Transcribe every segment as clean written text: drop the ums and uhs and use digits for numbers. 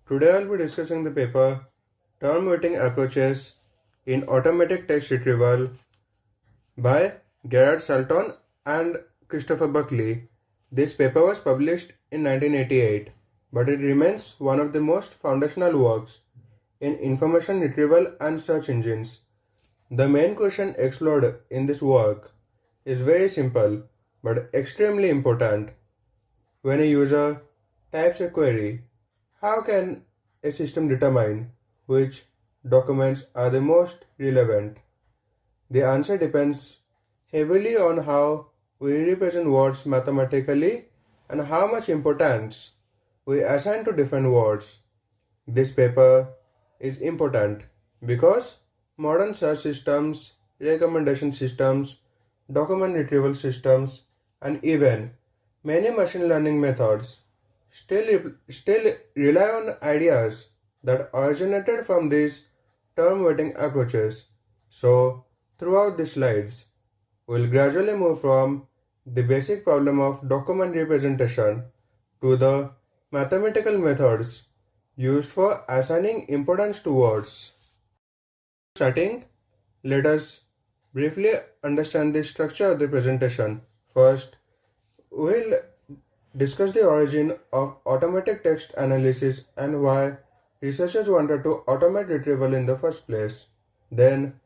Today I'll be discussing the paper Term Weighting Approaches in Automatic Text Retrieval by Gerard Salton and Christopher Buckley. This paper was published in 1988, but it remains one of the most foundational works in information retrieval and search engines. The main question explored in this work is very simple but extremely important. When a user types a query, how can a system determine which documents are the most relevant? The answer depends heavily on how we represent words mathematically and how much importance we assign to different words. This paper is important because modern search systems, recommendation systems, document retrieval systems, and even many machine learning methods still rely on ideas that originated from these term weighting approaches. So, throughout the slides, we'll gradually move from the basic problem of document representation to the mathematical methods used for assigning importance to words. Starting, let us briefly understand the structure of the presentation. First, we'll discuss the origin of automatic text analysis and why researchers wanted to automate retrieval in the first place. Then,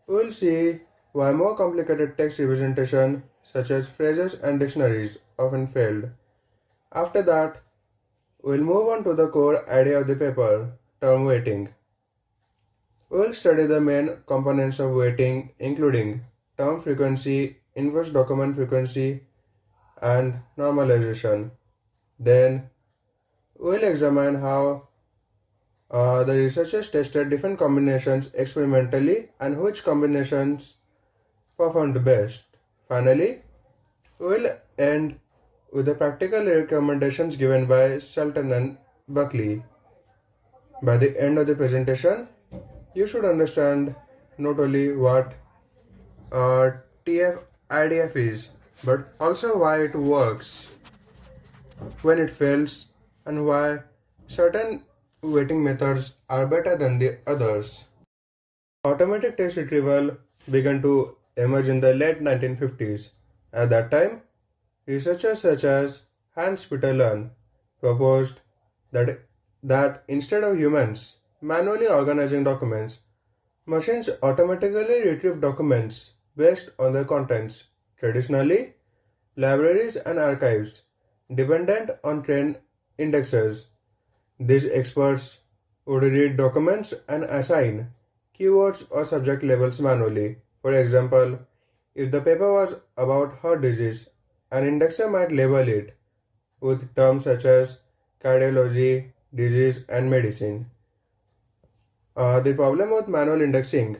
we'll see why more complicated text representation, such as phrases and dictionaries, often failed. After that, we'll move on to the core idea of the paper, term weighting. We'll study the main components of weighting, including term frequency, inverse document frequency, and normalization. Then, we'll examine how the researchers tested different combinations experimentally and which combinations performed best. Finally, we'll end with the practical recommendations given by Sultan and Buckley. By the end of the presentation, you should understand not only what TF-IDF is, but also why it works, when it fails, and why certain weighting methods are better than the others. Automatic text retrieval began to emerge in the late 1950s. At that time, researchers such as Hans Peter Lund proposed that instead of humans manually organizing documents, machines automatically retrieve documents based on their contents. Traditionally, libraries and archives dependent on trained indexers. These experts would read documents and assign keywords or subject labels manually. For example, if the paper was about heart disease, an indexer might label it with terms such as cardiology, disease, and medicine. The problem with manual indexing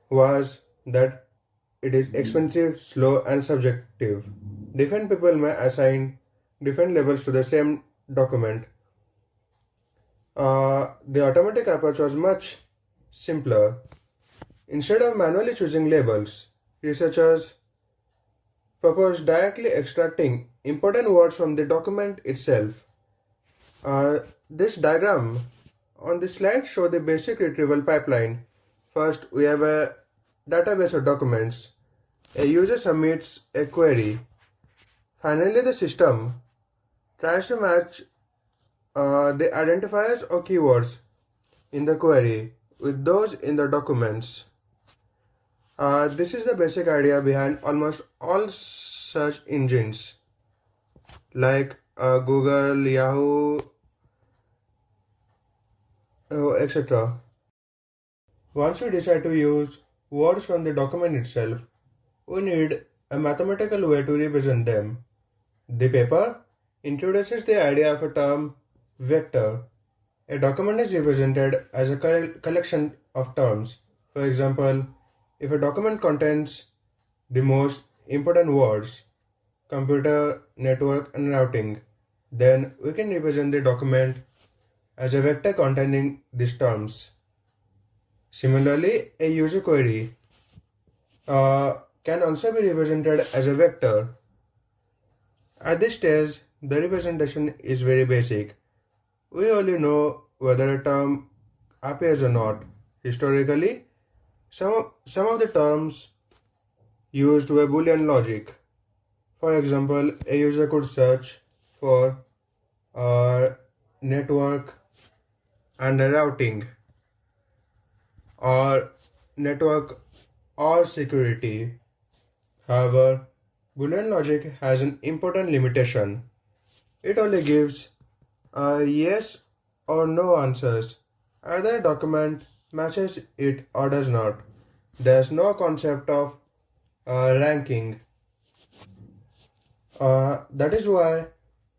was that it is expensive, slow, and subjective. Different people may assign different labels to the same document. The automatic approach was much simpler. Instead of manually choosing labels, researchers proposed directly extracting important words from the document itself. This diagram on this slide shows the basic retrieval pipeline. First, we have a database of documents. A user submits a query. Finally, the system tries to match the identifiers or keywords in the query with those in the documents. This is the basic idea behind almost all search engines like Google, Yahoo, etc. Once we decide to use words from the document itself, we need a mathematical way to represent them. The paper introduces the idea of a term vector. A document is represented as a collection of terms. For example, if a document contains the most important words, computer, network, and routing, then we can represent the document as a vector containing these terms. Similarly, a user query can also be represented as a vector. At this stage, the representation is very basic. We only know whether a term appears or not. Historically, some of the terms used were Boolean logic. For example, a user could search for network and routing, or network or security. However, Boolean logic has an important limitation. It only gives yes or no answers. Either document matches it or does not. There's no concept of ranking. That is why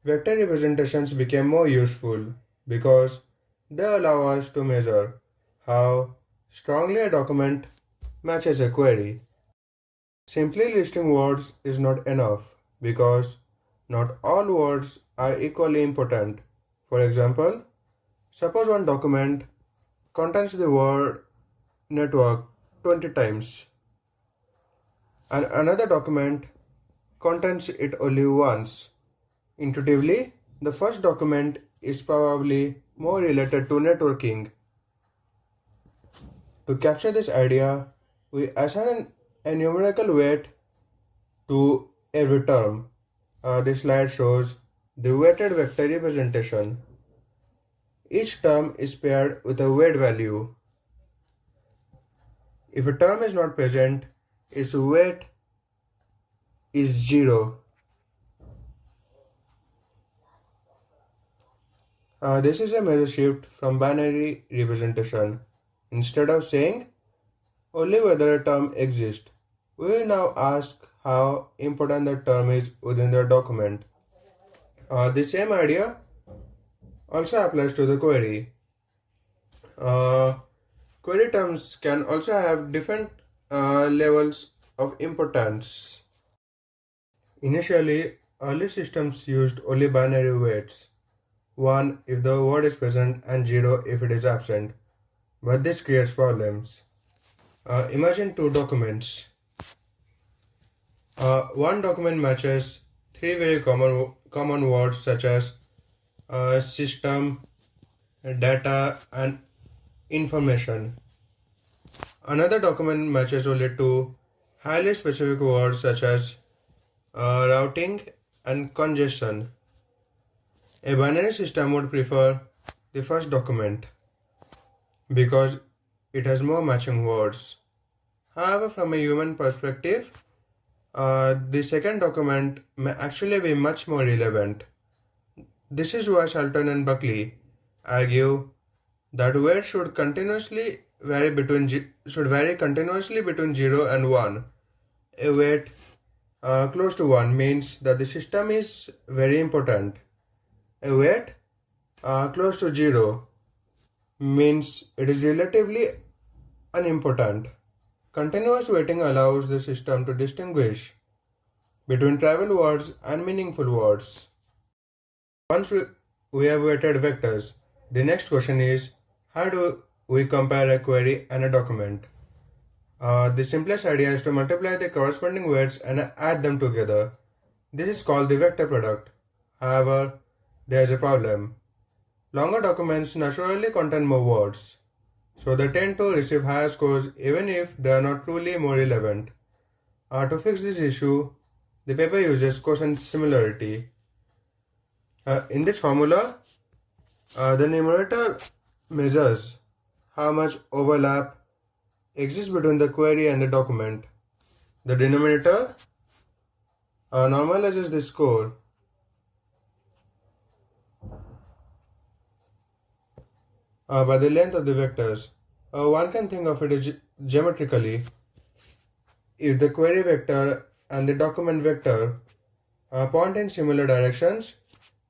vector representations became more useful because they allow us to measure how strongly a document matches a query. Simply listing words is not enough because not all words are equally important. For example, suppose one document contains the word network 20 times and another document contains it only once. Intuitively, the first document is probably more related to networking. To capture this idea, we assign a numerical weight to every term. This slide shows the weighted vector representation. Each term is paired with a weight value. If a term is not present, its weight is 0. This is a major shift from binary representation. Instead of saying only whether a term exists, we will now ask how important the term is within the document. The same idea also applies to the query. Query terms can also have different levels of importance. Initially, early systems used only binary weights, 1 if the word is present and 0 if it is absent, but this creates problems. Imagine two documents. One document matches three very common words such as system, data, and information. Another document matches only two highly specific words such as routing and congestion. A binary system would prefer the first document because it has more matching words. However, from a human perspective, the second document may actually be much more relevant. This is why Shelton and Buckley argue that weight should vary continuously between 0 and 1. A weight close to 1 means that the system is very important. A weight close to 0 means it is relatively unimportant. Continuous weighting allows the system to distinguish between trivial words and meaningful words. Once we have weighted vectors, the next question is, how do we compare a query and a document? The simplest idea is to multiply the corresponding weights and add them together. This is called the vector product. However, there is a problem. Longer documents naturally contain more words, so they tend to receive higher scores even if they are not truly more relevant. To fix this issue, the paper uses quotient similarity. In this formula, the numerator measures how much overlap exists between the query and the document. The denominator normalizes the score. By the length of the vectors. One can think of it as geometrically. If the query vector and the document vector point in similar directions,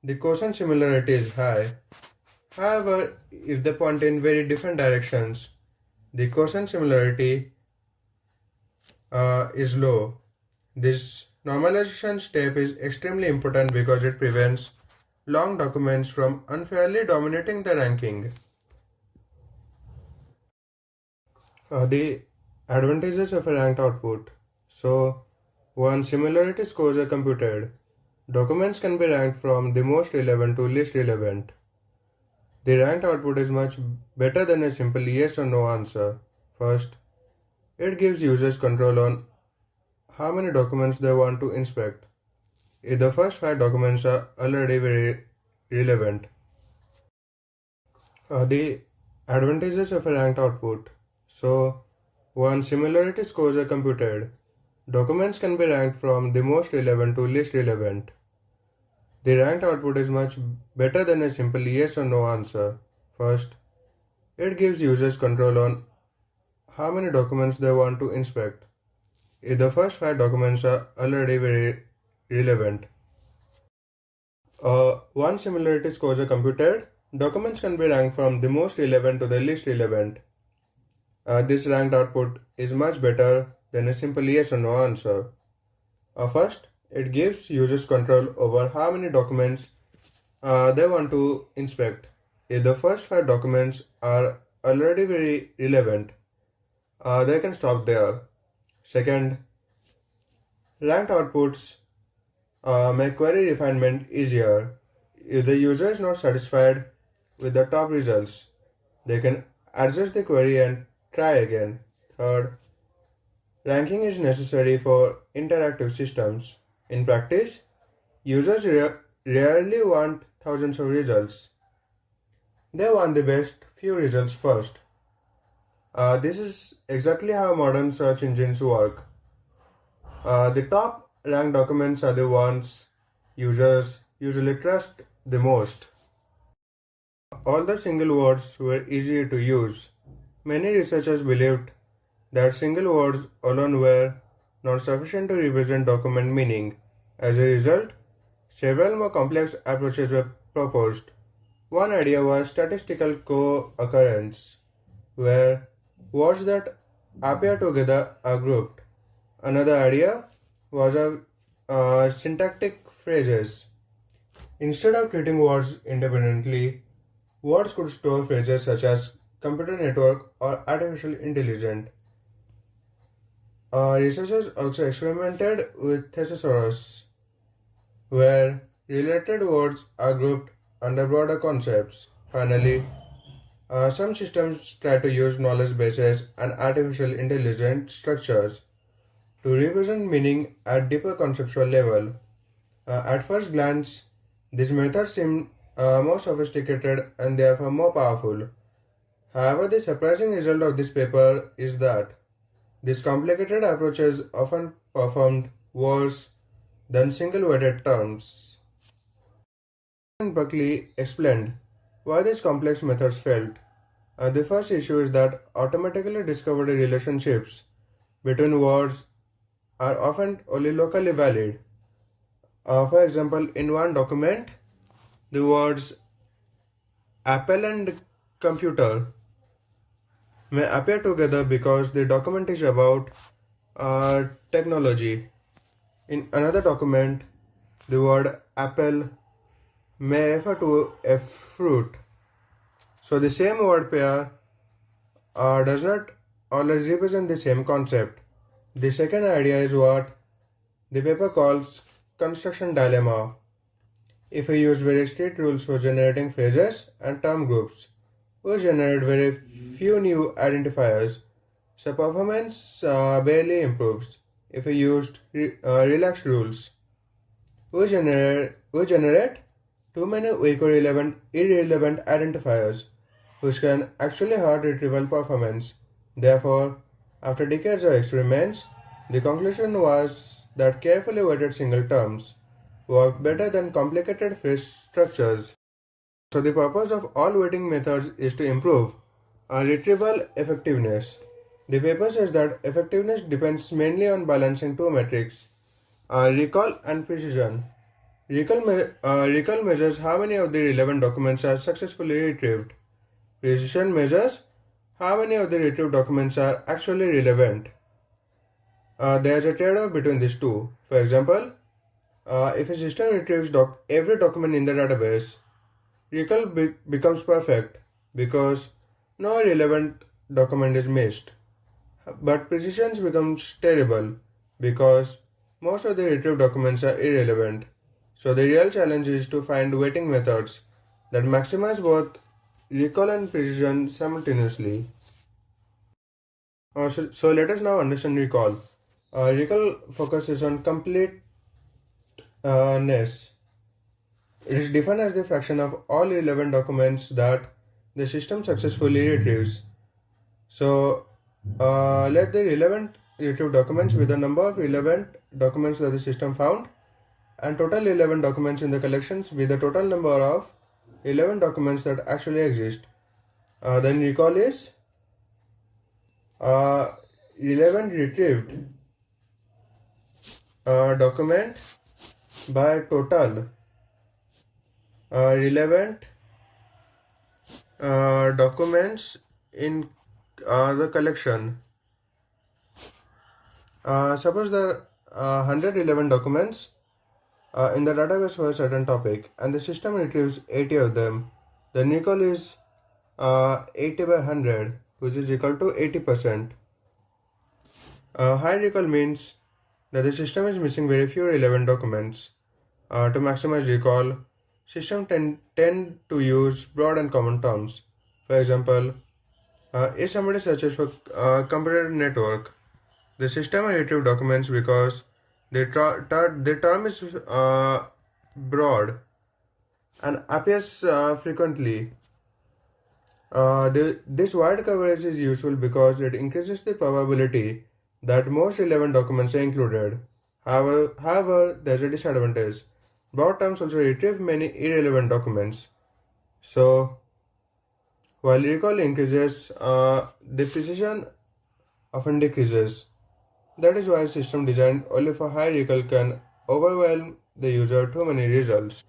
the quotient similarity is high. However, if they point in very different directions, the quotient similarity is low. This normalization step is extremely important because it prevents long documents from unfairly dominating the ranking. The advantages of a ranked output. So, once similarity scores are computed, documents can be ranked from the most relevant to least relevant. The ranked output is much better than a simple yes or no answer. First, it gives users control on how many documents they want to inspect. If the first 5 documents are already very relevant, the advantages of a ranked output. So, one, similarity scores are computed. Documents can be ranked from the most relevant to least relevant. The ranked output is much better than a simple yes or no answer. First, it gives users control on how many documents they want to inspect. If the first 5 documents are already very relevant, once similarity scores are computed, documents can be ranked from the most relevant to the least relevant. This ranked output is much better than a simple yes or no answer. First, it gives users control over how many documents they want to inspect. If the first 5 documents are already very relevant, they can stop there. Second, ranked outputs make query refinement easier. If the user is not satisfied with the top results, they can adjust the query and try again. Third, ranking is necessary for interactive systems. In practice, users rarely want thousands of results. They want the best few results first. This is exactly how modern search engines work. The top ranked documents are the ones users usually trust the most. All the single words were easier to use. Many researchers believed that single words alone were not sufficient to represent document meaning. As a result, several more complex approaches were proposed. One idea was statistical co-occurrence, where words that appear together are grouped. Another idea was of syntactic phrases. Instead of treating words independently, words could store phrases such as computer network or artificial intelligence. Researchers also experimented with thesaurus, where related words are grouped under broader concepts. Finally, some systems try to use knowledge bases and artificial intelligence structures to represent meaning at deeper conceptual level. At first glance, these methods seem more sophisticated and therefore more powerful. However, the surprising result of this paper is that these complicated approaches often performed worse than single-weighted terms. And Buckley explained why these complex methods failed. The first issue is that automatically discovered relationships between words are often only locally valid. For example, in one document, the words apple and computer may appear together because the document is about technology. In another document, the word apple may refer to a fruit. So the same word pair does not always represent the same concept. The second idea is what the paper calls construction dilemma. If we use very strict rules for generating phrases and term groups, we generate very few new identifiers, so performance barely improves. If we used relaxed rules, we generate too many weak or irrelevant identifiers, which can actually hurt retrieval performance. Therefore, after decades of experiments, the conclusion was that carefully weighted single terms work better than complicated phrase structures. So the purpose of all weighting methods is to improve retrieval effectiveness. The paper says that effectiveness depends mainly on balancing two metrics, recall and precision. Recall measures how many of the relevant documents are successfully retrieved. Precision measures how many of the retrieved documents are actually relevant. There is a trade-off between these two. For example, if a system retrieves every document in the database, recall becomes perfect because no relevant document is missed. But precision becomes terrible because most of the retrieved documents are irrelevant. So the real challenge is to find weighting methods that maximize both recall and precision simultaneously. So let us now understand recall. Recall focuses on completeness. It is defined as the fraction of all relevant documents that the system successfully retrieves. So let the relevant retrieved documents with the number of relevant documents that the system found, and total relevant documents in the collections with the total number of relevant documents that actually exist. Then recall is uh, relevant retrieved document by total relevant documents in the collection. Suppose there are 100 relevant documents in the database for a certain topic, and the system retrieves 80 of them. The recall is 80 by 100, which is equal to 80%. High recall means that the system is missing very few relevant documents. To maximize recall, systems tend to use broad and common terms. For example, if somebody searches for computer network, the system will retrieve documents because the term is broad and appears frequently. This wide coverage is useful because it increases the probability that most relevant documents are included. However, there's a disadvantage. Broad terms also retrieve many irrelevant documents. So, while recall increases, the precision often decreases. That is why a system designed only for high recall can overwhelm the user too many results.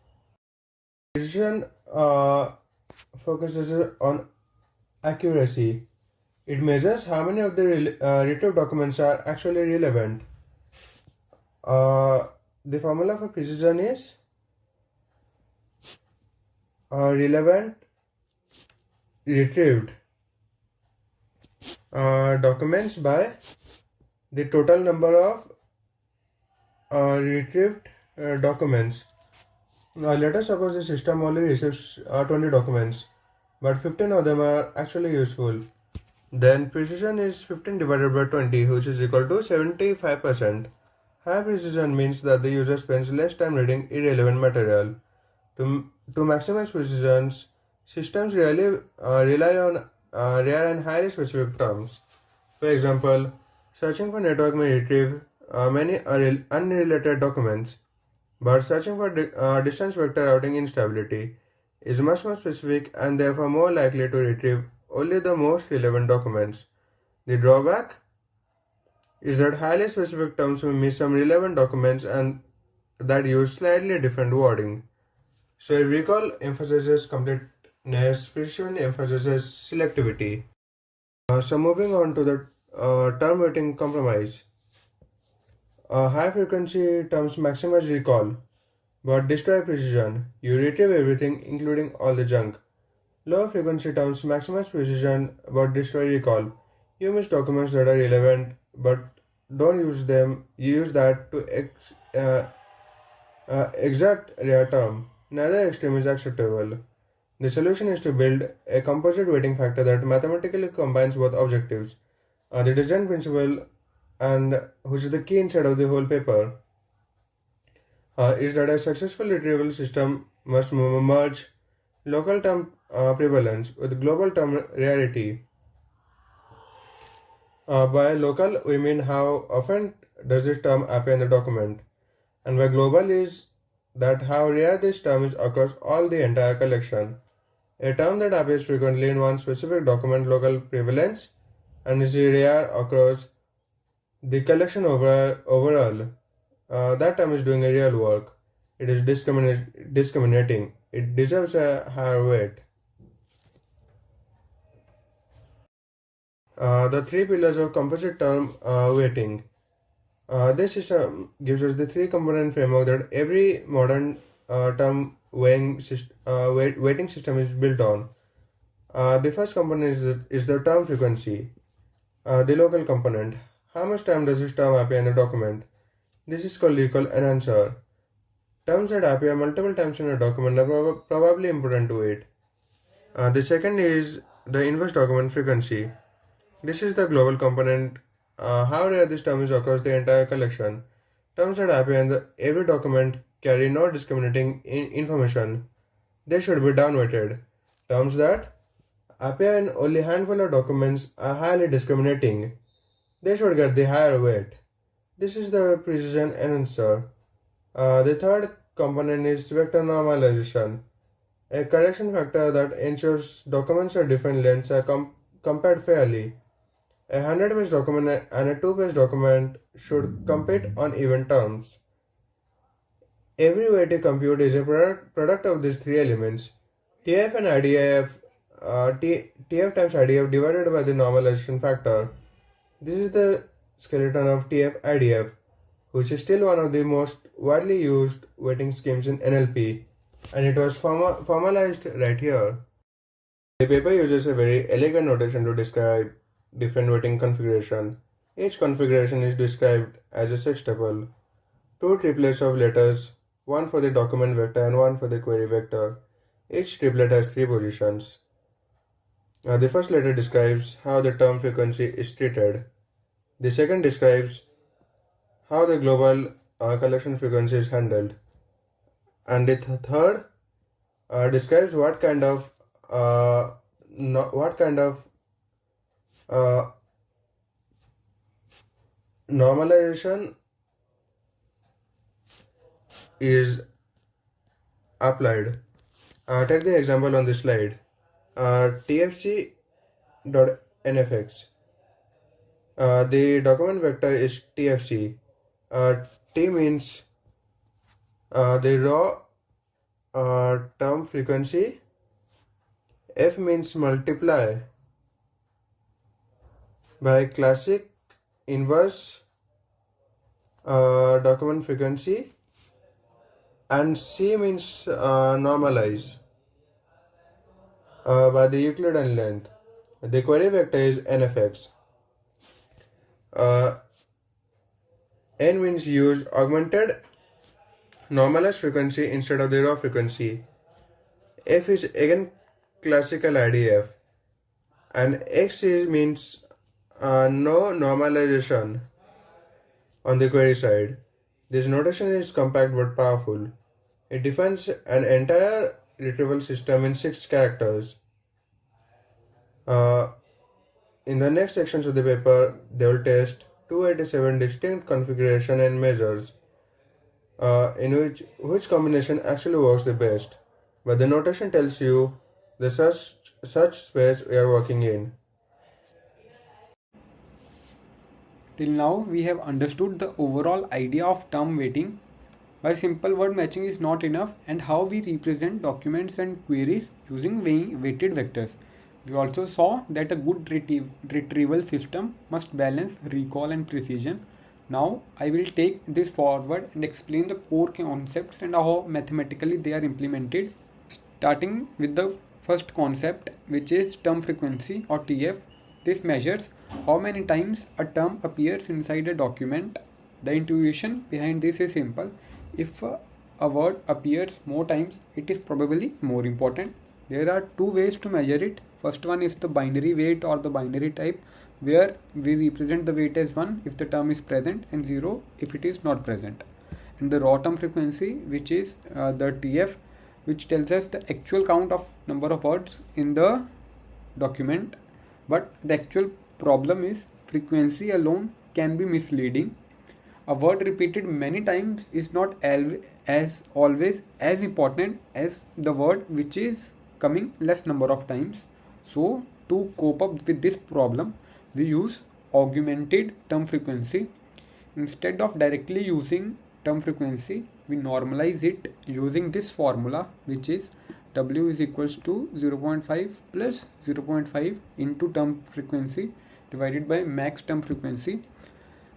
Precision focuses on accuracy. It measures how many of the retrieved documents are actually relevant. The formula for precision is relevant retrieved documents by the total number of retrieved documents. Now let us suppose the system only receives 20 documents, but 15 of them are actually useful. Then precision is 15 divided by 20, which is equal to 75%. High precision means that the user spends less time reading irrelevant material. To maximize precision, systems really rely on rare and highly specific terms. For example, searching for network may retrieve many unrelated documents, but searching for distance vector routing instability is much more specific and therefore more likely to retrieve only the most relevant documents. The drawback is that highly specific terms may miss some relevant documents and that use slightly different wording. So recall emphasizes completeness, precision emphasizes selectivity. So moving on to the term weighting compromise. High frequency terms maximize recall, but destroy precision. You retrieve everything, including all the junk. Low frequency terms maximize precision but destroy recall. You miss documents that are relevant but don't use them. You use that to exact rare term. Neither extreme is acceptable. The solution is to build a composite weighting factor that mathematically combines both objectives. The design principle, and which is the key inside of the whole paper, is that a successful retrieval system must merge local term prevalence with global term rarity. By local, we mean how often does this term appear in the document, and by global is that how rare this term is across all the entire collection. A term that appears frequently in one specific document local prevalence and is rare across the collection overall. That term is doing a real work. It is discriminating. It deserves a higher weight. The three pillars of composite term weighting. This system gives us the three component framework that every modern term weighting system is built on. The first component is the term frequency, the local component. How much time does this term appear in the document? This is called recall enhancer. Terms that appear multiple times in a document are probably important to it. The second is the inverse document frequency. This is the global component. How rare this term is across the entire collection. Terms that appear in every document carry no discriminating information. They should be downweighted. Terms that appear in only a handful of documents are highly discriminating. They should get the higher weight. This is the precision enhancer. The third component is vector normalization, a correction factor that ensures documents of different lengths are compared fairly. A 100-page document and a 2-page document should compete on even terms. Every weighted compute is a product of these three elements. TF and IDF, TF times IDF divided by the normalization factor. This is the skeleton of TF IDF, which is still one of the most widely used weighting schemes in NLP, and it was formalized right here. The paper uses a very elegant notation to describe different weighting configuration. Each configuration is described as a sextuple, two triplets of letters, one for the document vector and one for the query vector. Each triplet has three positions. The first letter describes how the term frequency is treated. The second describes how the global collection frequency is handled. And the third describes what kind of normalization is applied. Take the example on this slide. TFC.nfx. The document vector is TFC. T means the raw term frequency. F means multiply by classic inverse document frequency, and C means normalize by the Euclidean length. The query vector is nfx. N means use augmented normalized frequency instead of the raw frequency. F is again classical IDF, and X means no normalization on the query side. This notation is compact but powerful. It defines an entire retrieval system in 6 characters. In the next sections of the paper, they will test 287 distinct configuration and measures in which combination actually works the best. But the notation tells you the such space we are working in. Till now, we have understood the overall idea of term weighting, why simple word matching is not enough, and how we represent documents and queries using weighted vectors. We also saw that a good retrieval system must balance recall and precision. Now, I will take this forward and explain the core concepts and how mathematically they are implemented, starting with the first concept, which is term frequency or TF. This measures how many times a term appears inside a document. The intuition behind this is simple. If a word appears more times, it is probably more important. There are two ways to measure it. First one is the binary weight or the binary type, where we represent the weight as 1 if the term is present and 0 if it is not present. And the raw term frequency, which is the TF, which tells us the actual count of number of words in the document. But the actual problem is frequency alone can be misleading. A word repeated many times is not always as important as the word which is coming less number of times. So to cope up with this problem, we use augmented term frequency. Instead of directly using term frequency, we normalize it using this formula, which is W is equals to 0.5 plus 0.5 into term frequency divided by max term frequency.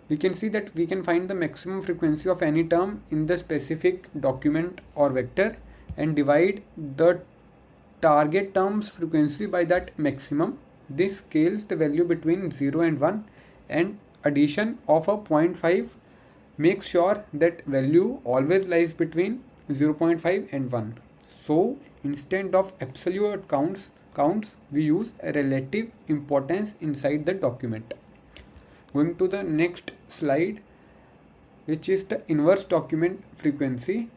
We can see that we can find the maximum frequency of any term in the specific document or vector and divide the target term's frequency by that maximum. This scales the value between 0 and 1, and addition of a 0.5 makes sure that value always lies between 0.5 and 1. So instead of absolute counts, counts, we use relative importance inside the document. Going to the next slide, which is the inverse document frequency.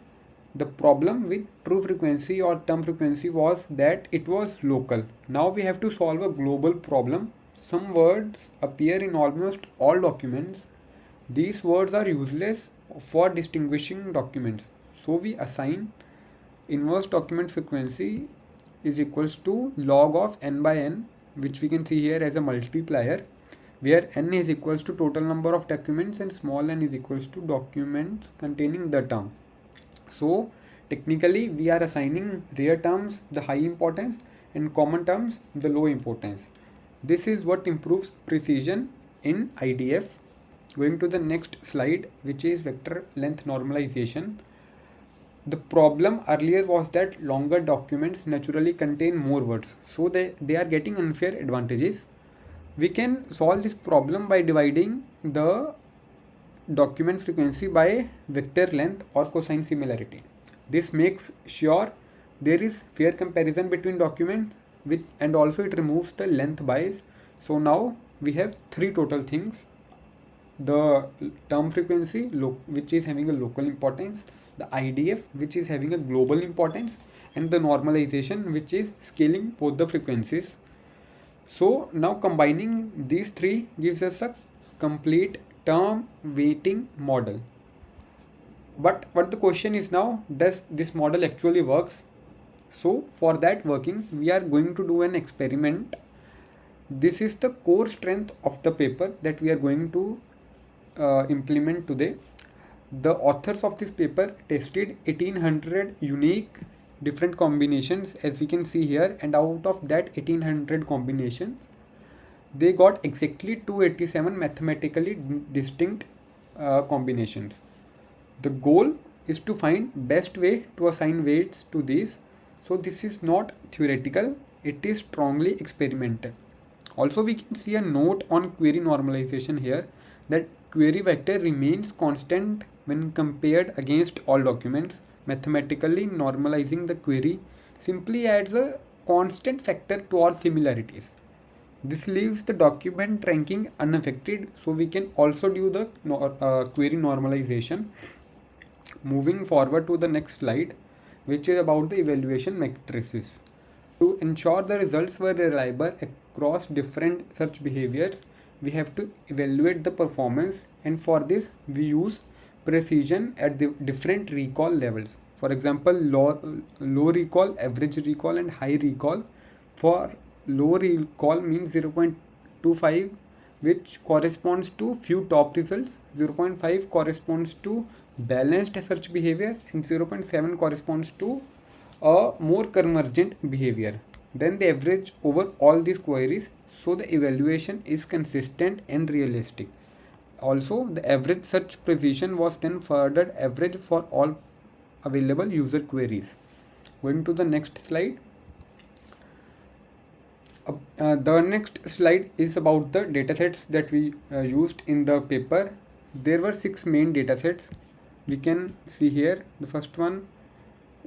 The problem with true frequency or term frequency was that it was local. Now we have to solve a global problem. Some words appear in almost all documents. These words are useless for distinguishing documents. So we assign inverse document frequency is equals to log of n by n, which we can see here as a multiplier, where n is equals to total number of documents and small n is equals to documents containing the term. So technically we are assigning rare terms the high importance and common terms the low importance. This is what improves precision in IDF. Going to the next slide, which is vector length normalization. The problem earlier was that longer documents naturally contain more words, so they are getting unfair advantages. We can solve this problem by dividing the document frequency by vector length or cosine similarity. This makes sure there is fair comparison between documents, and also it removes the length bias. So now we have three total things: the term frequency, which is having a local importance, the IDF, which is having a global importance, and the normalization, which is scaling both the frequencies. So now combining these three gives us a complete term weighting model. But the question is now, does this model actually works? So for that working, we are going to do an experiment. This is the core strength of the paper that we are going to implement today. The authors of this paper tested 1800 unique different combinations, as we can see here, and out of that 1800 combinations, they got exactly 287 mathematically distinct combinations. The goal is to find best way to assign weights to these. So this is not theoretical, it is strongly experimental. Also we can see a note on query normalization here, that query vector remains constant when compared against all documents. Mathematically normalizing the query simply adds a constant factor to all similarities. This leaves the document ranking unaffected, so we can also do the query normalization. Moving forward to the next slide, which is about the evaluation matrices. To ensure the results were reliable across different search behaviors, we have to evaluate the performance, and for this we use precision at the different recall levels. For example, low recall, average recall, and high recall. For low recall means 0.25, which corresponds to few top results, 0.5 corresponds to balanced search behavior, and 0.7 corresponds to a more convergent behavior. Then the average over all these queries, so the evaluation is consistent and realistic. Also, the average search precision was then further averaged for all available user queries. Going to the next slide. The next slide is about the datasets that we used in the paper. There were 6 main datasets. We can see here. The first one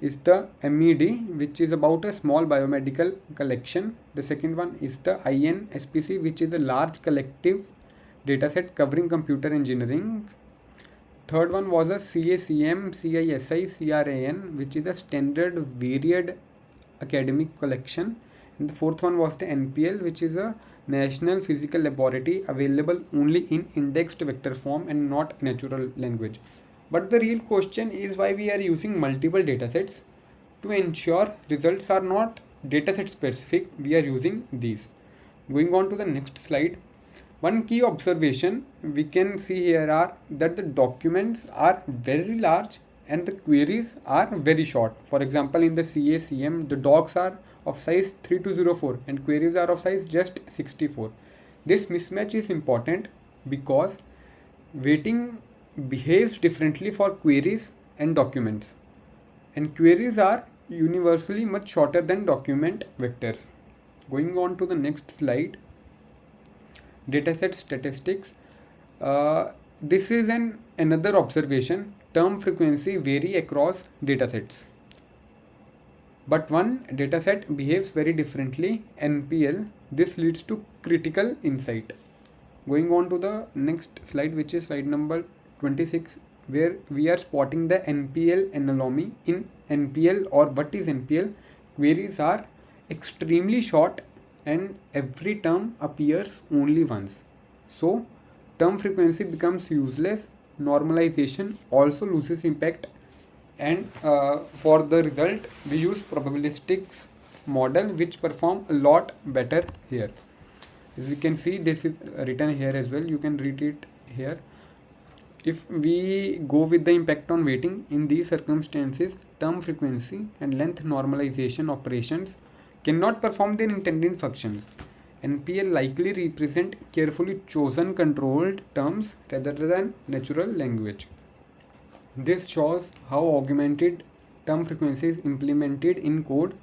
is the MED, which is about a small biomedical collection. The second one is the INSPC, which is a large collective dataset covering computer engineering. Third one was a CACM, CISI, CRAN, which is a standard varied academic collection. And the fourth one was the NPL, which is a National Physical Laboratory, available only in indexed vector form and not natural language. But the real question is why we are using multiple datasets. To ensure results are not dataset specific, we are using these. Going on to the next slide. One key observation we can see here are that the documents are very large and the queries are very short. For example, in the CACM, the docs are of size 3204 and queries are of size just 64. This mismatch is important because weighting behaves differently for queries and documents, and queries are universally much shorter than document vectors. Going on to the next slide, dataset statistics. This is another observation. Term frequency vary across datasets. but one dataset behaves very differently, NPL. This leads to critical insight. Going on to the next slide, which is slide number 26, where we are spotting the NPL anomaly. In NPL, or what is NPL, queries are extremely short and every term appears only once. So term frequency becomes useless, normalization also loses impact, and for the result we use probabilistics model, which perform a lot better here. As you can see, this is written here as well, you can read it here. If we go with the impact on weighting, in these circumstances term frequency and length normalization operations cannot perform their intended functions. NPL likely represent carefully chosen controlled terms rather than natural language. This shows how augmented term frequency is implemented in code.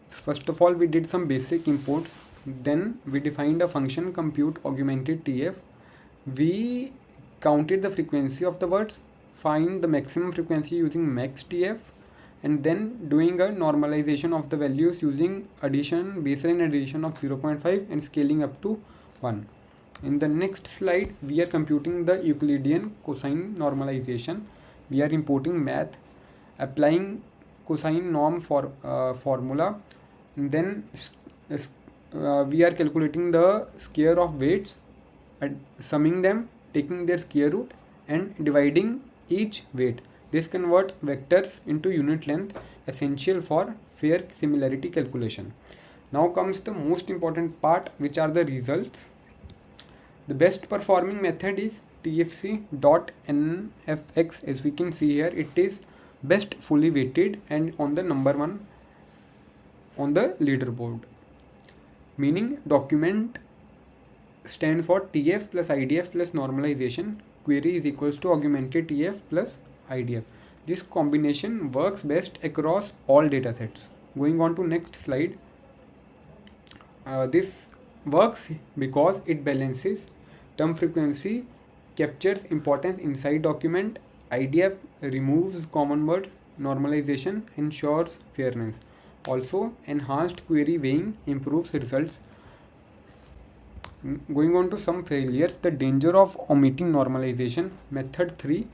First of all, we did some basic imports. Then we defined a function compute augmented TF. We counted the frequency of the words, find the maximum frequency using max TF, and then doing a normalization of the values using addition, baseline addition of 0.5 and scaling up to 1. In the next slide, we are computing the Euclidean cosine normalization. We are importing math, applying cosine norm for formula, and then we are calculating the square of weights and summing them, taking their square root and dividing each weight. This converts vectors into unit length, essential for fair similarity calculation. Now comes the most important part, which are the results. The best performing method is tfc.nfx. As we can see here, it is best fully weighted and on the number one on the leaderboard. Meaning document stands for TF plus IDF plus normalization. Query is equals to augmented TF plus IDF. This combination works best across all datasets. Going on to next slide. This works because it balances term frequency, captures importance inside document, IDF removes common words, normalization ensures fairness. Also, enhanced query weighing improves results. Going on to some failures, the danger of omitting normalization. Method 3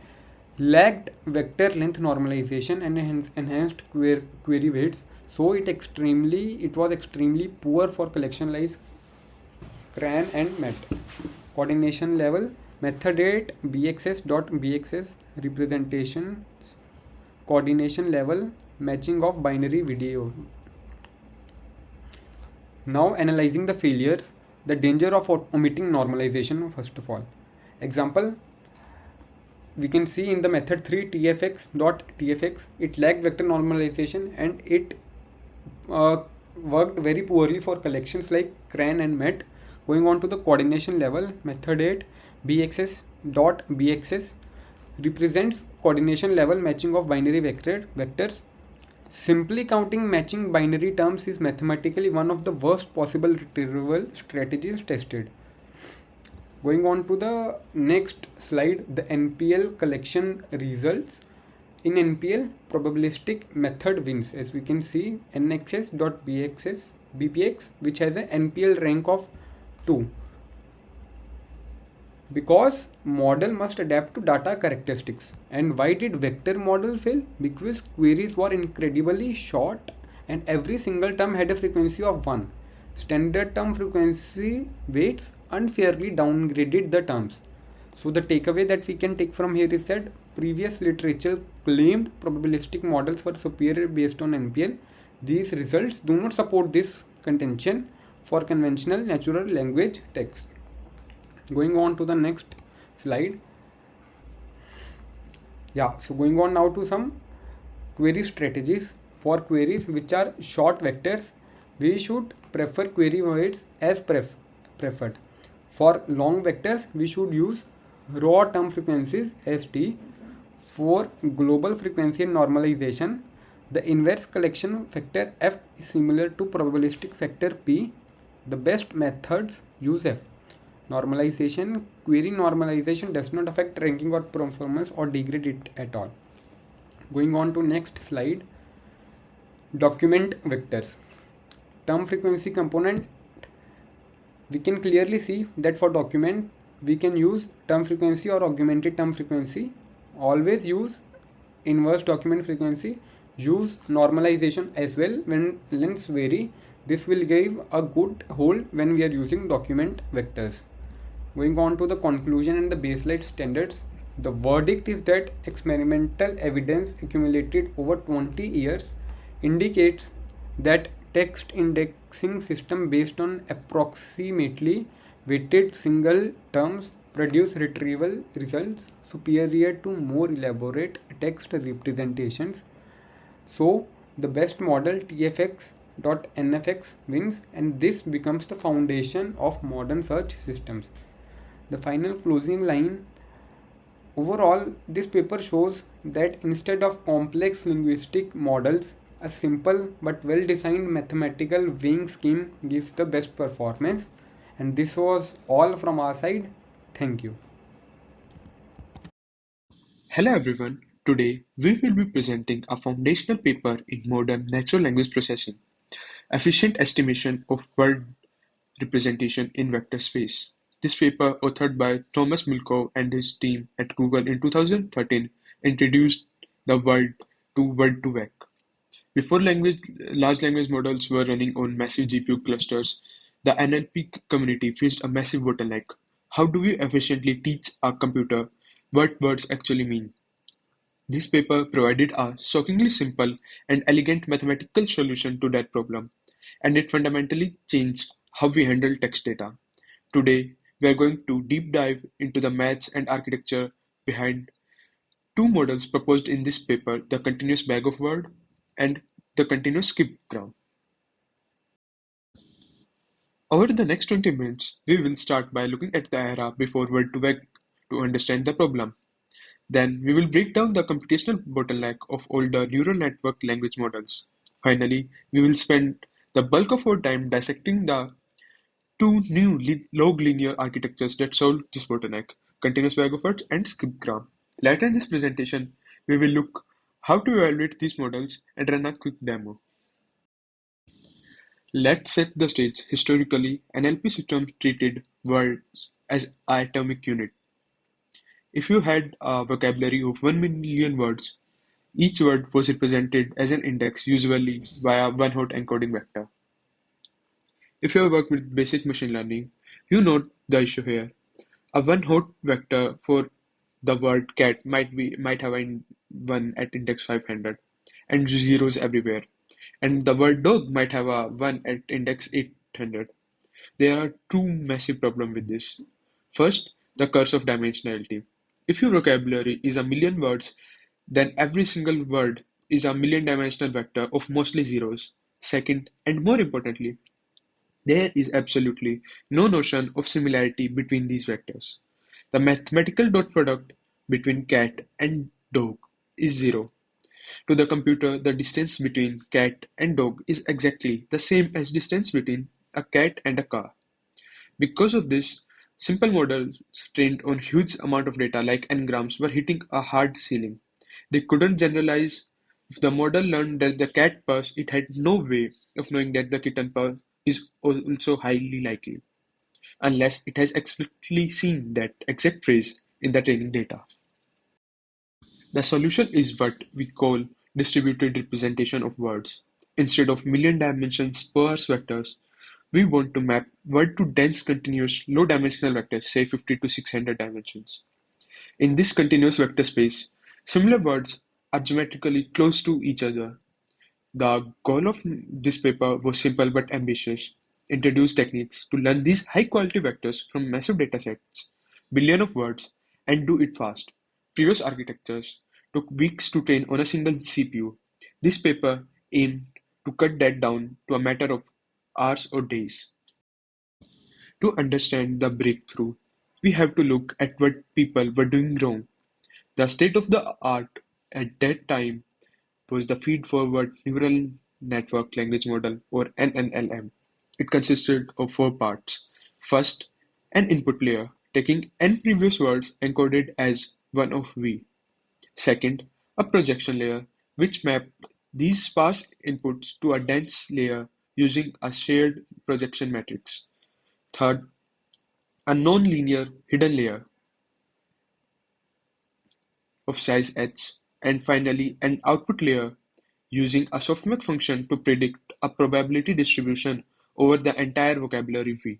lacked vector length normalization and enhanced query weights, so it was extremely poor for collection like CRAN and MET. Coordination level, method 8 bxs.bxs representation, coordination level, matching of binary video. Now analyzing the failures, the danger of omitting normalization. First of all, example, we can see in the method 3 tfx.tfx, it lacked vector normalization and it worked very poorly for collections like CRAN and MET. Going on to the coordination level, method 8 bxs.bxs represents coordination level matching of binary vectors. Simply counting matching binary terms is mathematically one of the worst possible retrieval strategies tested. Going on to the next slide, the NPL collection results. In NPL, probabilistic method wins. As we can see, nxs.bpx, which has an NPL rank of 2. Because model must adapt to data characteristics. And why did vector model fail? Because queries were incredibly short and every single term had a frequency of 1. Standard term frequency weights unfairly downgraded the terms. So the takeaway that we can take from here is that previous literature claimed probabilistic models were superior based on NPL. These results do not support this contention for conventional natural language text. Going on to the next slide. So going on now to some query strategies. For queries which are short vectors, we should prefer query weights as preferred. For long vectors, we should use raw term frequencies ST. For global frequency and normalization, the inverse collection factor F is similar to probabilistic factor P. The best methods use F. Normalization, query normalization does not affect ranking or performance or degrade it at all. Going on to next slide. Document vectors. Term frequency component, we can clearly see that for document we can use term frequency or augmented term frequency. Always use inverse document frequency. Use normalization as well when lengths vary. This will give a good hold when we are using document vectors. Going on to the conclusion and the baseline standards, the verdict is that experimental evidence accumulated over 20 years indicates that text indexing system based on approximately weighted single terms produce retrieval results superior to more elaborate text representations. So the best model TFX.NFX wins, and this becomes the foundation of modern search systems. The final closing line: overall, this paper shows that instead of complex linguistic models, a simple but well designed mathematical weighing scheme gives the best performance. And this was all from our side. Thank you. Hello everyone. Today we will be presenting a foundational paper in modern natural language processing, efficient estimation of word representation in vector space. This paper, authored by Thomas Milkov and his team at Google in 2013, introduced the world to word-to-vec. Before large language models were running on massive GPU clusters, the NLP community faced a massive bottleneck. How do we efficiently teach a computer what words actually mean? This paper provided a shockingly simple and elegant mathematical solution to that problem, and it fundamentally changed how we handle text data. Today, we are going to deep dive into the maths and architecture behind two models proposed in this paper: the continuous bag of word and the continuous skip gram. Over the next 20 minutes, we will start by looking at the era before word2vec to understand the problem. Then we will break down the computational bottleneck of older neural network language models. Finally, we will spend the bulk of our time dissecting the two new log linear architectures that solve this bottleneck: continuous bag of words and skipgram. Later in this presentation, we will look how to evaluate these models and run a quick demo. Let's set the stage. Historically, NLP systems treated words as atomic unit. If you had a vocabulary of 1 million words, each word was represented as an index, usually via one-hot encoding vector. If you have worked with basic machine learning, you know the issue here. A one-hot vector for the word cat might have a 1 at index 500 and zeros everywhere, and the word dog might have a 1 at index 800. There are two massive problems with this. First, the curse of dimensionality. If your vocabulary is a million words, then every single word is a million dimensional vector of mostly zeros. Second, and more importantly, there is absolutely no notion of similarity between these vectors. The mathematical dot product between cat and dog is zero. To the computer, the distance between cat and dog is exactly the same as distance between a cat and a car. Because of this, simple models trained on huge amount of data like n-grams were hitting a hard ceiling. They couldn't generalize. If the model learned that the cat purrs, it had no way of knowing that the kitten purrs is also highly likely, unless it has explicitly seen that exact phrase in the training data. The solution is what we call distributed representation of words. Instead of million dimensions sparse vectors, we want to map word to dense continuous low-dimensional vectors, say 50 to 600 dimensions. In this continuous vector space, similar words are geometrically close to each other. The goal of this paper was simple but ambitious: introduce techniques to learn these high-quality vectors from massive datasets, billion of words, and do it fast. Previous architectures took weeks to train on a single CPU. This paper aimed to cut that down to a matter of hours or days. To understand the breakthrough, we have to look at what people were doing wrong. The state of the art at that time was the feed-forward neural network language model, or NNLM. It consisted of four parts. First, an input layer, taking n previous words encoded as one of V. Second, a projection layer, which mapped These pass inputs to a dense layer using a shared projection matrix. Third, a non-linear hidden layer of size h. And finally, an output layer using a softmax function to predict a probability distribution over the entire vocabulary V.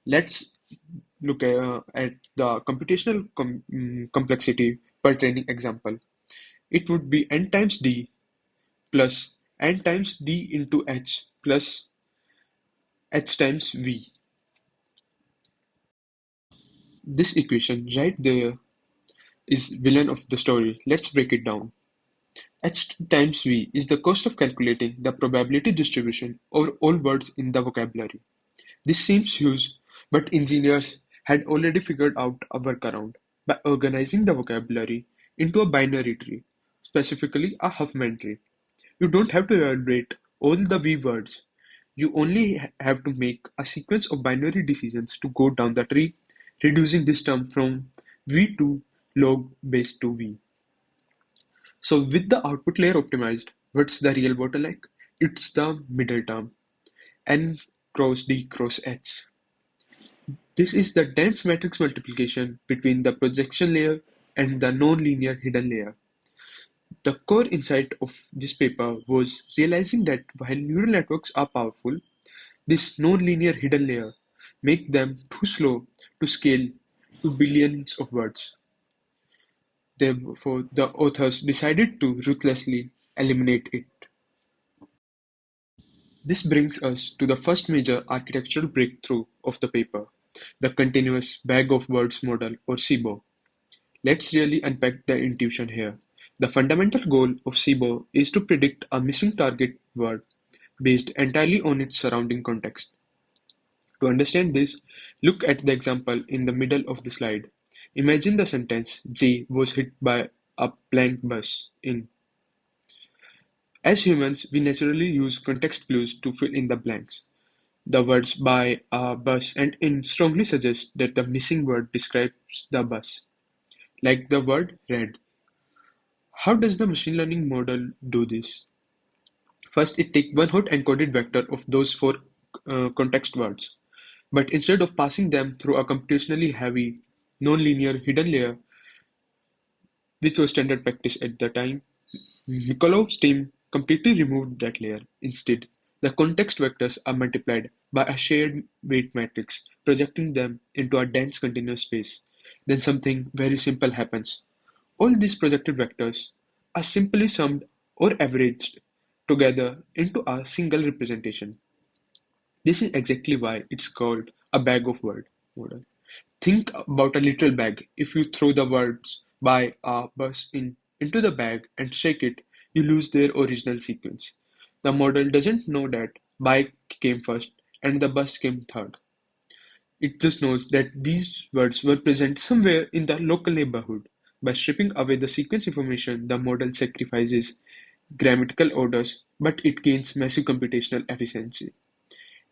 Let's look at the computational complexity per training example. It would be n times d plus n times d into h plus h times v. This equation right there is villain of the story. Let's break it down. H times v is the cost of calculating the probability distribution over all words in the vocabulary. This seems huge, but engineers had already figured out a workaround by organizing the vocabulary into a binary tree, specifically a Huffman tree. You don't have to evaluate all the V words. You only have to make a sequence of binary decisions to go down the tree, reducing this term from V to log base 2V. So with the output layer optimized, what's the real bottleneck? It's the middle term, N cross D cross H. This is the dense matrix multiplication between the projection layer and the nonlinear hidden layer. The core insight of this paper was realizing that while neural networks are powerful, this nonlinear hidden layer make them too slow to scale to billions of words. Therefore, the authors decided to ruthlessly eliminate it. This brings us to the first major architectural breakthrough of the paper, the Continuous Bag of Words model or CBO. Let's really unpack the intuition here. The fundamental goal of SIBO is to predict a missing target word based entirely on its surrounding context. To understand this, look at the example in the middle of the slide. Imagine the sentence J was hit by a planned bus in. As humans, we naturally use context clues to fill in the blanks. The words by, a, bus, and in strongly suggest that the missing word describes the bus, like the word red. How does the machine learning model do this? First, it takes one hot encoded vector of those four context words, but instead of passing them through a computationally heavy, nonlinear hidden layer, which was standard practice at the time, Mikolov's team completely removed that layer. Instead, the context vectors are multiplied by a shared weight matrix, projecting them into a dense continuous space. Then something very simple happens. All these projected vectors are simply summed or averaged together into a single representation. This is exactly why it's called a bag of word model. Think about a literal bag. If you throw the words by a bus into the bag and shake it, you lose their original sequence. The model doesn't know that bike came first and the bus came third. It just knows that these words were present somewhere in the local neighborhood. By stripping away the sequence information, the model sacrifices grammatical orders, but it gains massive computational efficiency.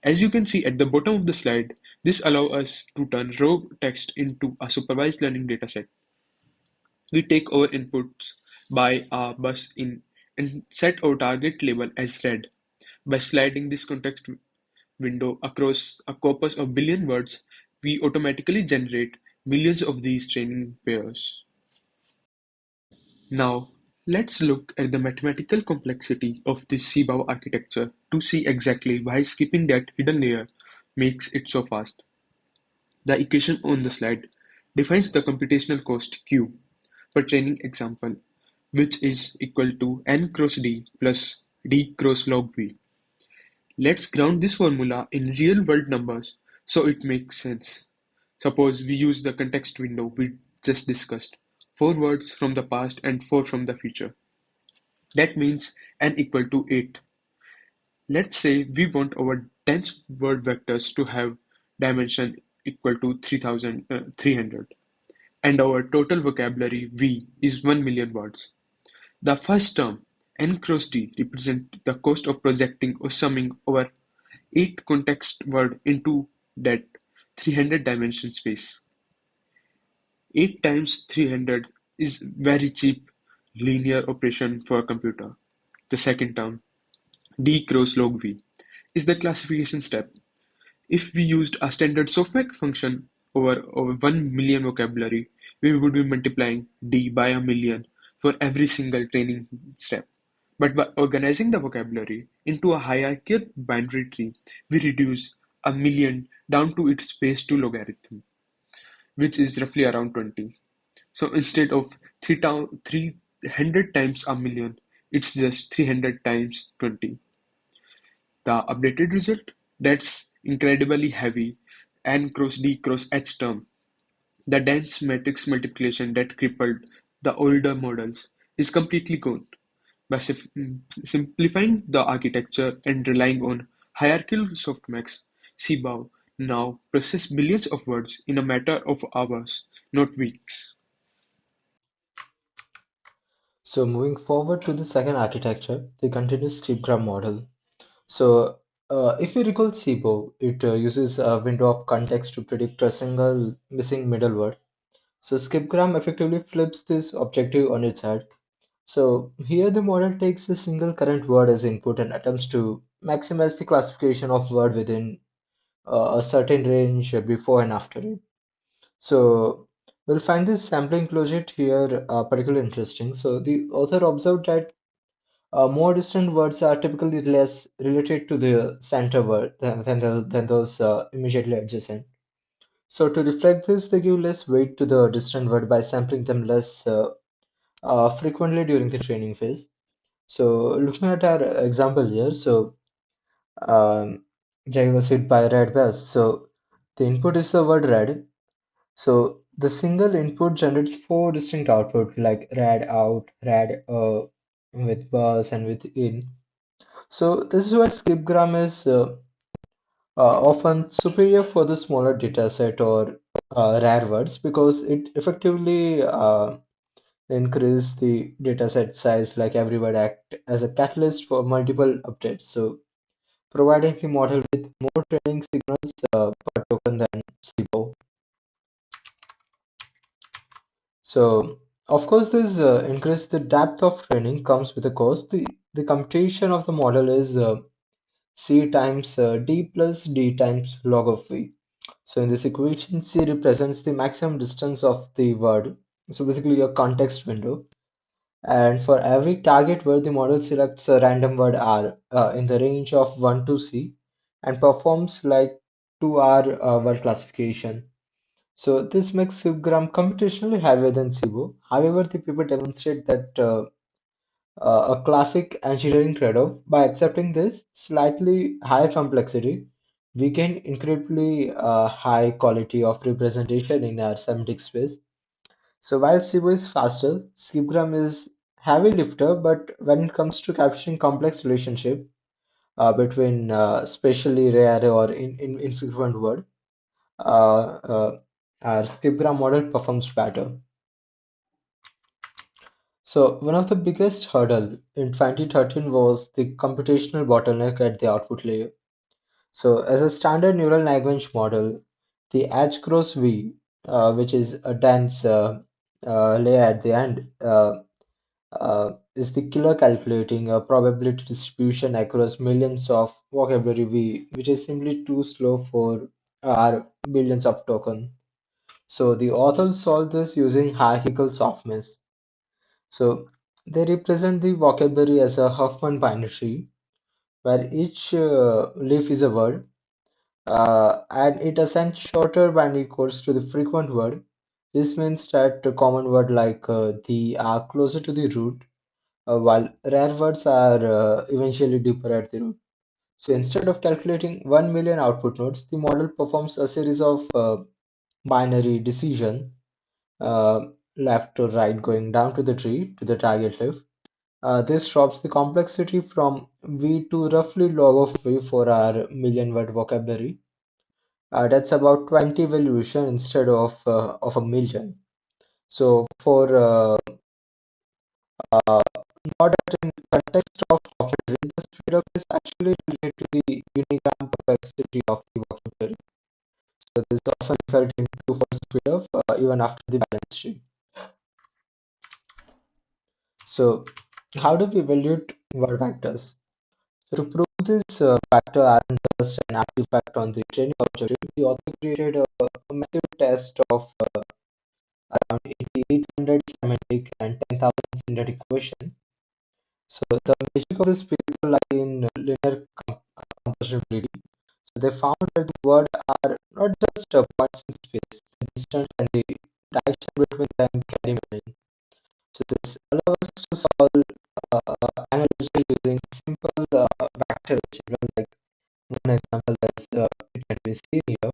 As you can see at the bottom of the slide, this allows us to turn raw text into a supervised learning dataset. We take our inputs by our bus in and set our target label as red. By sliding this context window across a corpus of billion words, we automatically generate millions of these training pairs. Now, let's look at the mathematical complexity of this CBOW architecture to see exactly why skipping that hidden layer makes it so fast. The equation on the slide defines the computational cost Q per training example, which is equal to n cross d plus d cross log v. Let's ground this formula in real-world numbers so it makes sense. Suppose we use the context window we just discussed, 4 words from the past and 4 from the future. That means n equal to 8. Let's say we want our dense word vectors to have dimension equal to 300 and our total vocabulary V is 1 million words. The first term, n cross d, represents the cost of projecting or summing our 8 context word into that 300 dimension space. 8 times 300 is very cheap linear operation for a computer. The second term, d cross log v, is the classification step. If we used a standard softmax function over 1 million vocabulary, we would be multiplying d by a million for every single training step. But by organizing the vocabulary into a hierarchical binary tree, we reduce a million down to its base 2 logarithm, which is roughly around 20. So instead of 300 times a million, it's just 300 times 20. The updated result? That's incredibly heavy N cross D cross H term. The dense matrix multiplication that crippled the older models is completely gone. By simplifying the architecture and relying on hierarchical softmax, CBOW now process billions of words in a matter of hours, not weeks. So moving forward to the second architecture, the continuous skipgram model. So if you recall SIBO, it uses a window of context to predict a single missing middle word. So skipgram effectively flips this objective on its head. So here the model takes a single current word as input and attempts to maximize the classification of word within a certain range before and after it. So we'll find this sampling closure here particularly interesting. So the author observed that more distant words are typically less related to the center word than those immediately adjacent. So to reflect this, they give less weight to the distant word by sampling them less frequently during the training phase. So looking at our example here, so Jai was hit by red bus. So the input is the word red. So the single input generates four distinct output like rad out, rad with bus and with in. So this is why skipgram is often superior for the smaller dataset or rare words because it effectively increase the dataset size like every word act as a catalyst for multiple updates. So providing the model with more training signals per token than SIBO. So of course this increase the depth of training comes with a cost. The computation of the model is C times D plus D times log of V. So in this equation, C represents the maximum distance of the word. So basically a context window. And for every target word, the model selects a random word R in the range of 1 to C and performs like 2R word classification. So this makes SIBgram computationally heavier than SIBO. However, the paper demonstrate that a classic engineering trade-off. By accepting this slightly higher complexity, we gain incredibly high quality of representation in our semantic space. So while SIBO is faster, SkipGram is heavy lifter, but when it comes to capturing complex relationship between spatially rare or infrequent word, our SkipGram model performs better. So one of the biggest hurdle in 2013 was the computational bottleneck at the output layer. So as a standard neural language model, the H cross V, which is a dense layer at the end, is the killer calculating a probability distribution across millions of vocabulary V, which is simply too slow for our billions of tokens. So the authors solved this using hierarchical softness. So they represent the vocabulary as a Huffman binary tree, where each leaf is a word, and it assigns shorter binary codes to the frequent word. This means that a common word like the are closer to the root, while rare words are eventually deeper at the root. So instead of calculating 1 million output nodes, the model performs a series of binary decision, uh, left to right, going down to the tree to the target leaf. This drops the complexity from V to roughly log of V for our million word vocabulary. That's about 20 valuation instead of a million. So for not in context of vocabulary, the speed up is actually related to the unigram complexity of the vocabulary. So this often results in twofold speed up even after the balance tree. So How do we evaluate word vectors? So to prove this vector aren't just an artifact on the training objective, the author created a massive test of around 8,800 semantic and 10,000 synthetic questions. So the magic of this paper lie in linear composability. So they found that the words are not just points in space, the distance and the direction between them carry meaning. So this allows us to solve analysis using simple vector algebra, like one example as it can be seen here.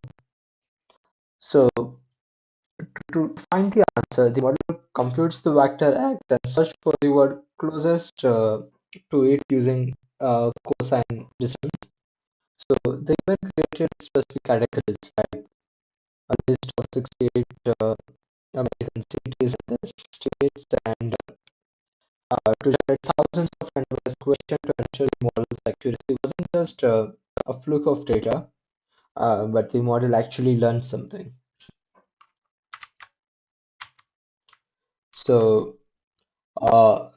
So to find the answer, the model computes the vector x and search for the word closest to it using cosine distance. So they even created specific categories like a list of 68 American cities and their states, and to generate thousands of randomized questions to ensure the model's accuracy wasn't just a fluke of data, but the model actually learned something. So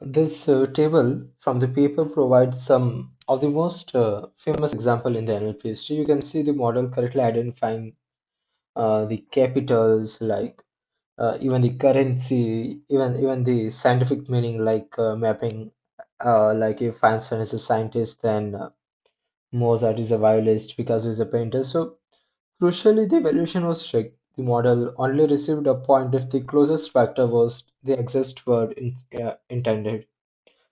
this table from the paper provides some of the most famous example in the NLP history. You can see the model correctly identifying the capitals, like even the currency, even the scientific meaning, like mapping. Like if Einstein is a scientist, then Mozart is a violist, Picasso is a painter. So crucially, the evaluation was strict. The model only received a point if the closest factor was the exact word intended.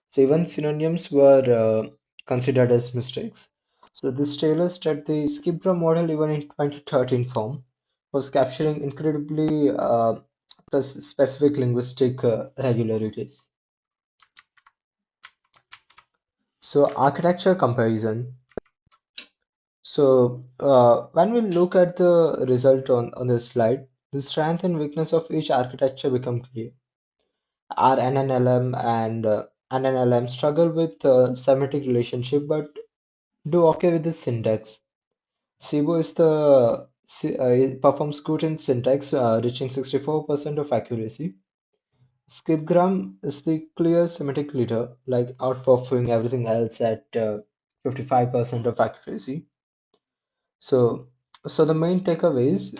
So even synonyms were considered as mistakes. So this tells that the Skipper model, even in 2013 form, was capturing incredibly specific linguistic regularities. So architecture comparison. So when we look at the result on this slide, the strength and weakness of each architecture become clear. Our NNLM and NNLM struggle with semantic relationship, but do okay with the syntax. Cebu is it performs good in syntax, reaching 64% of accuracy. Skipgram is the clear semantic leader, like outperforming everything else at 55% of accuracy. So, so the main takeaway is,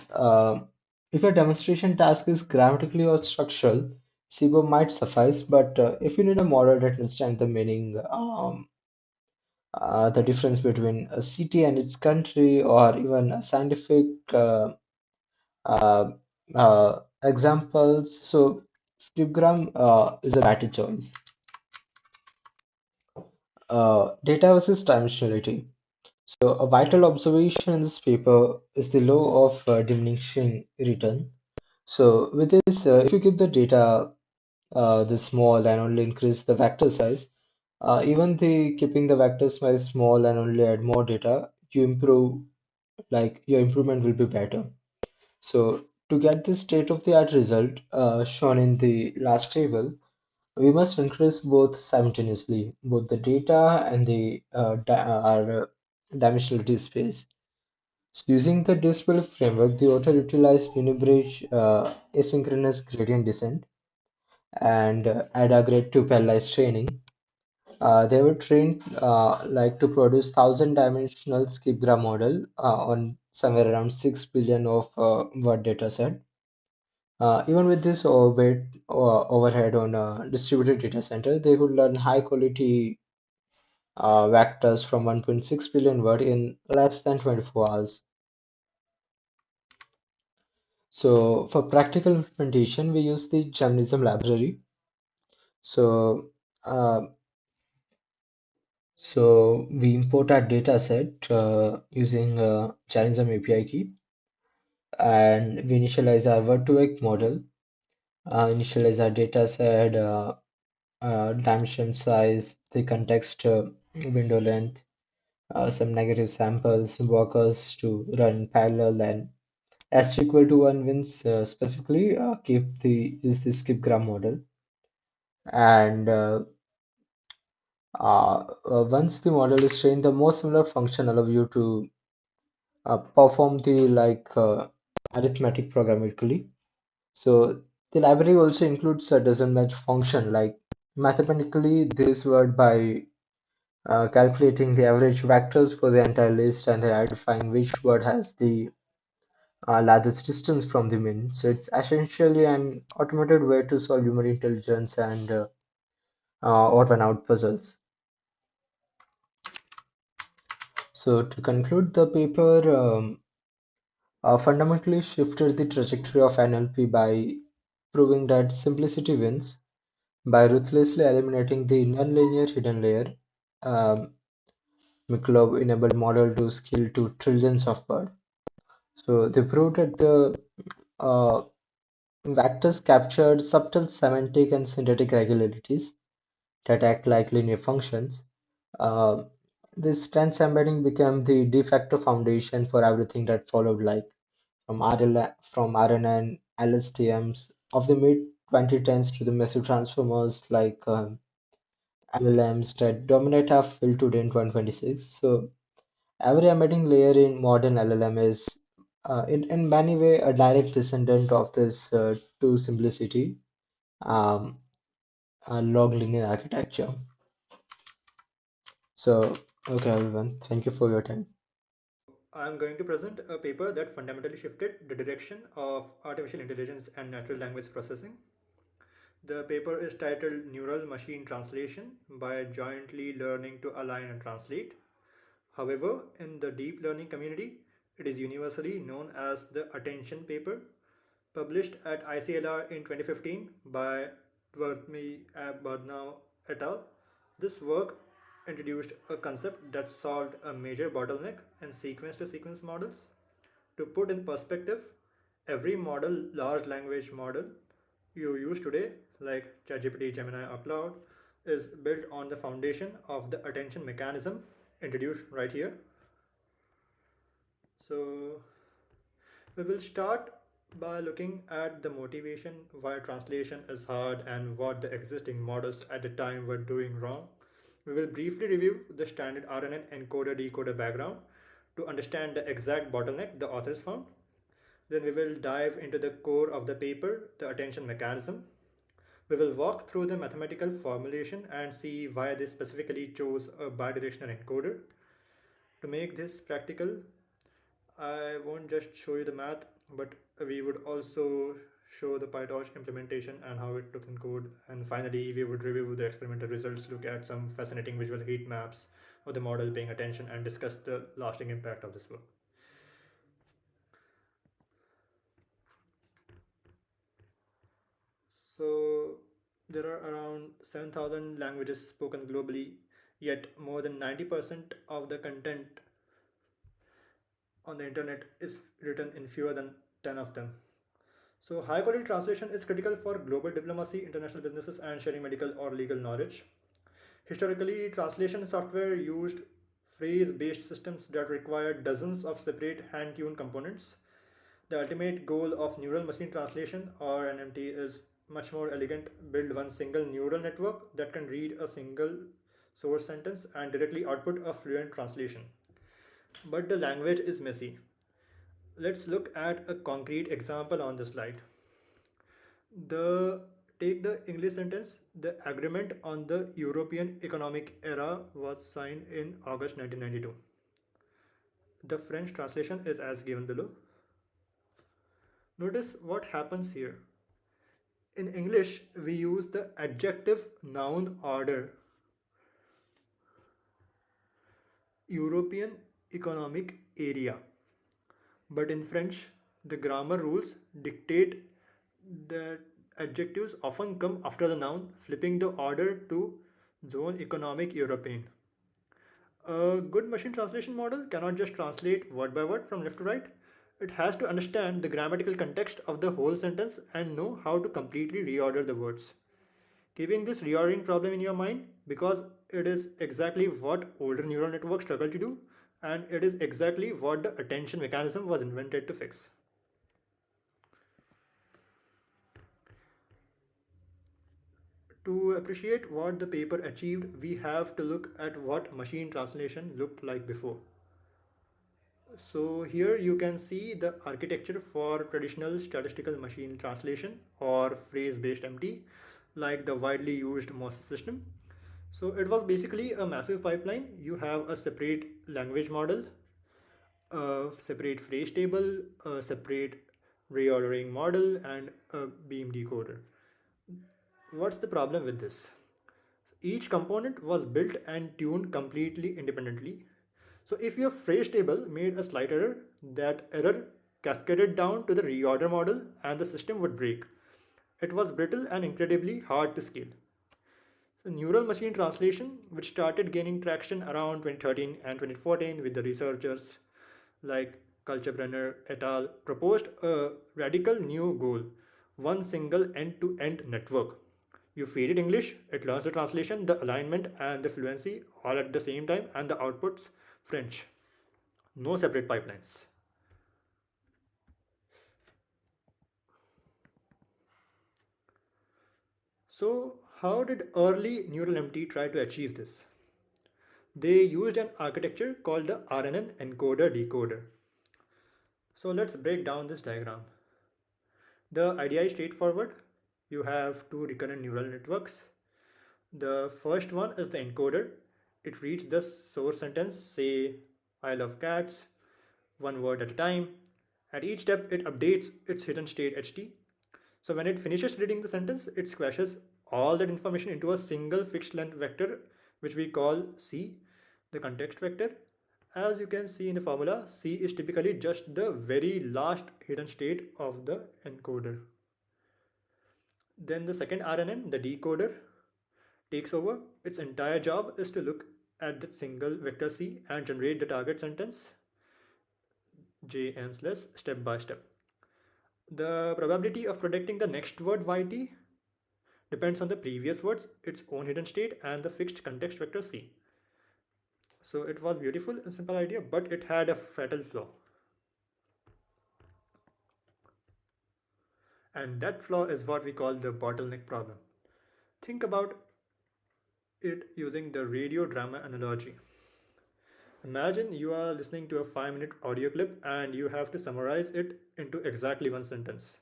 if your demonstration task is grammatically or structural, Cebu might suffice, but if you need a model that understands the meaning, the difference between a city and its country, or even a scientific uh, examples. So Skipgram is a better choice. Data versus dimensionality. So a vital observation in this paper is the law of diminishing return. So with this, if you keep the data this small and only increase the vector size, even the keeping the vector size small and only add more data, you improve, like your improvement will be better. So to get this state-of-the-art result shown in the last table, we must increase both simultaneously, both the data and the our dimensionality space. So using the display framework, the author utilized Unibridge asynchronous gradient descent and ADA grade 2 parallelized training. They were trained like to produce 1,000 dimensional skipgram model on somewhere around 6 billion of word data set. Even with this overhead on a distributed data center, they could learn high quality vectors from 1.6 billion word in less than 24 hours. So for practical implementation, we use the Gymnasium library. So uh, we import our data set using Gymnasium API key, and we initialize our word-to-vec model, initialize our data set, dimension size, the context window length, some negative samples, workers to run parallel, and s equal to 1 wins specifically keep the use the skipgram model. And once the model is trained, the most similar function allow you to perform the arithmetic programmatically. So the library also includes a doesn't match function, like mathematically this word by calculating the average vectors for the entire list and then identifying which word has the largest distance from the mean. So it's essentially an automated way to solve human intelligence and odd one out puzzles. So to conclude, the paper fundamentally shifted the trajectory of NLP by proving that simplicity wins by ruthlessly eliminating the nonlinear hidden layer. Um, Mikolov enabled model to scale to trillions of words. So they proved that the uh, vectors captured subtle semantic and synthetic regularities that act like linear functions. Uh, this tense embedding became the de facto foundation for everything that followed, like from RNN and LSTMs of the mid 2010s to the massive transformers like LLMs that dominate our field today in 2026. So every embedding layer in modern LLM is in many way a direct descendant of this to simplicity um, log linear architecture. So, okay, everyone, thank you for your time. I'm going to present a paper that fundamentally shifted the direction of artificial intelligence and natural language processing. The paper is titled Neural Machine Translation by Jointly Learning to Align and Translate. However, in the deep learning community, it is universally known as the Attention paper, published at ICLR in 2015 by Dwarmi Badnau et al. This work introduced a concept that solved a major bottleneck in sequence to sequence models. To put in perspective, every model, large language model you use today, like ChatGPT, Gemini, or Cloud, is built on the foundation of the attention mechanism introduced right here. So, we will start by looking at the motivation why translation is hard and what the existing models at the time were doing wrong. We will briefly review the standard RNN encoder decoder background to understand the exact bottleneck the authors found. Then we will dive into the core of the paper, the attention mechanism. We will walk through the mathematical formulation and see why they specifically chose a bidirectional encoder. To make this practical, I won't just show you the math, but we would also show the PyTorch implementation and how it looks in code. And finally, we would review the experimental results, look at some fascinating visual heat maps of the model paying attention, and discuss the lasting impact of this work. So, there are around 7,000 languages spoken globally, yet more than 90% of the content on the internet is written in fewer than 10 of them. So, high quality translation is critical for global diplomacy, international businesses, and sharing medical or legal knowledge. Historically, translation software used phrase based systems that required dozens of separate hand tuned components. The ultimate goal of neural machine translation, or NMT, is much more elegant: build one single neural network that can read a single source sentence and directly output a fluent translation. But the language is messy. Let's look at a concrete example on the slide. The Take the English sentence. The agreement on the European Economic Era was signed in August 1992. The French translation is as given below. Notice what happens here. In English, we use the adjective noun order: European Economic Area. But in French, the grammar rules dictate that adjectives often come after the noun, flipping the order to zone economic European. A good machine translation model cannot just translate word by word from left to right. It has to understand the grammatical context of the whole sentence and know how to completely reorder the words. Keeping this reordering problem in your mind, because it is exactly what older neural networks struggle to do, and it is exactly what the attention mechanism was invented to fix. To appreciate what the paper achieved, we have to look at what machine translation looked like before. So here you can see the architecture for traditional statistical machine translation, or phrase based MT. like the widely used Moses system. So it was basically a massive pipeline. You have a separate language model, a separate phrase table, a separate reordering model, and a beam decoder. What's the problem with this? Each component was built and tuned completely independently. So if your phrase table made a slight error, that error cascaded down to the reorder model and the system would break. It was brittle and incredibly hard to scale. So neural machine translation, which started gaining traction around 2013 and 2014 with the researchers like Kalchabrenner et al., proposed a radical new goal: one single end-to-end network. You feed it English, it learns the translation, the alignment, and the fluency all at the same time, and the outputs French. No separate pipelines. So, how did early neural MT try to achieve this? They used an architecture called the RNN encoder decoder. So, let's break down this diagram. The idea is straightforward. You have two recurrent neural networks. The first one is the encoder. It reads the source sentence, say, I love cats, one word at a time. At each step, it updates its hidden state HT. So when it finishes reading the sentence, it squashes all that information into a single fixed length vector, which we call C, the context vector. As you can see in the formula, C is typically just the very last hidden state of the encoder. Then the second RNN, the decoder, takes over. Its entire job is to look at the single vector C and generate the target sentence J and slash step by step. The probability of predicting the next word YT depends on the previous words, its own hidden state, and the fixed context vector C. So it was beautiful and simple idea, but it had a fatal flaw. And that flaw is what we call the bottleneck problem. Think about it using the radio drama analogy. Imagine you are listening to a 5-minute audio clip and you have to summarize it into exactly one sentence.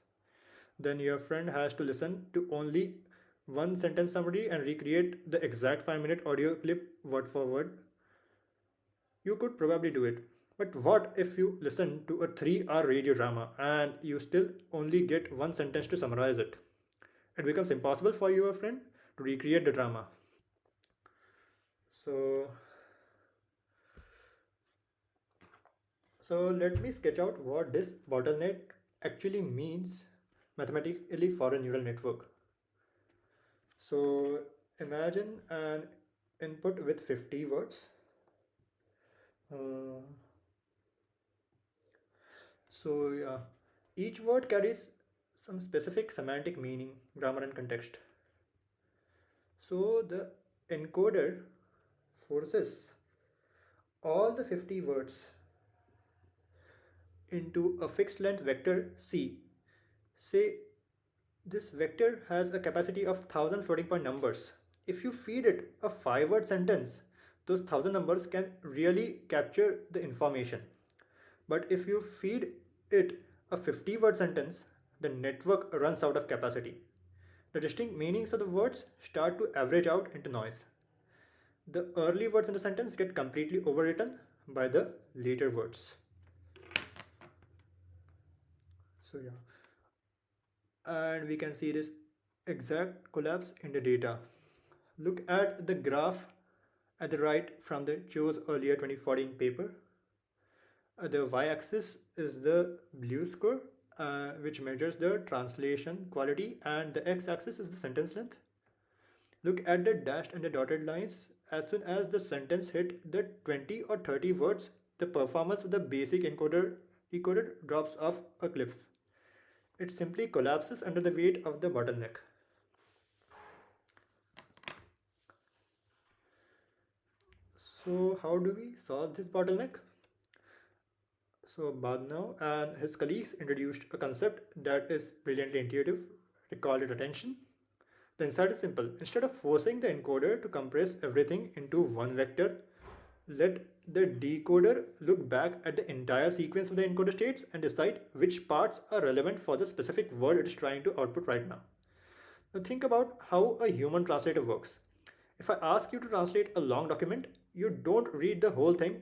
Then your friend has to listen to only one sentence summary and recreate the exact 5-minute audio clip word for word. You could probably do it. But what if you listen to a 3-hour radio drama and you still only get one sentence to summarize it? It becomes impossible for your friend to recreate the drama. So, let me sketch out what this bottleneck actually means mathematically for a neural network. So imagine an input with 50 words. Uh, yeah, each word carries some specific semantic meaning, grammar, and context. So the encoder forces all the 50 words into a fixed length vector C. Say this vector has a capacity of 1000 floating point numbers. If you feed it a 5-word sentence, those 1000 numbers can really capture the information. But if you feed it a 50-word sentence, the network runs out of capacity. The distinct meanings of the words start to average out into noise. The early words in the sentence get completely overwritten by the later words. So yeah, and we can see this exact collapse in the data. Look at the graph at the right from the Cho's earlier 2014 paper. The y-axis is the blue score, which measures the translation quality, and the x-axis is the sentence length. Look at the dashed and the dotted lines. As soon as the sentence hit the 20 or 30 words, the performance of the basic decoder drops off a cliff. It simply collapses under the weight of the bottleneck. So how do we solve this bottleneck? So Badnau and his colleagues introduced a concept that is brilliantly intuitive. They called it attention. The insight is simple. Instead of forcing the encoder to compress everything into one vector, let the decoder look back at the entire sequence of the encoder states and decide which parts are relevant for the specific word it is trying to output right now. Now think about how a human translator works. If I ask you to translate a long document, you don't read the whole thing,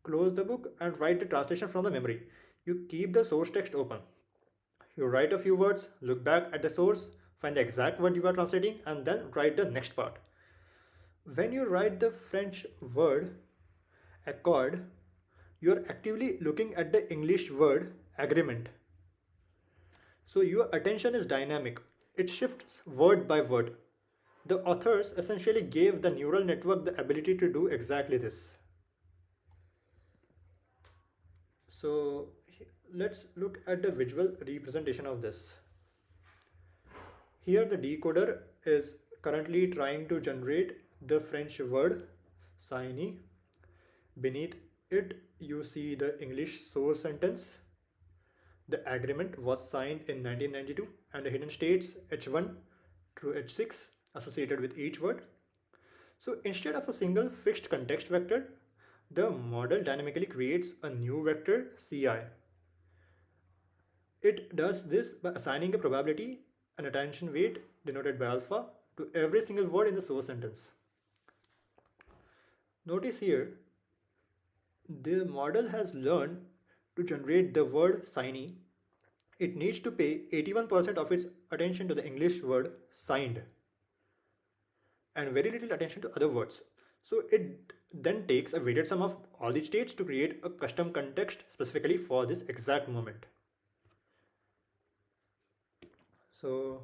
close the book, and write the translation from the memory. You keep the source text open. You write a few words, look back at the source, find the exact word you are translating, and then write the next part. When you write the French word accord, you are actively looking at the English word agreement. So your attention is dynamic, it shifts word by word. The authors essentially gave the neural network the ability to do exactly this. So let's look at the visual representation of this. Here the decoder is currently trying to generate the French word signy. Beneath it you see the English source sentence. The agreement was signed in 1992 and the hidden states H1 through H6 associated with each word. So instead of a single fixed context vector, the model dynamically creates a new vector Ci. It does this by assigning a probability and attention weight denoted by alpha to every single word in the source sentence. Notice here, the model has learned to generate the word signy. It needs to pay 81% of its attention to the English word signed and very little attention to other words. So it then takes a weighted sum of all the states to create a custom context specifically for this exact moment. So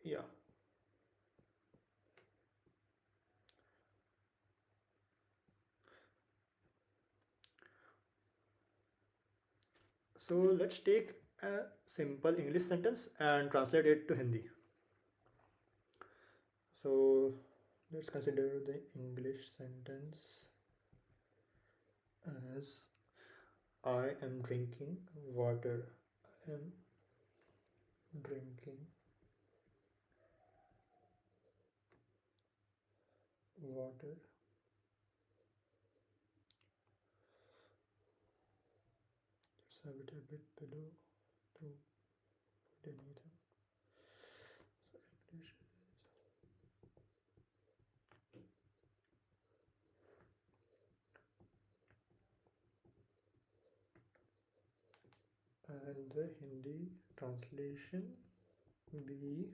yeah. So let's take a simple English sentence and translate it to Hindi. So let's consider the English sentence as I am drinking water. I am drinking water. Let's have it a bit below to put anything. So English and the Hindi translation be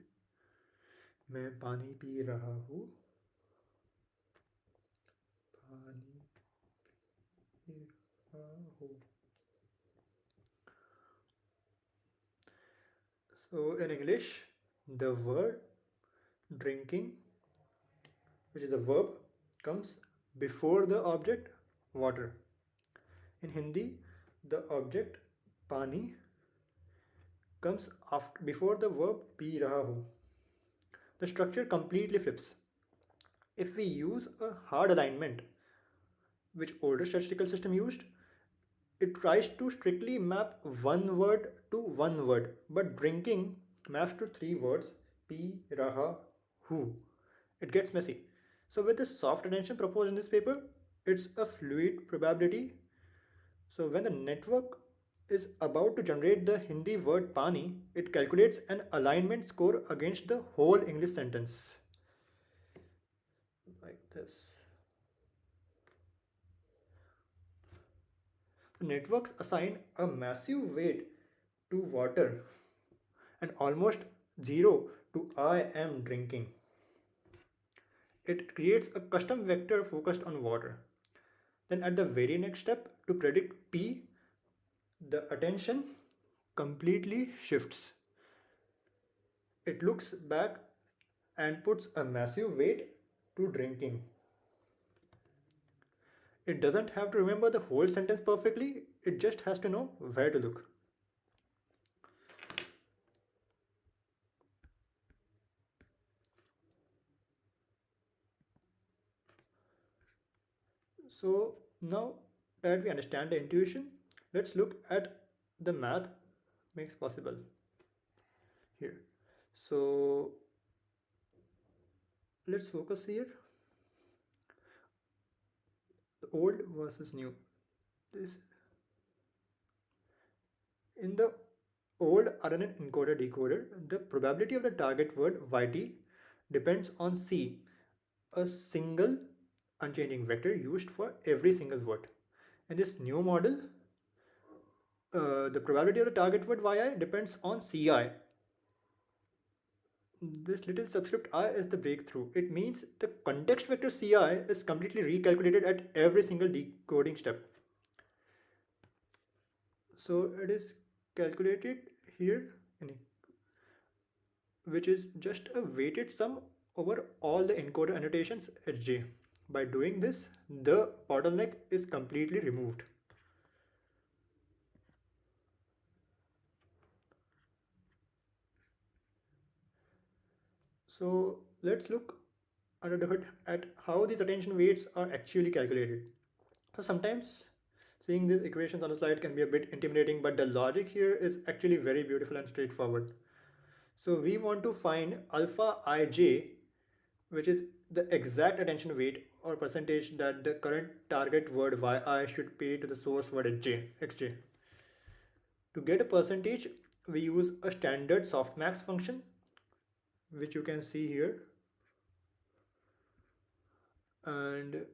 मैं पानी P रहा हूँ पानी P रहा हूँ. So in English, the word drinking, which is a verb, comes before the object water. In Hindi, the object pani comes after before the verb pi raha hu. The structure completely flips. If we use a hard alignment, which older statistical system used, it tries to strictly map one word to one word, but drinking maps to three words pi, raha, hu. It gets messy. So, with the soft attention proposed in this paper, it's a fluid probability. So, when the network is about to generate the Hindi word pani, it calculates an alignment score against the whole English sentence. Like this. Networks assign a massive weight to water and almost zero to I am drinking. It creates a custom vector focused on water. Then at the very next step, to predict P, the attention completely shifts. It looks back and puts a massive weight to drinking. It doesn't have to remember the whole sentence perfectly, it just has to know where to look. So now that we understand the intuition, let's look at the math makes possible here. So let's focus here. The old versus new. This in the old RNN encoder decoder, the probability of the target word YT depends on C, a single unchanging vector used for every single word. In this new model, the probability of the target word yi depends on ci. This little subscript I is the breakthrough. It means the context vector ci is completely recalculated at every single decoding step. So it is calculated here, which is just a weighted sum over all the encoder annotations hj. By doing this, the bottleneck is completely removed. So let's look under the hood at how these attention weights are actually calculated. So sometimes seeing these equations on a slide can be a bit intimidating, but the logic here is actually very beautiful and straightforward. So we want to find alpha ij, which is the exact attention weight or percentage that the current target word yi should pay to the source word xj. To get a percentage, we use a standard softmax function, which you can see here. And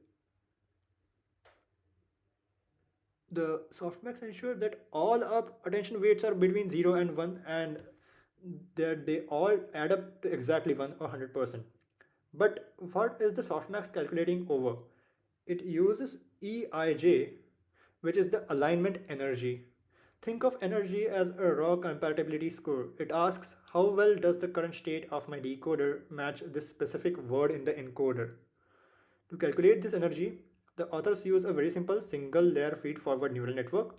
the softmax ensure that all up attention weights are between 0 and 1 and that they all add up to exactly 1 or 100%. But what is the softmax calculating over? It uses EIJ, which is the alignment energy. Think of energy as a raw compatibility score. It asks how well does the current state of my decoder match this specific word in the encoder. To calculate this energy, the authors use a very simple single layer feed forward neural network,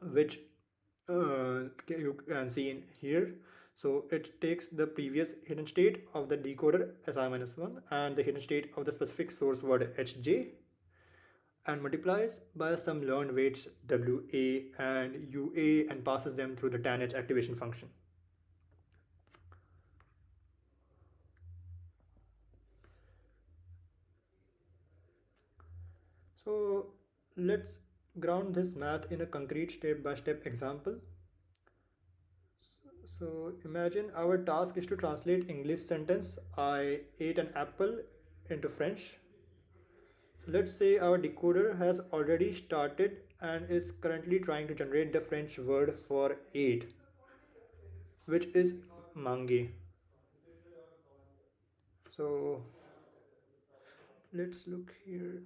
which you can see in here. So it takes the previous hidden state of the decoder Si-1 and the hidden state of the specific source word Hj and multiplies by some learned weights Wa and Ua and passes them through the tanh activation function. So let's ground this math in a concrete step-by-step example. So imagine our task is to translate English sentence I ate an apple into French. So let's say our decoder has already started and is currently trying to generate the French word for ate, which is mange. So let's look here.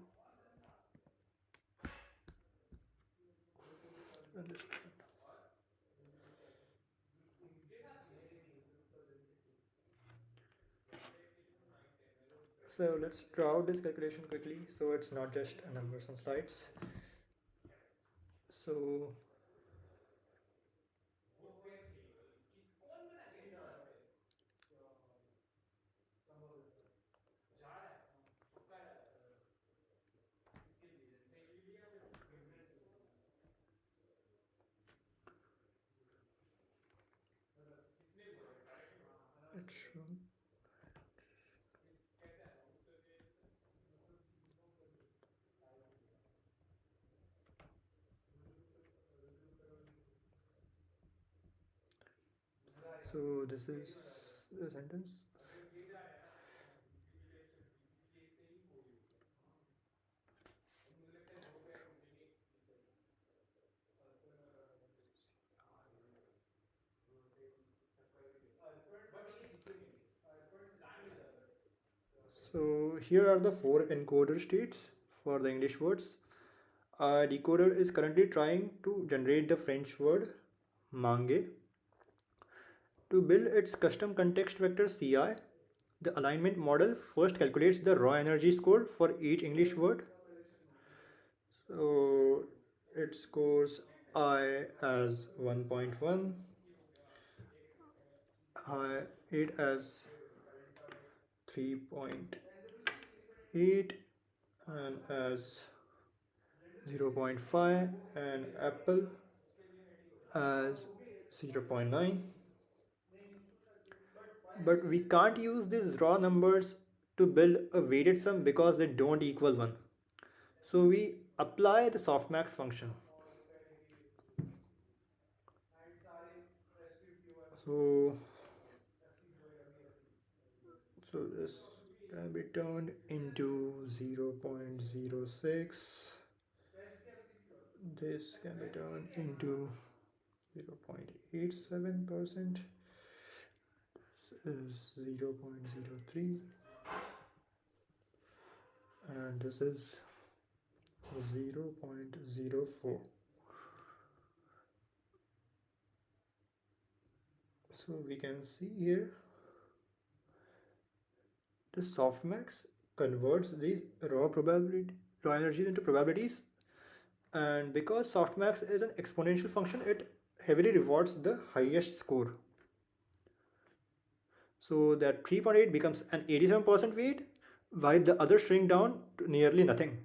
So let's draw out this calculation quickly so it's not just numbers on slides. So it's shown. So this is the sentence. So here are the four encoder states for the English words. Our decoder is currently trying to generate the French word mange. To build its custom context vector Ci, the alignment model first calculates the raw energy score for each English word. So it scores I as 1.1, I 8 as 3.8 and as 0.5 and apple as 0.9. But we can't use these raw numbers to build a weighted sum because they don't equal 1. So we apply the softmax function. So, so this can be turned into 0.06. This can be turned into 0.87%. This is 0.03, and this is 0.04. So we can see here the softmax converts these raw energies into probabilities, and because softmax is an exponential function, it heavily rewards the highest score. So that 3.8 becomes an 87% weight, while the others shrink down to nearly nothing.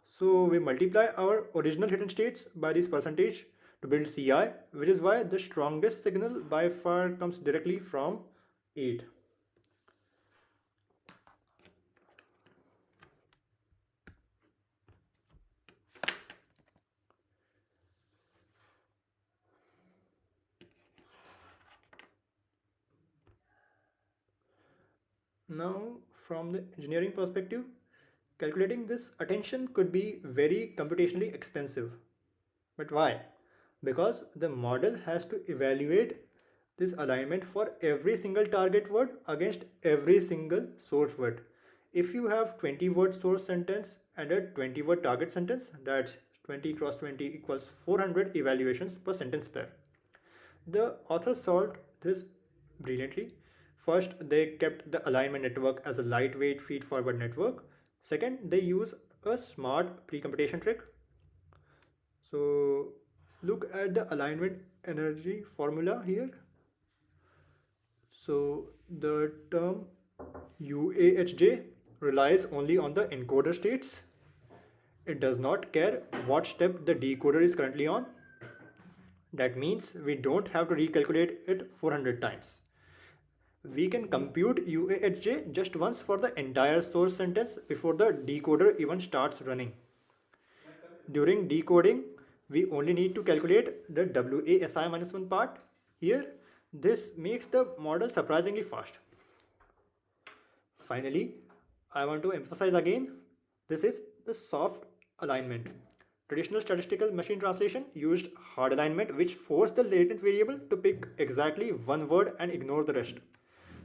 So we multiply our original hidden states by this percentage to build CI, which is why the strongest signal by far comes directly from 8. Now, from the engineering perspective, calculating this attention could be very computationally expensive. But why? Because the model has to evaluate this alignment for every single target word against every single source word. If you have 20 word source sentence and a 20 word target sentence, that's 20 cross 20 equals 400 evaluations per sentence pair. The authors solved this brilliantly. First, they kept the alignment network as a lightweight feed forward network. Second, they use a smart pre-computation trick. So, look at the alignment energy formula here. So, the term UAHJ relies only on the encoder states. It does not care what step the decoder is currently on. That means we don't have to recalculate it 400 times. We can compute UAHJ just once for the entire source sentence before the decoder even starts running. During decoding, we only need to calculate the WASI-1 part. Here, this makes the model surprisingly fast. Finally, I want to emphasize again, this is the soft alignment. Traditional statistical machine translation used hard alignment, which forced the latent variable to pick exactly one word and ignore the rest.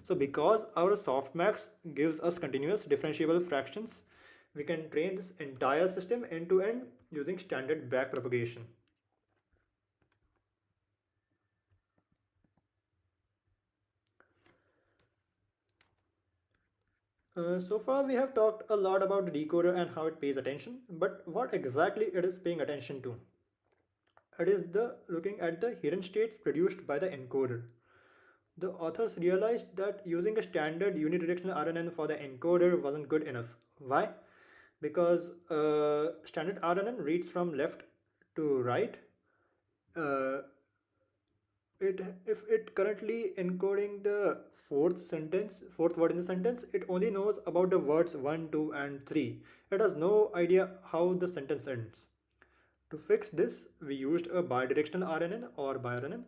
So because our softmax gives us continuous differentiable fractions, we can train this entire system end to end using standard backpropagation. So far we have talked a lot about the decoder and how it pays attention, but what exactly it is paying attention to? It is the looking at the hidden states produced by the encoder. The authors realized that using a standard unidirectional RNN for the encoder wasn't good enough. Why? Because standard RNN reads from left to right. Uh, it if it currently encoding the fourth word in the sentence, it only knows about the words 1, 2, and 3. It has no idea how the sentence ends. To fix this, we used a bidirectional RNN or bi-RNN.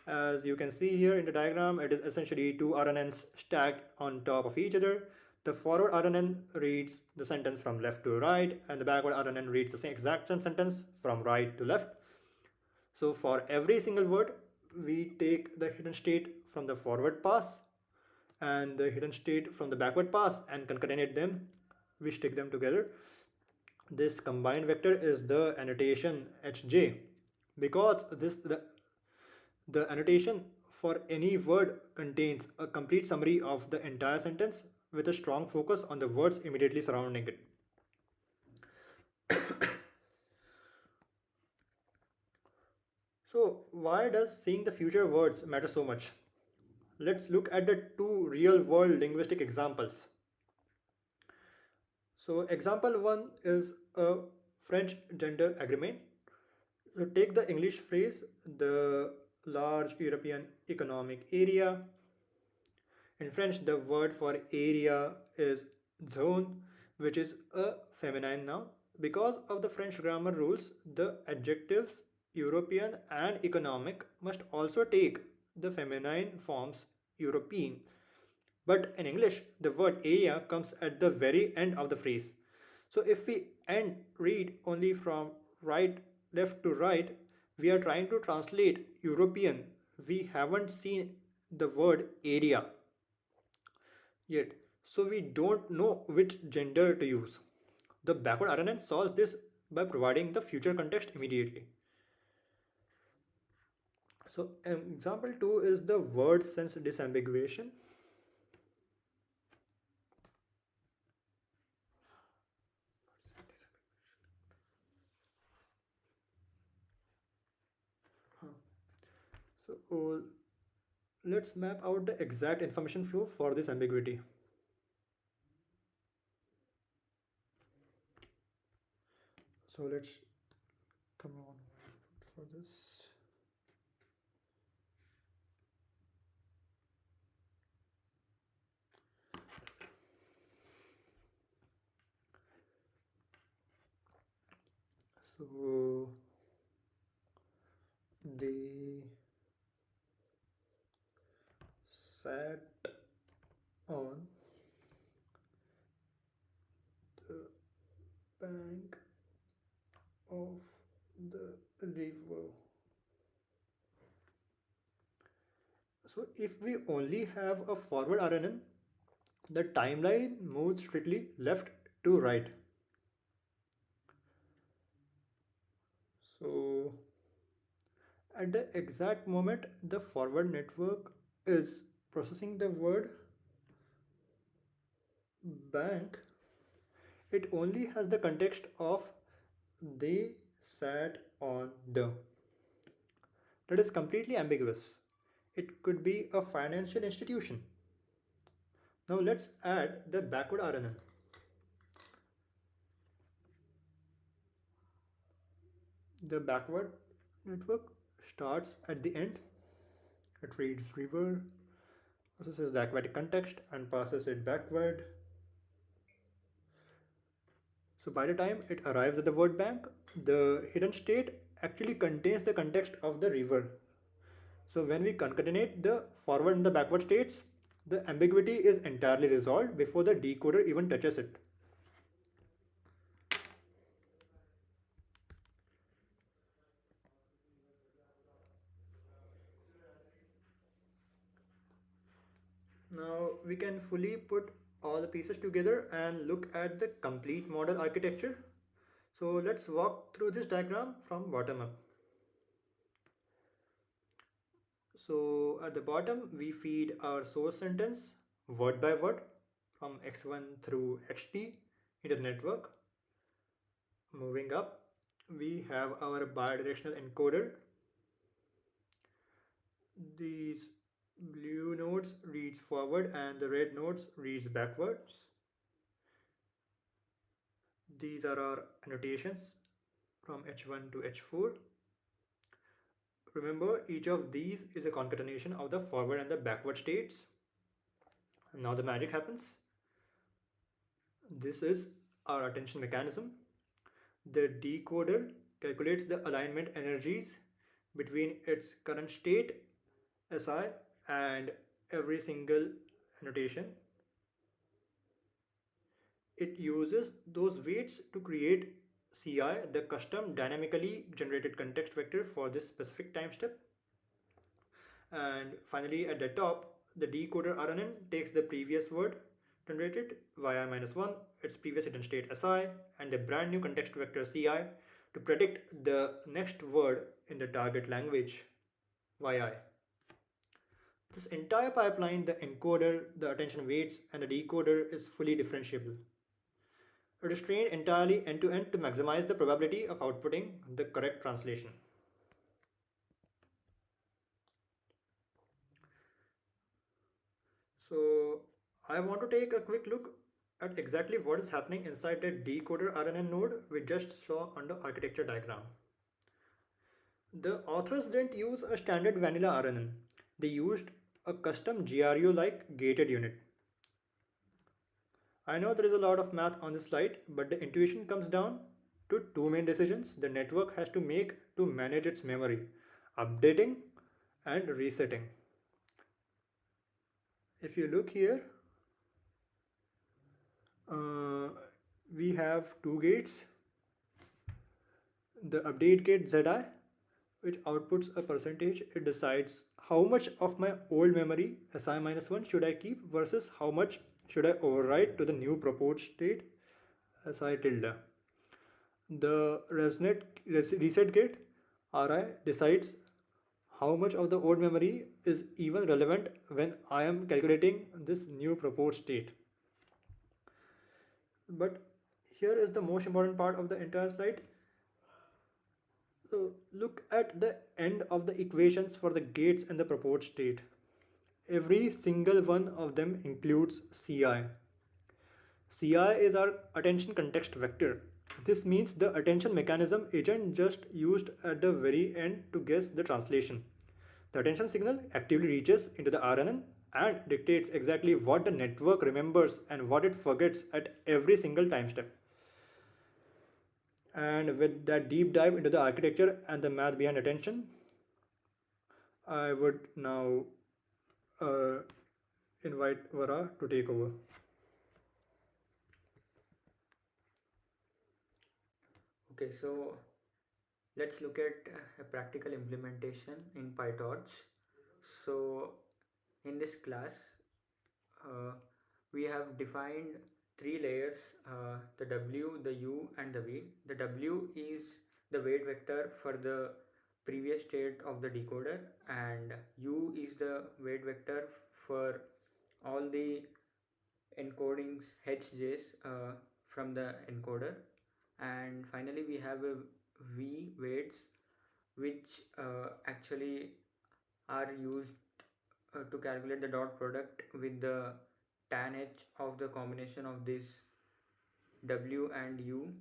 As you can see here in the diagram, it is essentially two RNNs stacked on top of each other. The forward RNN reads the sentence from left to right, and the backward RNN reads the same exact same sentence from right to left. So for every single word, we take the hidden state from the forward pass and the hidden state from the backward pass and concatenate them. We stick them together. This combined vector is the annotation hj, because the annotation for any word contains a complete summary of the entire sentence with a strong focus on the words immediately surrounding it. So why does seeing the future words matter so much? Let's look at the two real world linguistic examples. So example 1 is a French gender agreement. So take the English phrase, the large European economic area. In French, the word for area is zone, which is a feminine noun. Because of the French grammar rules, the adjectives European and economic must also take the feminine forms European. But in English, the word area comes at the very end of the phrase. So if we end read only from right left to right, we are trying to translate European. We haven't seen the word area yet, so we don't know which gender to use. The backward RNN solves this by providing the future context immediately. So example 2 is the word sense disambiguation. So let's map out the exact information flow for this ambiguity. So let's come on for this. So they sat on the bank of the river. So if we only have a forward RNN, the timeline moves strictly left to right. So at the exact moment the forward network is processing the word bank, it only has the context of they sat on the. That is completely ambiguous. It could be a financial institution. Now let's add the backward RNN. The backward network starts at the end. It reads river, processes the aquatic context and passes it backward. So by the time it arrives at the word bank, the hidden state actually contains the context of the river. So when we concatenate the forward and the backward states, the ambiguity is entirely resolved before the decoder even touches it. Now we can fully put all the pieces together and look at the complete model architecture. So let's walk through this diagram from bottom up. So at the bottom we feed our source sentence word by word from x1 through xt into the network. Moving up, we have our bidirectional encoder. These blue nodes reads forward and the red nodes reads backwards. These are our annotations from h1 to h4. Remember, each of these is a concatenation of the forward and the backward states. And now the magic happens. This is our attention mechanism. The decoder calculates the alignment energies between its current state SI and every single annotation. It uses those weights to create CI, the custom dynamically generated context vector for this specific time step. And finally at the top, the decoder RNN takes the previous word generated via -1, its previous hidden state SI, and a brand new context vector CI to predict the next word in the target language YI. This entire pipeline, the encoder, the attention weights, and the decoder is fully differentiable. It is trained entirely end to end to maximize the probability of outputting the correct translation. So I want to take a quick look at exactly what is happening inside the decoder RNN node we just saw on the architecture diagram. The authors didn't use a standard vanilla RNN. They used a custom GRU-like gated unit. I know there is a lot of math on this slide, but the intuition comes down to two main decisions the network has to make to manage its memory: updating and resetting. If you look here, uh, we have two gates. The update gate ZI, which outputs a percentage. It decides how much of my old memory SI minus 1 should I keep versus how much should I overwrite to the new proposed state SI tilde. The reset gate RI decides how much of the old memory is even relevant when I am calculating this new proposed state. But here is the most important part of the entire slide. So look at the end of the equations for the gates and the proposed state. Every single one of them includes Ci. Ci is our attention context vector. This means the attention mechanism isn't just used at the very end to guess the translation. The attention signal actively reaches into the RNN and dictates exactly what the network remembers and what it forgets at every single time step. And with that deep dive into the architecture and the math behind attention, I would now uh, invite Vara to take over. Okay, so let's look at a practical implementation in PyTorch. So in this class, uh, we have defined three layers, the W, the U and the V. The W is the weight vector for the previous state of the decoder, and U is the weight vector for all the encodings HJs from the encoder, and finally we have a V weights which actually are used to calculate the dot product with the tan h of the combination of this W and U.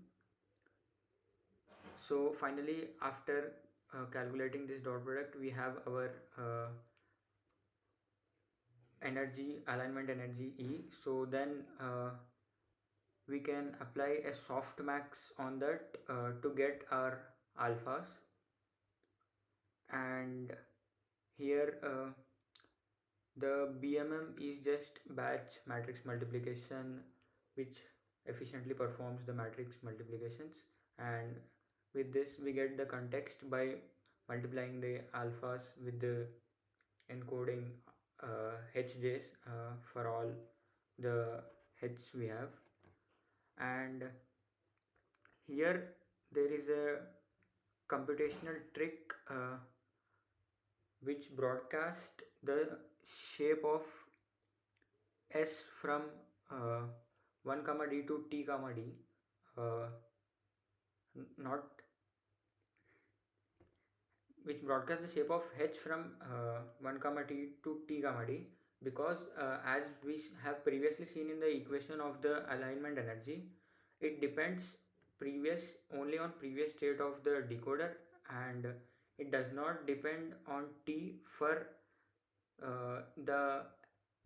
So finally, after calculating this dot product, we have our energy, alignment energy E. So then we can apply a softmax on that to get our alphas, and here the BMM is just batch matrix multiplication which efficiently performs the matrix multiplications, and with this we get the context by multiplying the alphas with the encoding HJs for all the H we have. And here there is a computational trick which broadcast the shape of S from uh, 1 comma d to t comma d, uh, not which broadcasts the shape of h from 1 comma t to t comma d, because as we have previously seen in the equation of the alignment energy, it depends previous only on previous state of the decoder, and it does not depend on t for the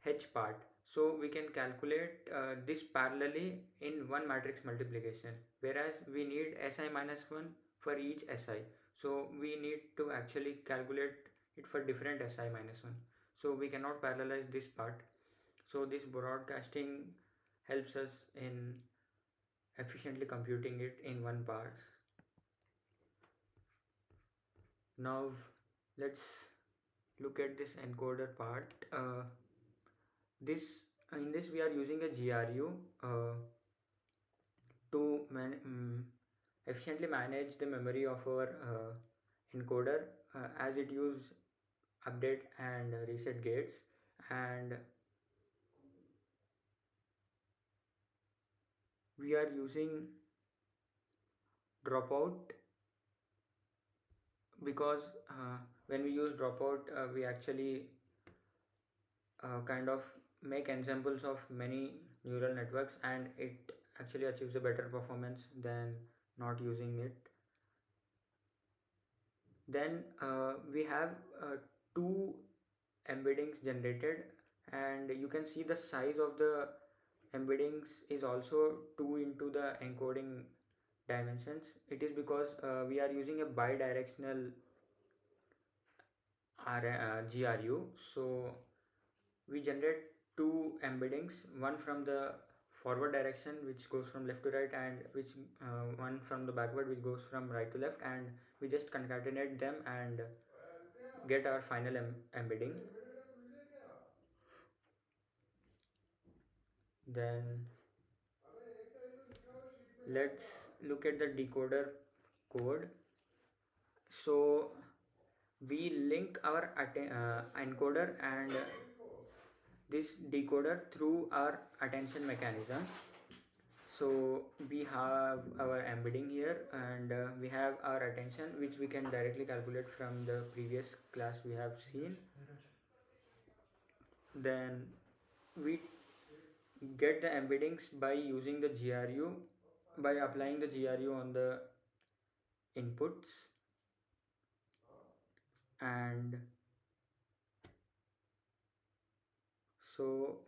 h part. So we can calculate this parallelly in one matrix multiplication, whereas we need Si minus 1 for each Si. So we need to actually calculate it for different Si minus 1. So we cannot parallelize this part. So this broadcasting helps us in efficiently computing it in one pass. Now let's look at this encoder part. This In this we are using a GRU to efficiently manage the memory of our encoder, as it use update and reset gates, and we are using dropout because when we use dropout we actually kind of make ensembles of many neural networks, and it actually achieves a better performance than not using it. Then we have two embeddings generated, and you can see the size of the embeddings is also 2 into the encoding dimensions. It is because we are using a bidirectional GRU, so we generate two embeddings, one from the forward direction which goes from left to right, and which one from the backward which goes from right to left, and we just concatenate them and get our final embedding. Then let's look at the decoder code. So we link our encoder and this decoder through our attention mechanism. So we have our embedding here, and we have our attention, which we can directly calculate from the previous class we have seen. Then we get the embeddings by using the GRU, by applying the GRU on the inputs, and so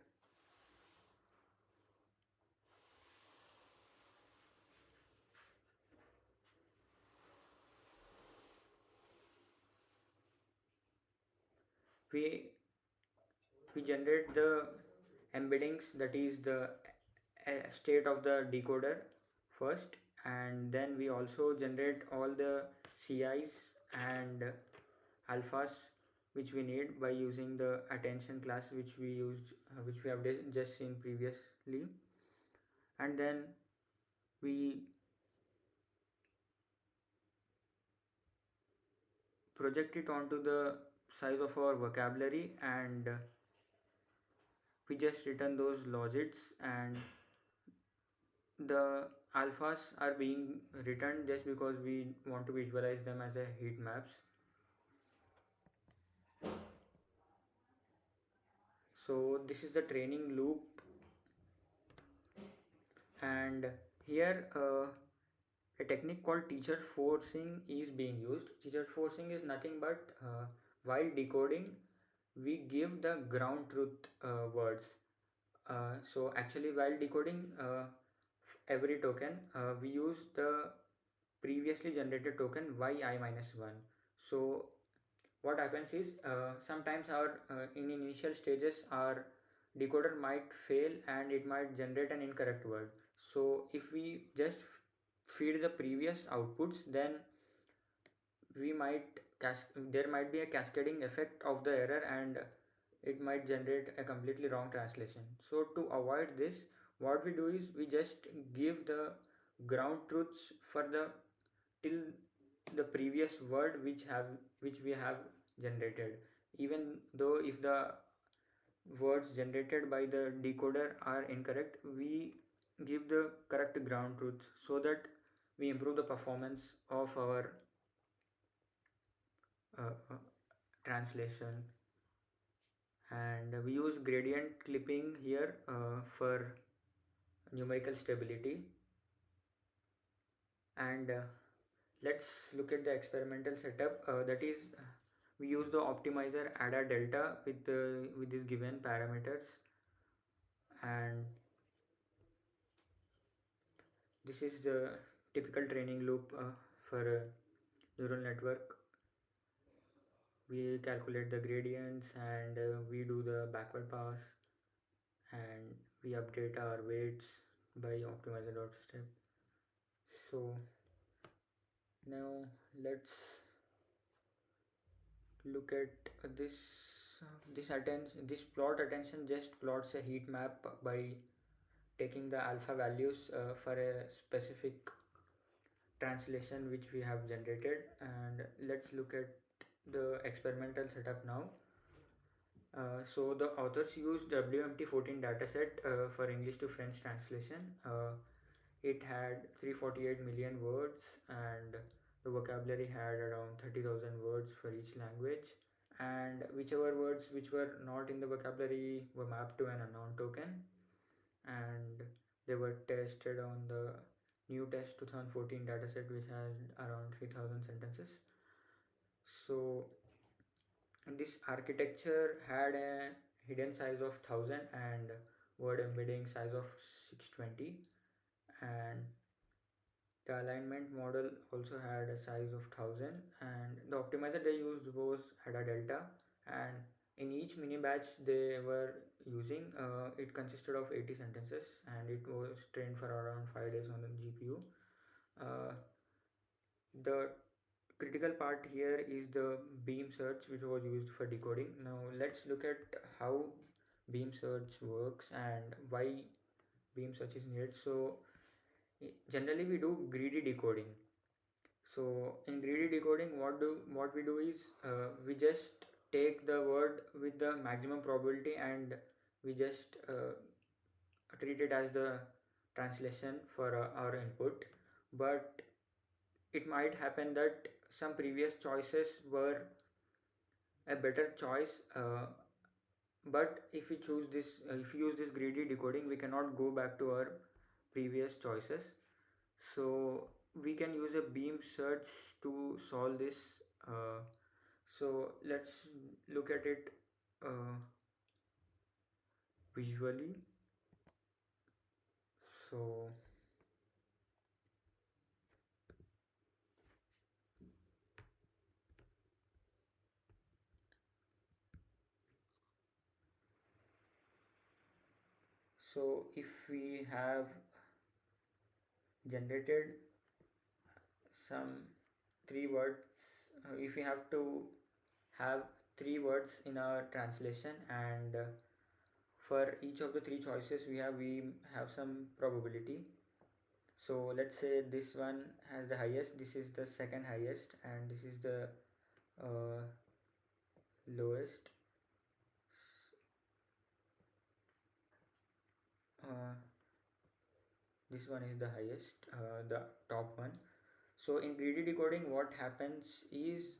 we we generate the embeddings, that is the state of the decoder first, and then we also generate all the CIs and alphas which we need by using the attention class which we used, which we have just seen previously. And then we project it onto the size of our vocabulary, and we just return those logits, and the alphas are being returned just because we want to visualize them as a heat maps. So this is the training loop, and here a technique called teacher forcing is being used. Teacher forcing is nothing but while decoding we give the ground truth words. So actually while decoding every token, we use the previously generated token yi minus 1. So what happens is sometimes our in initial stages our decoder might fail and it might generate an incorrect word. So if we just feed the previous outputs, then we might there might be a cascading effect of the error, and it might generate a completely wrong translation. So to avoid this, what we do is we just give the ground truths for the till the previous word which we have generated, even though if the words generated by the decoder are incorrect, we give the correct ground truth so that we improve the performance of our uh, translation. And we use gradient clipping here for numerical stability. And let's look at the experimental setup, that is we use the optimizer ada delta with these given parameters, and this is the typical training loop for a neural network. We calculate the gradients, and we do the backward pass, and we update our weights by optimizer.step. So now let's look at this plot attention just plots a heat map by taking the alpha values for a specific translation which we have generated. And let's look at the experimental setup now. So the authors used WMT14 dataset for English to French translation. It had 348 million words, and the vocabulary had around 30,000 words for each language, and whichever words which were not in the vocabulary were mapped to an unknown token, and they were tested on the new test 2014 dataset which has around 3000 sentences. So this architecture had a hidden size of 1000 and word embedding size of 620, and the alignment model also had a size of 1000, and the optimizer they used was ada delta, and In each mini batch they were using, it consisted of 80 sentences and it was trained for around 5 days on the GPU. uh, the critical part here is the beam search which was used for decoding. Now let's look at how beam search works and why beam search is needed. So generally we do greedy decoding. So in greedy decoding, what we do is, we just take the word with the maximum probability and we just treat it as the translation for our input. But it might happen that some previous choices were a better choice, but if we choose this if we use this greedy decoding, we cannot go back to our previous choices. So we can use a beam search to solve this. uh, so let's look at it uh, visually. So if we have generated some three words, if we have to have three words in our translation, and for each of the three choices we have some probability. So let's say this one has the highest, this is the second highest, and this is the uh, lowest. uh, this one is the highest, the top one. So in greedy decoding what happens is,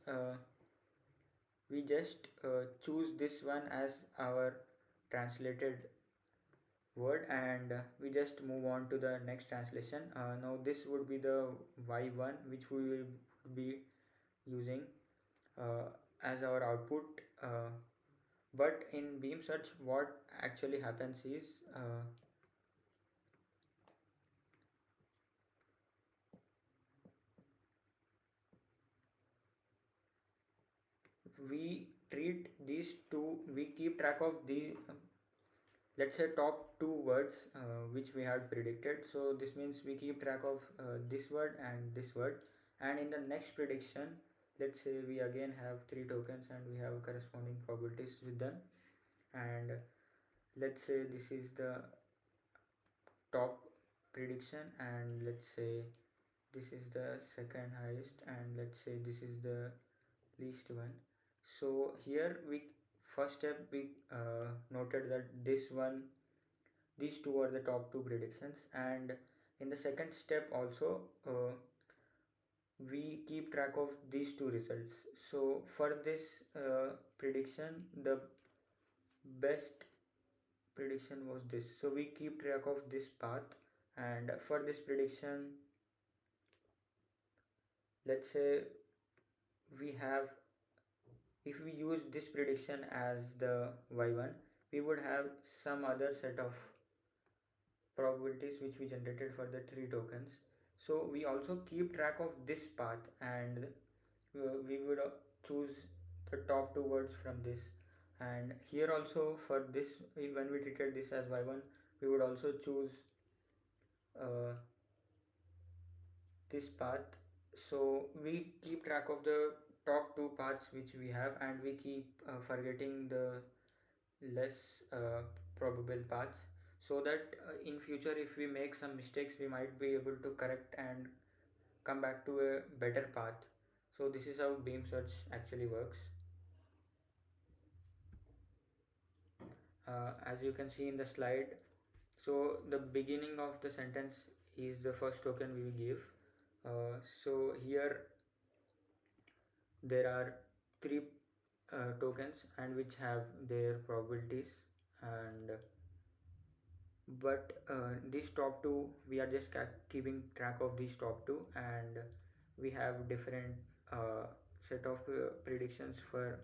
we just choose this one as our translated word, and we just move on to the next translation. Now this would be the y1 which we will be using uh, as our output. But in beam search what actually happens is, we keep track of the, let's say, top two words which we had predicted. So this means we keep track of this word and this word, and in the next prediction, let's say we again have three tokens and we have corresponding probabilities with them. And let's say this is the top prediction, and let's say this is the second highest, and let's say this is the least one. So here we first step we noted that these two are the top two predictions, and in the second step also, we keep track of these two results. So for this prediction, the best prediction was this, so we keep track of this path. And for this prediction, let's say we have, if we use this prediction as the y1, we would have some other set of probabilities which we generated for the three tokens. So we also keep track of this path, and we would choose the top two words from this. And here also for this, when we treated this as y1, we would also choose uh, this path. So we keep track of the top two paths which we have, and we keep forgetting the less probable paths, so that in future if we make some mistakes we might be able to correct and come back to a better path. So this is how beam search actually works. As you can see in the slide, so the beginning of the sentence is the first token we will give. So here there are three tokens and which have their probabilities, and but these top two, we are just keeping track of these top two, and we have different set of predictions for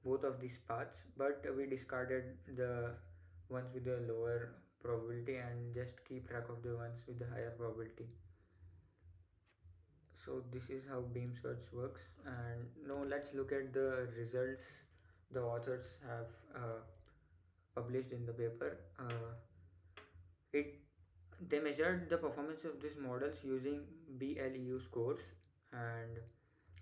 both of these paths, but we discarded the ones with the lower probability and just keep track of the ones with the higher probability. So this is how beam search works. And now let's look at the results the authors have published in the paper. It They measured the performance of these models using BLEU scores, and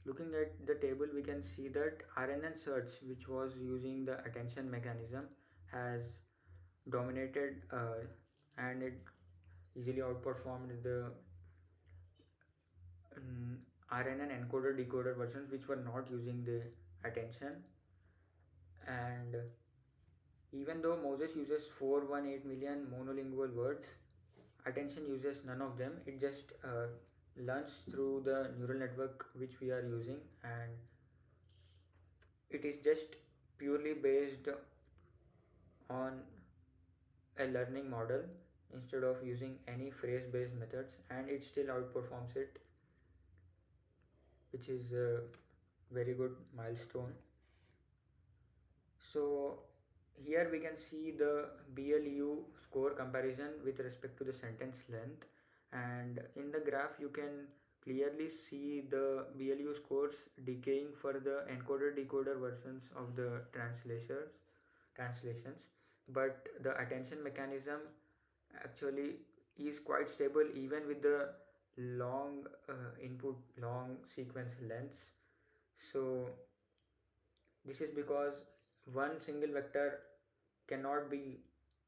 looking at the table we can see that RNN search, which was using the attention mechanism, has dominated, and it easily outperformed the RNN encoder decoder versions which were not using the attention. And even though Moses uses 418 million monolingual words, attention uses none of them. It just learns through the neural network which we are using, and it is just purely based on a learning model instead of using any phrase based methods, and it still outperforms it, which is a very good milestone. So here we can see the BLU score comparison with respect to the sentence length, and in the graph you can clearly see the BLU scores decaying for the encoder decoder versions of the translations, but the attention mechanism actually is quite stable even with the long sequence lengths. So this is because one single vector cannot be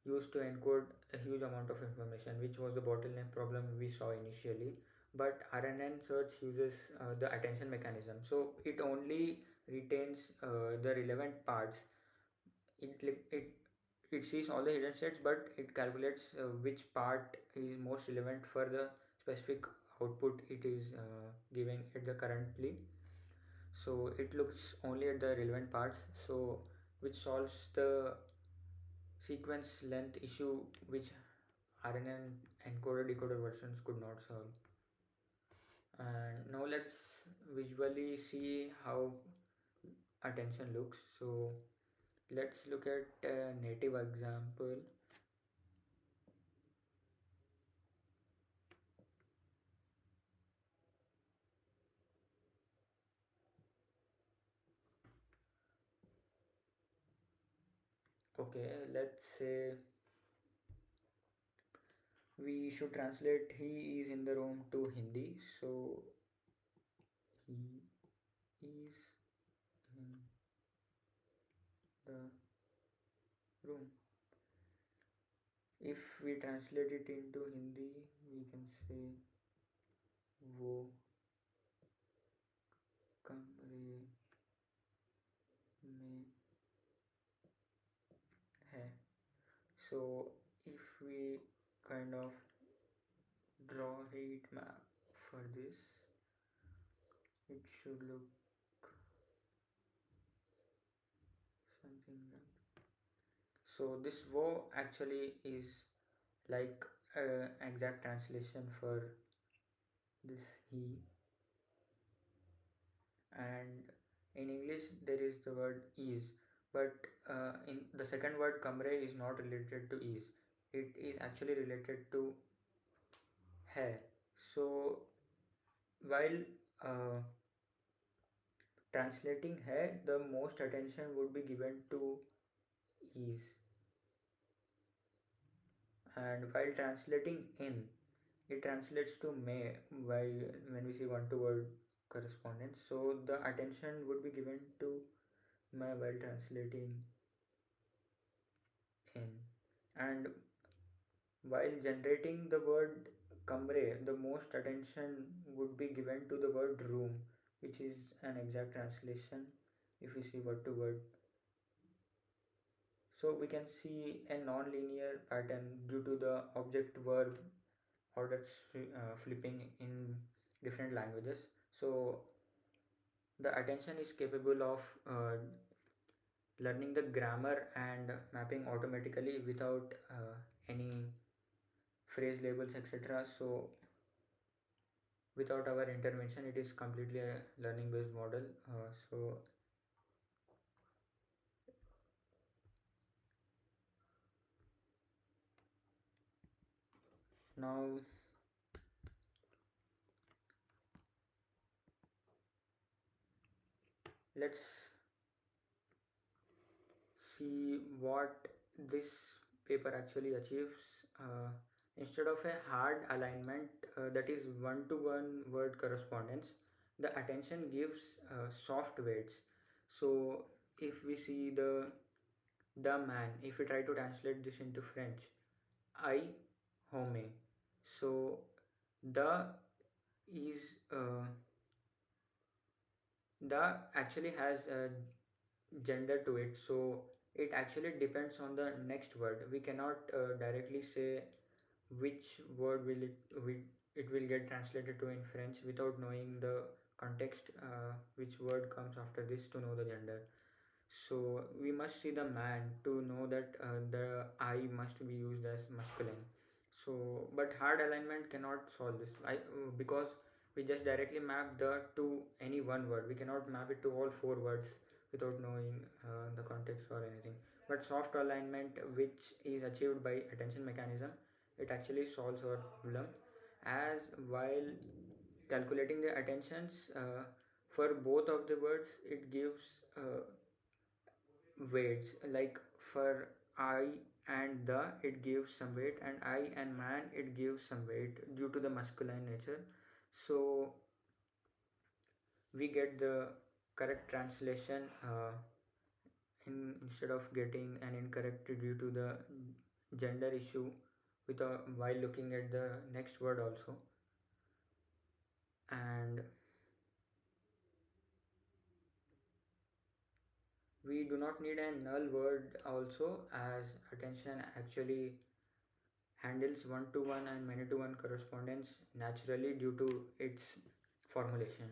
used to encode a huge amount of information, which was the bottleneck problem we saw initially. But RNN search uses the attention mechanism, so it only retains the relevant parts. It sees all the hidden states, but it calculates which part is most relevant for the specific output it is giving at the currently. So it looks only at the relevant parts, so which solves the sequence length issue which RNN encoder decoder versions could not solve. And now let's visually see how attention looks. So let's look at a native example. Okay, let's say we should translate "he is in the room" to Hindi. So he is in the room. If we translate it into Hindi, we can say वो कमरे में है. So if we kind of draw a heat map for this, it should look something like. So this wo actually is like an exact translation for this he, and in English there is the word is, but in the second word kamre is not related to is, it is actually related to hai. So while uh, translating hai, the most attention would be given to is, and while translating in, it translates to may while when we see one to word correspondence, so the attention would be given to may while translating in. And while generating the word kamre, the most attention would be given to the word room, which is an exact translation if we see word to word. So we can see a non-linear pattern due to the object verb orders flipping in different languages. So the attention is capable of learning the grammar and mapping automatically without any phrase labels, etc. So without our intervention, it is completely a learning based model. So now let's see what this paper actually achieves. Instead of a hard alignment that is one to one word correspondence, the attention gives soft weights. So if we see the man, if we try to translate this into French, I home. So the is the actually has a gender to it, so it actually depends on the next word. We cannot directly say which word it will get translated to in French without knowing the context, which word comes after this to know the gender. So we must see the man to know that the I must be used as masculine. So but hard alignment cannot solve this, because we just directly map the to any one word. We cannot map it to all four words without knowing the context or anything. But soft alignment, which is achieved by attention mechanism, it actually solves our problem. As while calculating the attentions for both of the words, it gives weights. Like for I and the, it gives some weight, and I and man, it gives some weight due to the masculine nature. So we get the correct translation instead of getting an incorrect due to the gender issue while looking at the next word also. And we do not need a null word also, as attention actually handles one to one and many to one correspondence naturally due to its formulation.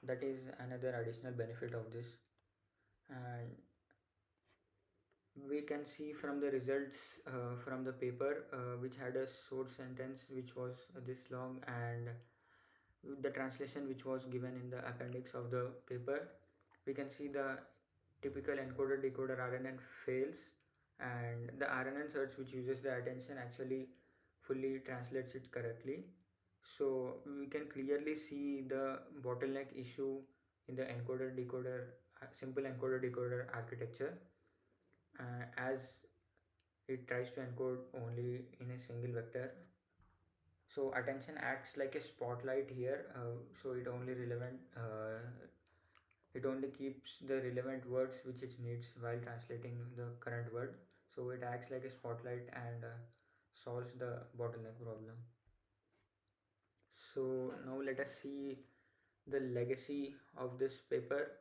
That is another additional benefit of this. And we can see from the results from the paper, which had a source sentence which was this long, and the translation which was given in the appendix of the paper, we can see the typical encoder decoder RNN fails, and the RNN search, which uses the attention, actually fully translates it correctly. So we can clearly see the bottleneck issue in the encoder decoder, simple encoder decoder architecture, as it tries to encode only in a single vector. So attention acts like a spotlight here, so it only keeps the relevant words which it needs while translating the current word. So it acts like a spotlight and solves the bottleneck problem. So now let us see the legacy of this paper.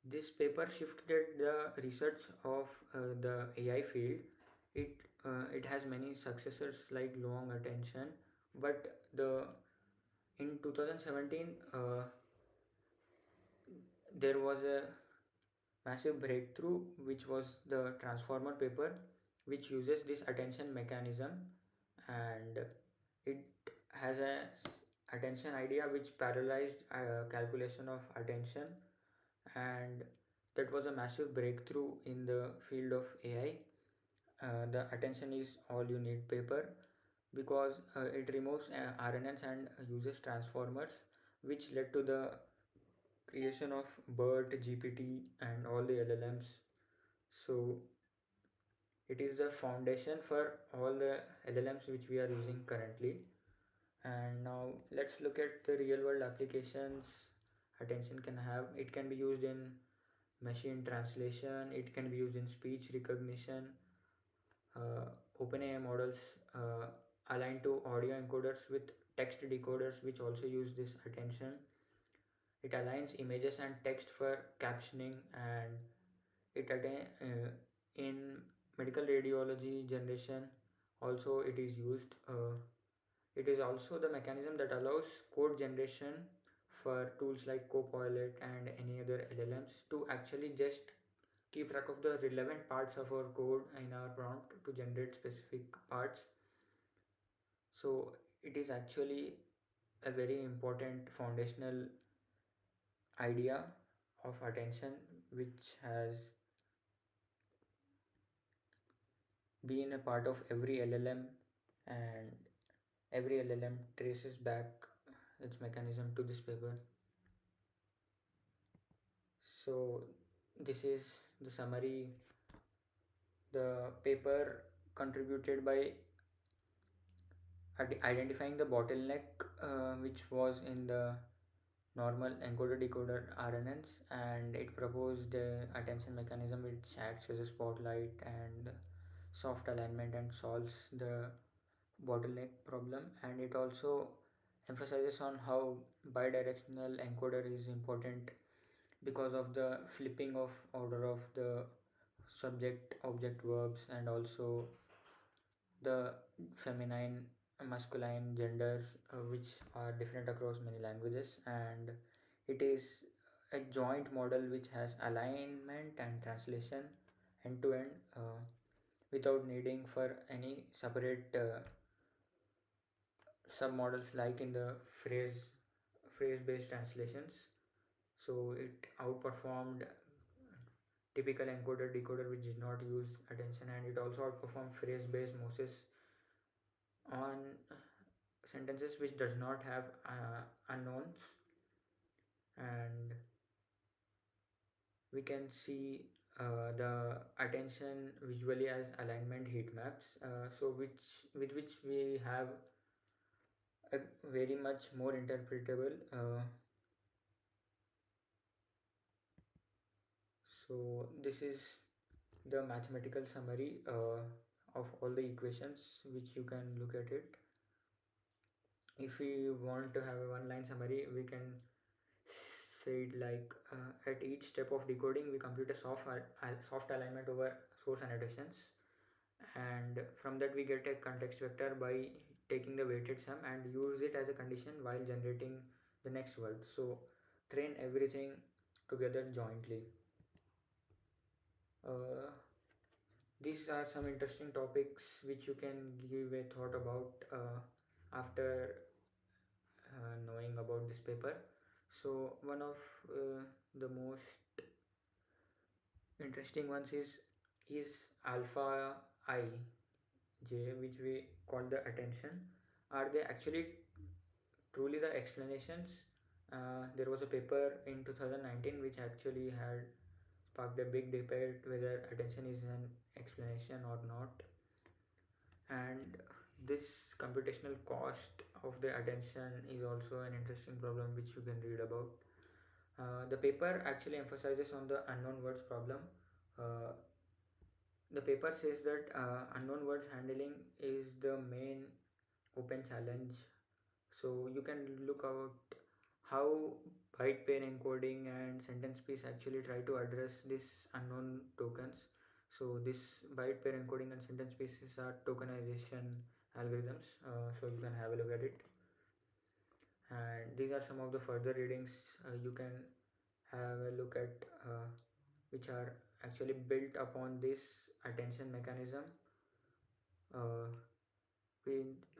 This paper shifted the research of the AI field. It has many successors like long attention, but the in 2017 there was a massive breakthrough, which was the transformer paper, which uses this attention mechanism, and it has a attention idea which parallelized calculation of attention, and that was a massive breakthrough in the field of AI. The attention is all you need paper, because it removes RNNs and uses transformers, which led to the creation of BERT, GPT, and all the LLMs. So it is the foundation for all the LLMs which we are using currently. And now let's look at the real world applications attention can have. It can be used in machine translation, it can be used in speech recognition. OpenAI models uh, align to audio encoders with text decoders, which also use this attention. It aligns images and text for captioning, and in medical radiology generation also it is used. It is also the mechanism that allows code generation for tools like Copilot and any other LLMs to actually just keep track of the relevant parts of our code in our prompt to generate specific parts. So it is actually a very important foundational idea of attention, which has been a part of every LLM, and every LLM traces back its mechanism to this paper. So this is the summary The paper contributed by identifying the bottleneck which was in the normal encoder decoder RNNs, and it proposed attention mechanism which acts as a spotlight and soft alignment and solves the bottleneck problem. And it also emphasizes on how bidirectional encoder is important because of the flipping of order of the subject object verbs, and also the feminine masculine genders which are different across many languages. And it is a joint model which has alignment and translation end to end, without needing for any separate submodels like in the phrase based translations. So it outperformed typical encoder decoder which did not use attention, and it also outperformed phrase based Moses on sentences which does not have unknowns. And we can see the attention visually as alignment heat maps, so which with which we have a very much more interpretable. So this is the mathematical summary of all the equations which you can look at it. If we want to have a one line summary, we can say it like at each step of decoding we compute a soft alignment over source annotations, and from that we get a context vector by taking the weighted sum and use it as a condition while generating the next word. So train everything together jointly. uh, these are some interesting topics which you can give a thought about after knowing about this paper. So one of the most interesting ones is alpha I j, which we call the attention. Are they actually truly the explanations? There was a paper in 2019 which actually had sparked a big debate whether attention is an explanation or not. And this computational cost of the attention is also an interesting problem which you can read about. The paper actually emphasizes on the unknown words problem. uh, the paper says that unknown words handling is the main open challenge. So you can look out how byte pair encoding and sentence piece actually try to address this unknown tokens. So this byte pair encoding and sentence pieces are tokenization algorithms. So you can have a look at it, and these are some of the further readings you can have a look at, which are actually built upon this attention mechanism. uh,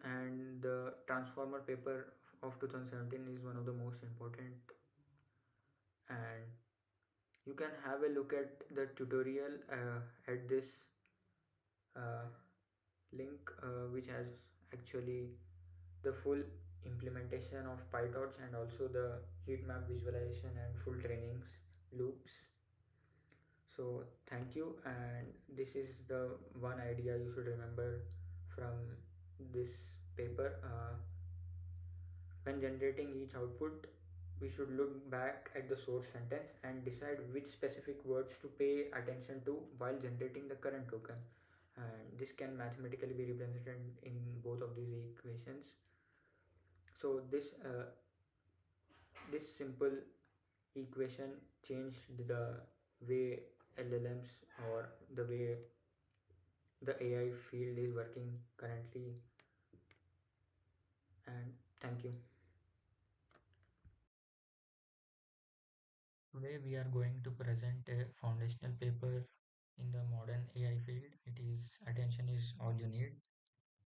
and the transformer paper of 2017 is one of the most important. And you can have a look at the tutorial at this uh, link, which has actually the full implementation of PyTorch and also the heat map visualization and full trainings loops. So thank you, and this is the one idea you should remember from this paper. When generating each output, we should look back at the source sentence and decide which specific words to pay attention to while generating the current token. And this can mathematically be represented in both of these equations. So this simple equation changed the way LLMs or the way the AI field is working currently. And thank you. Today we are going to present a foundational paper in the modern AI field. It is Attention is All You Need.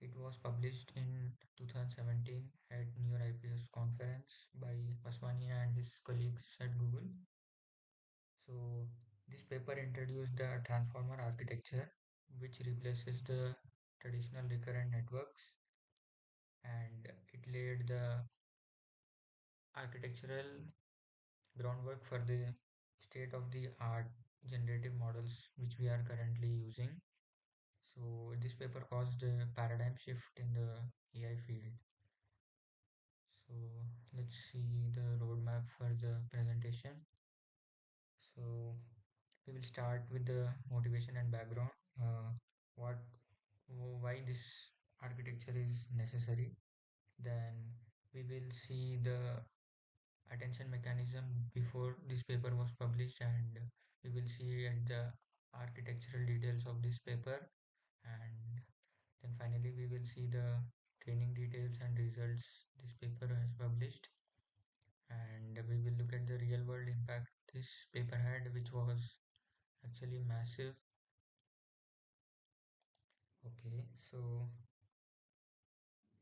It was published in 2017 at New York IPS conference by Vaswani and his colleagues at Google. So this paper introduced the transformer architecture, which replaces the traditional recurrent networks, and it laid the architectural groundwork for the state of the art generative models which we are currently using. So this paper caused a paradigm shift in the AI field. So let's see the roadmap for the presentation. So we will start with the motivation and background. What, why this architecture is necessary. Then we will see the attention mechanism before this paper was published, and we will see at the architectural details of this paper, and then finally we will see the training details and results this paper has published, and we will look at the real world impact this paper had, which was actually massive. Okay, so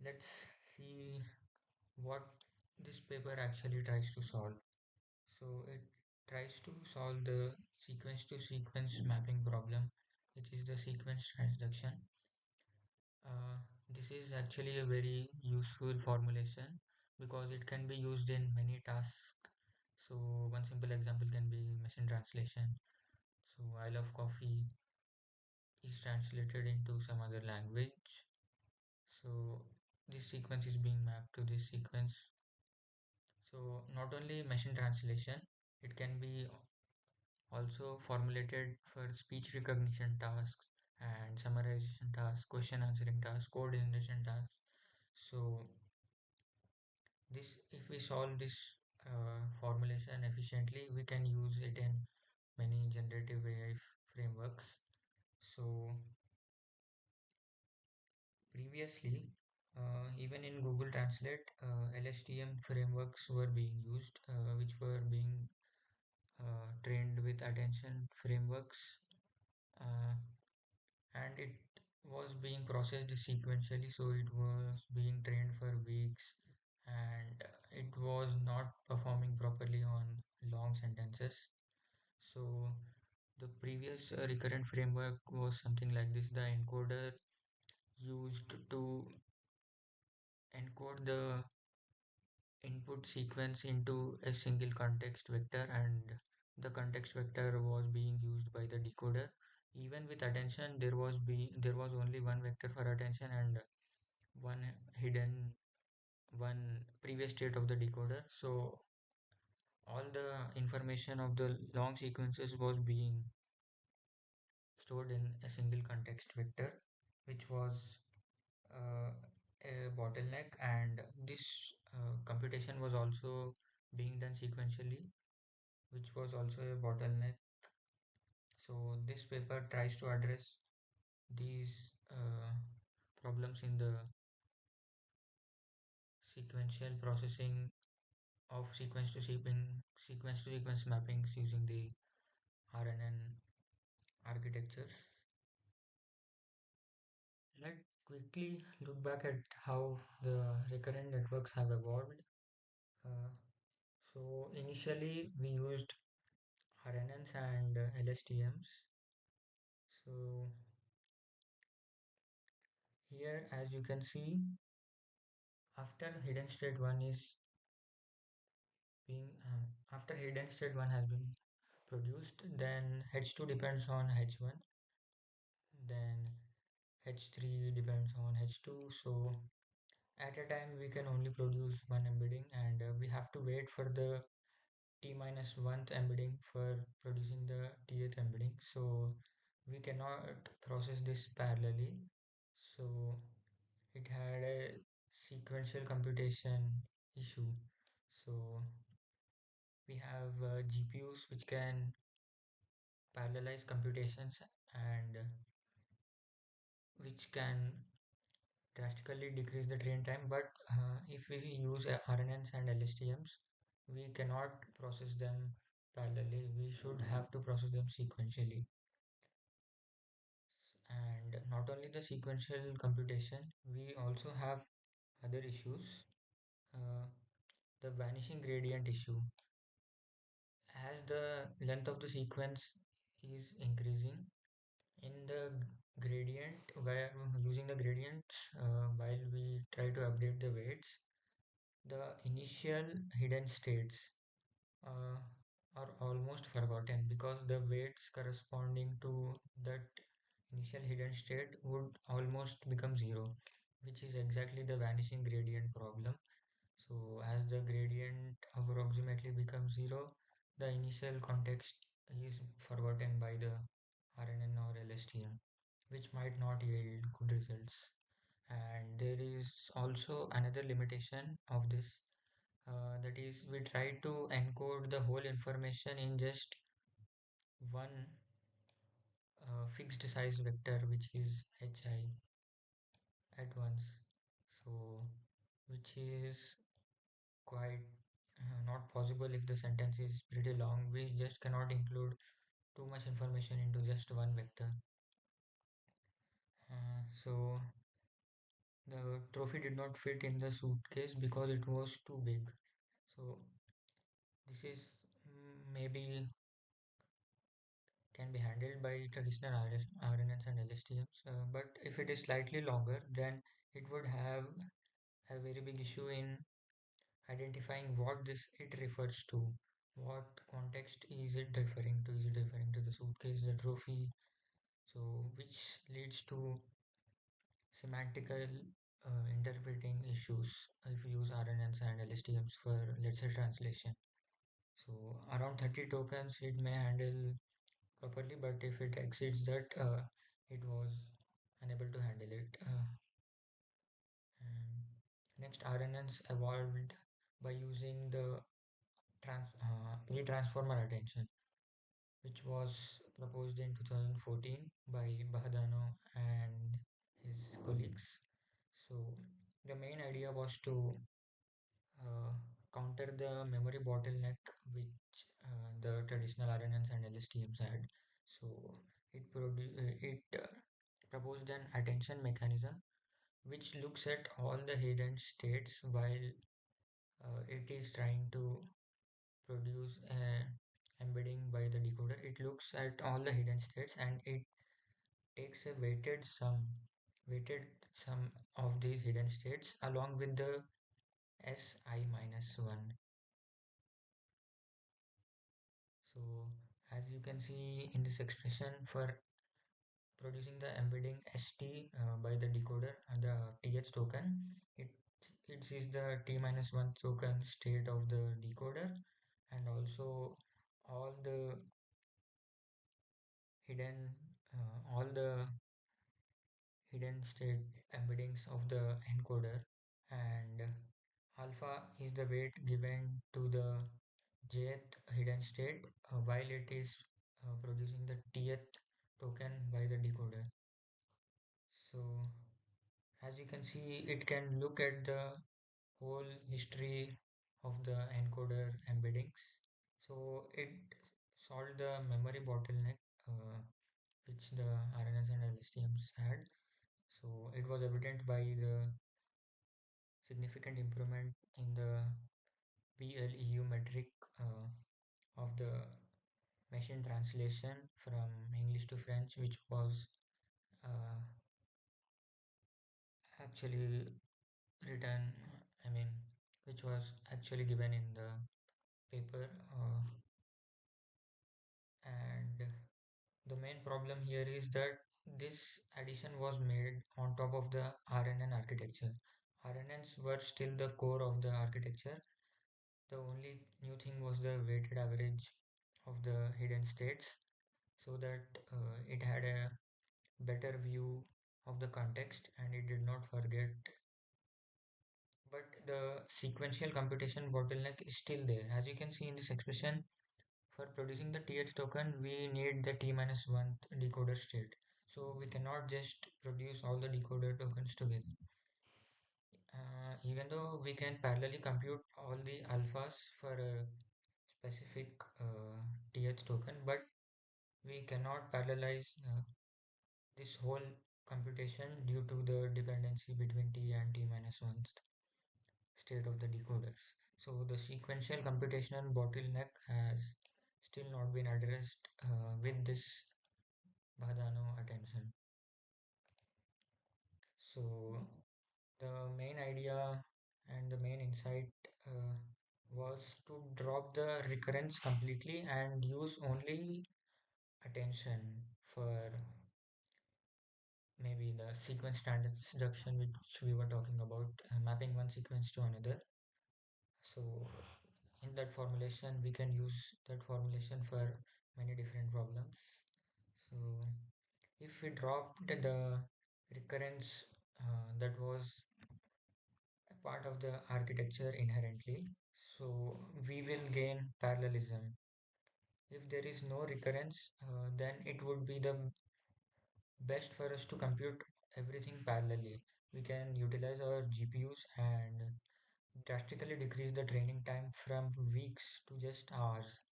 let's see what this paper actually tries to solve. So it tries to solve the sequence to sequence mapping problem, which is the sequence transduction. Uh, this is actually a very useful formulation because it can be used in many tasks. So one simple example can be machine translation. So I love coffee is translated into some other language. So this sequence is being mapped to this sequence. So not only machine translation, it can be also formulated for speech recognition tasks and summarization tasks, question answering tasks, code generation tasks. So this, if we solve this formulation efficiently, we can use it in many generative AI frameworks. So previously, even in Google Translate, LSTM frameworks were being used, which were being trained with attention frameworks, uh, and it was being processed sequentially, so it was being trained for weeks, and it was not performing properly on long sentences. So the previous recurrent framework was something like this. The encoder used to encode the input sequence into a single context vector, and the context vector was being used by the decoder. Even with attention, there was only one vector for attention and one hidden one previous state of the decoder. So all the information of the long sequences was being stored in a single context vector, which was uh, a bottleneck, and this computation was also being done sequentially, which was also a bottleneck. So this paper tries to address these problems in the sequential processing of sequence to sequence mappings using the RNN architectures. Let's quickly look back at how the recurrent networks have evolved. Uh, so initially we used RNNs and LSTMs. So here, as you can see, after hidden state 1 is being after hidden state 1 has been produced, then H2 depends on H1, then H3 depends on H2. So at a time we can only produce one embedding, and we have to wait for the T minus 1th embedding for producing the Tth embedding. So we cannot process this parallelly. So it had a sequential computation issue. So we have GPUs which can parallelize computations, and which can drastically decrease the train time. But if we use RNNs and LSTMs, we cannot process them parallelly. We should have to process them sequentially. And not only the sequential computation, we also have other issues. Uh, the vanishing gradient issue. As the length of the sequence is increasing, in the gradient, where using the gradients, while we try to update the weights, the initial hidden states uh, are almost forgotten because the weights corresponding to that initial hidden state would almost become zero, which is exactly the vanishing gradient problem. So as the gradient approximately becomes zero, the initial context is forgotten by the RNN or LSTM, which might not yield good results. And there is also another limitation of this, that is, we try to encode the whole information in just one fixed size vector, which is hi at once. So, which is quite not possible if the sentence is pretty long. We just cannot include too much information into just one vector. So the trophy did not fit in the suitcase because it was too big. So this is maybe can be handled by traditional RNNs and LSTMs. But if it is slightly longer, then it would have a very big issue in identifying what this it refers to. What context is it referring to? Is it referring to the suitcase, the trophy? So, which leads to semantical interpreting issues if you use RNNs and LSTMs for, let's say, translation. So, around 30 tokens it may handle properly, but if it exceeds that, it was unable to handle it. And next, RNNs evolved by using the pre-transformer attention, which was proposed in 2014 by Bahadano and his colleagues. So the main idea was to uh, counter the memory bottleneck which the traditional RNNs and LSTMs had. So it proposed an attention mechanism which looks at all the hidden states while it is trying to produce a embedding by the decoder. It looks at all the hidden states and it takes a weighted sum of these hidden states along with the Si minus 1. So as you can see in this expression, for producing the embedding ST by the decoder and the TH token, it sees the T minus 1 token state of the decoder and also all the hidden all the hidden state embeddings of the encoder, and alpha is the weight given to the jth hidden state while it is producing the tth token by the decoder. So as you can see, it can look at the whole history of the encoder embeddings. So it solved the memory bottleneck which the RNS and LSTMs had. So it was evident by the significant improvement in the PLEU metric of the machine translation from English to French, which was uh, actually written, I mean, which was actually given in the paper. And the main problem here is that this addition was made on top of the RNN architecture. RNNs were still the core of the architecture. The only new thing was the weighted average of the hidden states so that it had a better view of the context and it did not forget. But the sequential computation bottleneck is still there. As you can see in this expression, for producing the TH token, we need the T minus 1 decoder state. So we cannot just produce all the decoder tokens together. Even though we can parallelly compute all the alphas for a specific TH token, but we cannot parallelize this whole computation due to the dependency between T and T minus 1 state of the decoders. So the sequential computational bottleneck has still not been addressed with this Badano attention. So the main idea and the main insight uh, was to drop the recurrence completely and use only attention for maybe the sequence transduction which we were talking about, mapping one sequence to another. So in that formulation, we can use that formulation for many different problems. So if we dropped the recurrence that was a part of the architecture inherently, so we will gain parallelism. If there is no recurrence, then it would be the best for us to compute everything parallelly. We can utilize our GPUs and drastically decrease the training time from weeks to just hours.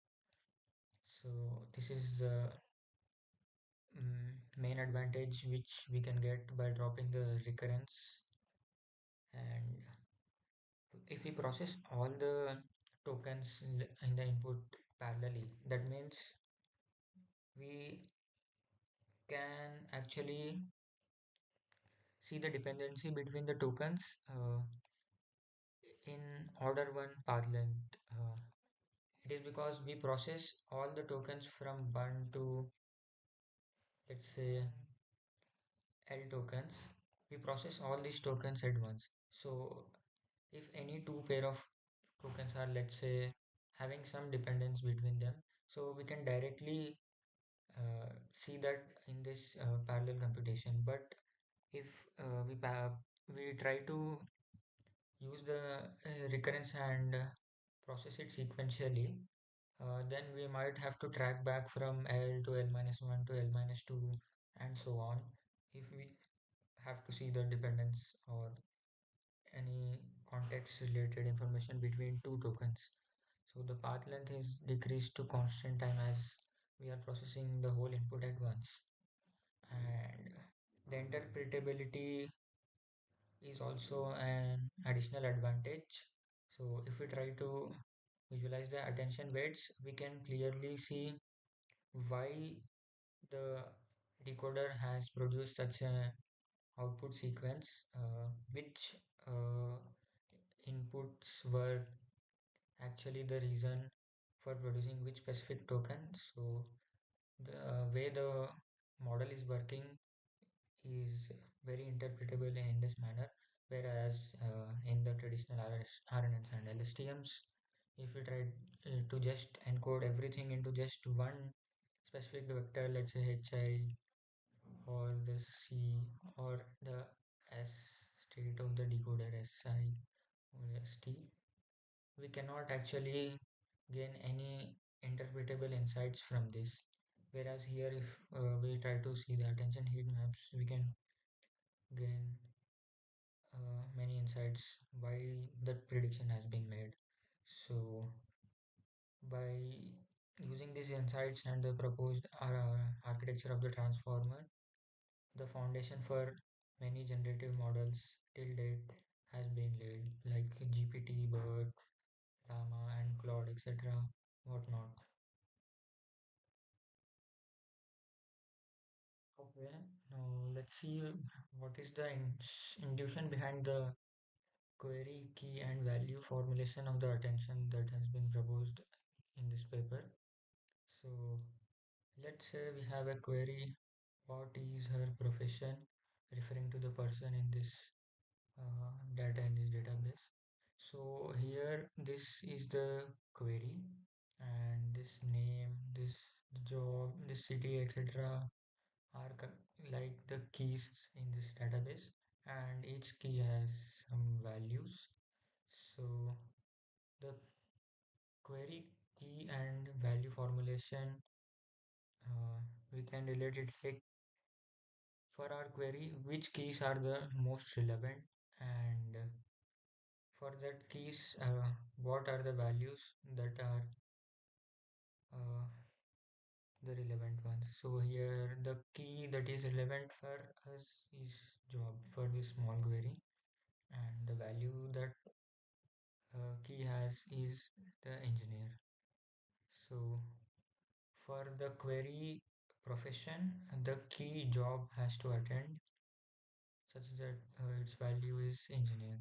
So this is the main advantage which we can get by dropping the recurrence. And if we process all the tokens in the input parallelly, that means we can actually see the dependency between the tokens in order one path length. It is because we process all the tokens from 1 to, let's say, L tokens. We process all these tokens at once. So if any two pair of tokens are, let's say, having some dependence between them, so we can directly see that in this parallel computation. But if we try to use the recurrence and process it sequentially, then we might have to track back from L to L minus 1 to L minus 2 and so on if we have to see the dependence or any context related information between two tokens. So the path length is decreased to constant time as we are processing the whole input at once. And the interpretability is also an additional advantage. So if we try to visualize the attention weights, we can clearly see why the decoder has produced such a output sequence, which inputs were actually the reason for producing which specific token. So the way the model is working is very interpretable in this manner, whereas in the traditional RNNs and LSTMs, if we try to just encode everything into just one specific vector, let's say HI or the C or the S state of the decoder SI or ST, we cannot actually gain any interpretable insights from this. Whereas here, if we try to see the attention heat maps, we can gain many insights why that prediction has been made. So, by using these insights and the proposed architecture of the transformer, the foundation for many generative models till date has been laid, like GPT, BERT, Llama, and Claude, etc. Whatnot. Okay, now let's see what is the intuition behind the query key and value formulation of the attention that has been proposed in this paper. So let's say we have a query, what is her profession, referring to the person in this data in this database. So here this is the query and this name, this job, this city, etc. are like the keys in this database, and each key has some values. So the query key and value formulation, we can relate it like for our query which keys are the most relevant, and for that keys what are the values that are uh, the relevant ones. So here the key that is relevant for us is job for this small query, and the value that key has is the engineer. So for the query profession, the key job has to attend such that its value is engineer.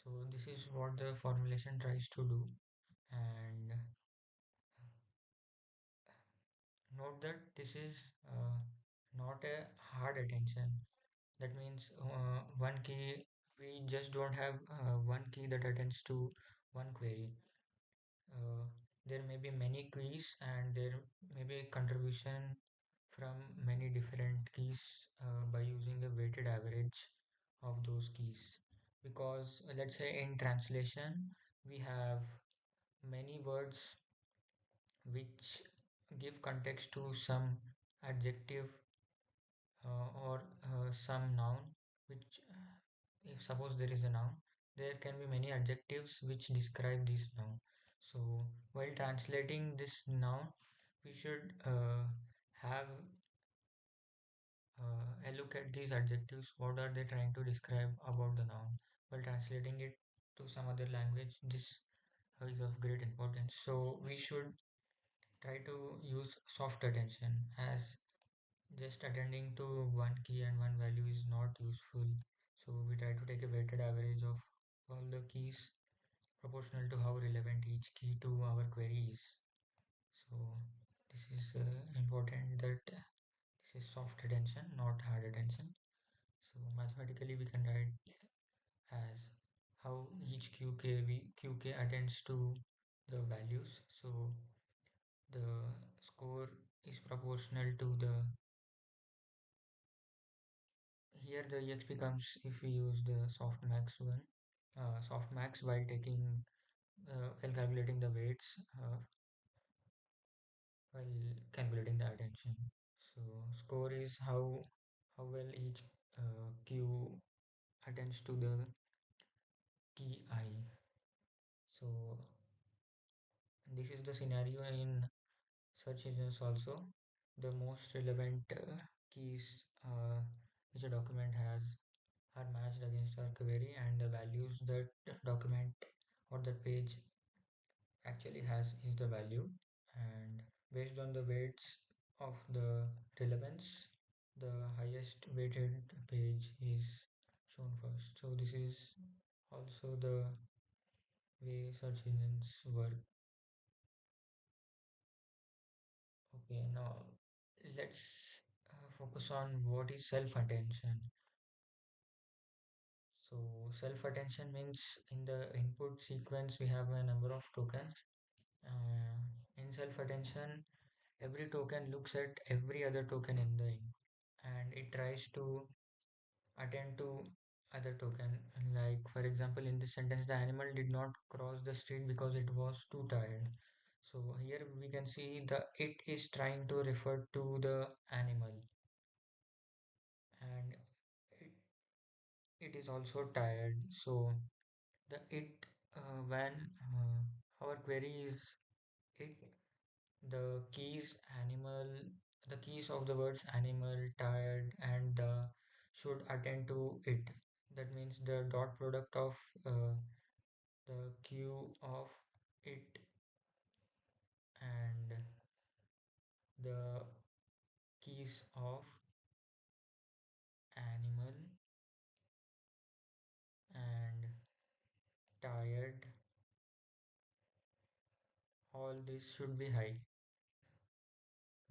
So this is what the formulation tries to do. And note that this is not a hard attention. That means one key, we just don't have one key that attends to one query. Uh, there may be many keys and there may be a contribution from many different keys by using a weighted average of those keys. Because let's say in translation, we have many words which give context to some adjective or some noun, which if suppose there is a noun, there can be many adjectives which describe this noun. So while translating this noun, we should have a look at these adjectives. What are they trying to describe about the noun? While translating it to some other language, this is of great importance. So we should try to use soft attention, as just attending to one key and one value is not useful. So we try to take a weighted average of all the keys proportional to how relevant each key to our query is. So this is important that this is soft attention, not hard attention. So mathematically we can write as how each QK attends to the values. So the score is proportional to the, here the EXP comes if we use the softmax one, softmax while taking while calculating the weights, while calculating the attention. So score is how well each Q attends to the key I. So this is the scenario in search engines also. The most relevant keys which a document has are matched against our query, and the values that document or that page actually has is the value, and based on the weights of the relevance, the highest weighted page is shown first. So this is also the way search engines work. Okay, now let's focus on what is self-attention. So self-attention means in the input sequence we have a number of tokens. In self-attention, every token looks at every other token in the input and it tries to attend to other token. Like for example, in this sentence, the animal did not cross the street because it was too tired. So here we can see the it is trying to refer to the animal, and it, it is also tired. So the it when our query is it, the keys animal, the keys of the words animal, tired, and the should attend to it. That means the dot product of the q of it and the keys of animal and tired, all this should be high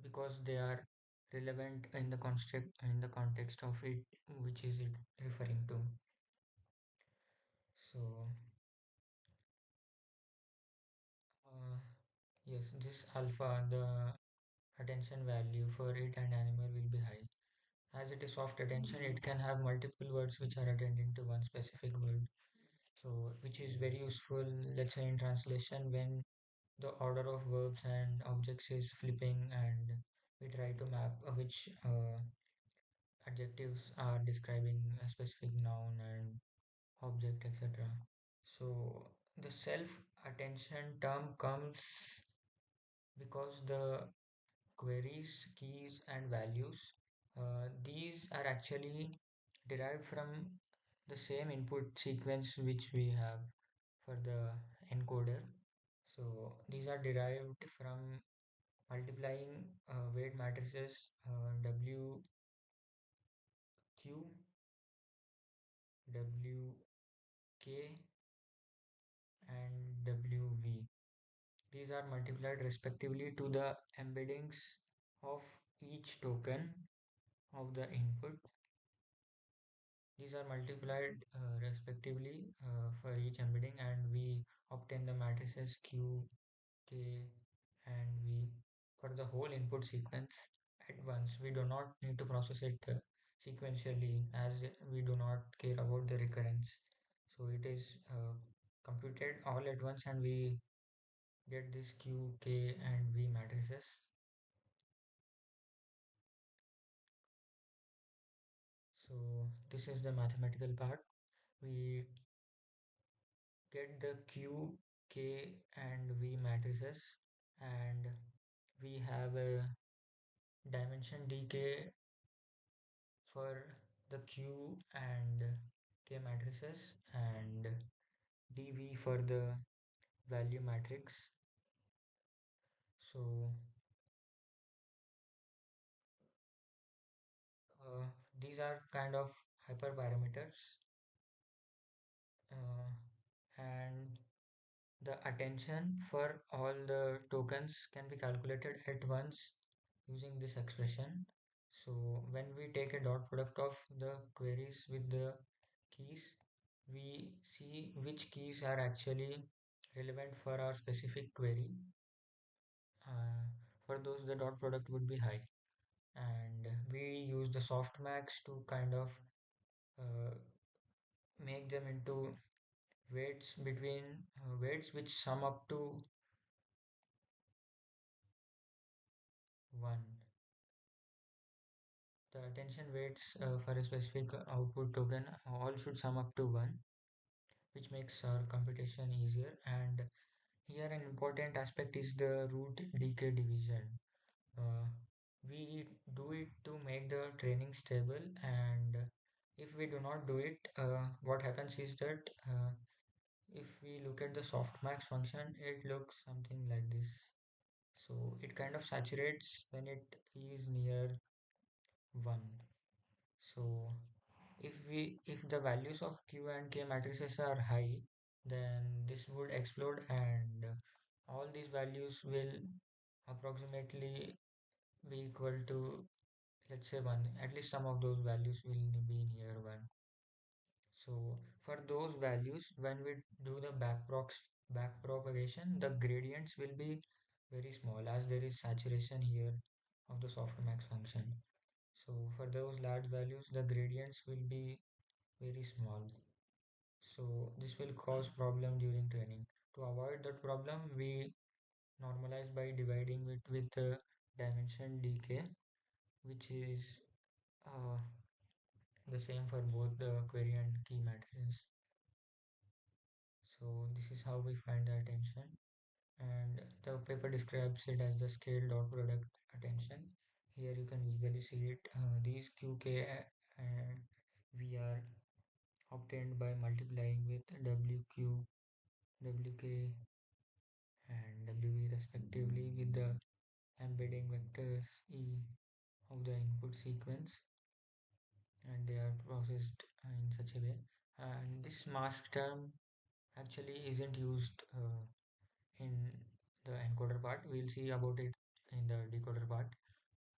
because they are relevant in the construct in the context of it, which is it referring to. So uh, yes, this alpha, the attention value for it and animal will be high. As it is soft attention, it can have multiple words which are attending to one specific word. So which is very useful, let's say in translation, when the order of verbs and objects is flipping and we try to map which adjectives are describing a specific noun and object, etc. So the self attention term comes because the queries, keys, and values, these are actually derived from the same input sequence which we have for the encoder. So these are derived from multiplying weight matrices W, Q, W, K, and WV. These are multiplied respectively to the embeddings of each token of the input, These are multiplied respectively for each embedding, and we obtain the matrices Q, K, and V for the whole input sequence at once. We do not need to process it sequentially, as we do not care about the recurrence. So it is computed all at once, and we get this Q, K, and V matrices. So this is the mathematical part. We get the Q, K, and V matrices, and we have a dimension dk for the Q and K matrices, and dV for the value matrix. So uh, these are kind of hyperparameters, and the attention for all the tokens can be calculated at once using this expression. So when we take a dot product of the queries with the keys, we see which keys are actually relevant for our specific query. For those, the dot product would be high, and we use the softmax to kind of uh, make them into weights between weights which sum up to 1. The attention weights for a specific output token all should sum up to 1, which makes our computation easier. And here an important aspect is the root decay division. Uh, we do it to make the training stable, and if we do not do it, what happens is that if we look at the softmax function, it looks something like this. So it kind of saturates when it is near 1. So if the values of Q and K matrices are high, then this would explode, and all these values will approximately be equal to, let's say, 1. At least some of those values will be near 1. So for those values, when we do the back propagation, the gradients will be very small, as there is saturation here of the softmax function. So for those large values, the gradients will be very small. So this will cause problem during training. To avoid that problem, we normalize by dividing it with dimension dk, which is uh, the same for both the query and key matrices. So this is how we find the attention, and the paper describes it as the scale dot product attention. Here you can visually see it. These qk and v are obtained by multiplying with wq, wk, and wv respectively with the embedding vectors e of the input sequence, and they are processed in such a way. And this mask term actually isn't used in the encoder part. We'll see about it in the decoder part.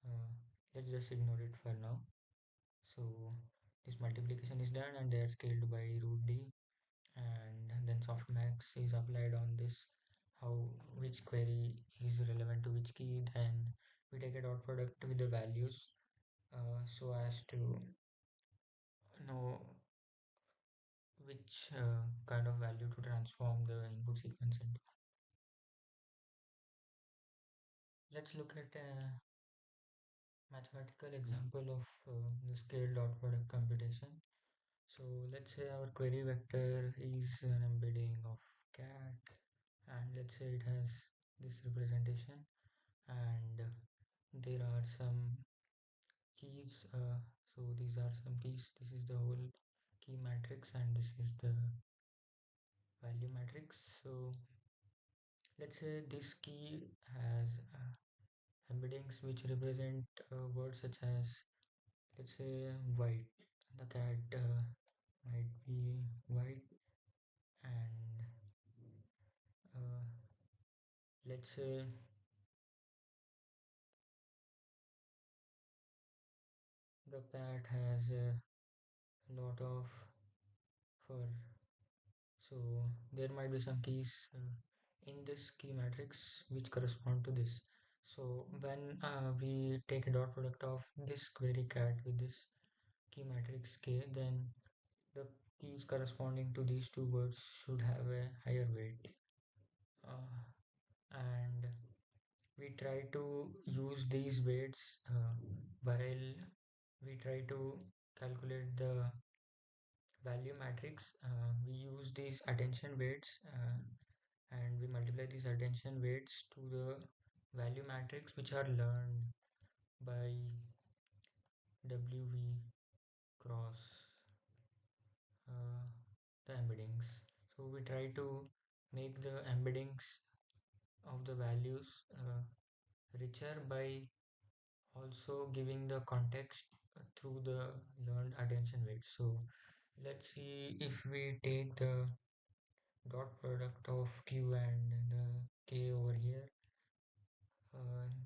Uh, let's just ignore it for now. So this multiplication is done, and they are scaled by root d, and then softmax is applied on this, how which query is relevant to which key. Then we take a dot product with the values so as to know which kind of value to transform the input sequence into. Let's look at a mathematical example of the scale dot product computation. So let's say our query vector is an embedding of cat, and let's say it has this representation, and there are some keys. So these are some keys. This is the whole key matrix, and this is the value matrix. So let's say this key has embeddings which represent words such as, let's say, white. The cat might be white, and uh, let's say the cat has a lot of for so there might be some keys in this key matrix which correspond to this. So when we take a dot product of this query cat with this key matrix k, then the keys corresponding to these two words should have a higher weight. And we try to use these weights while we try to calculate the value matrix. We use these attention weights and we multiply these attention weights to the value matrix which are learned by WV cross uh, the embeddings. So we try to make the embeddings of the values richer by also giving the context through the learned attention weights. So let's see if we take the dot product of q and the k over here.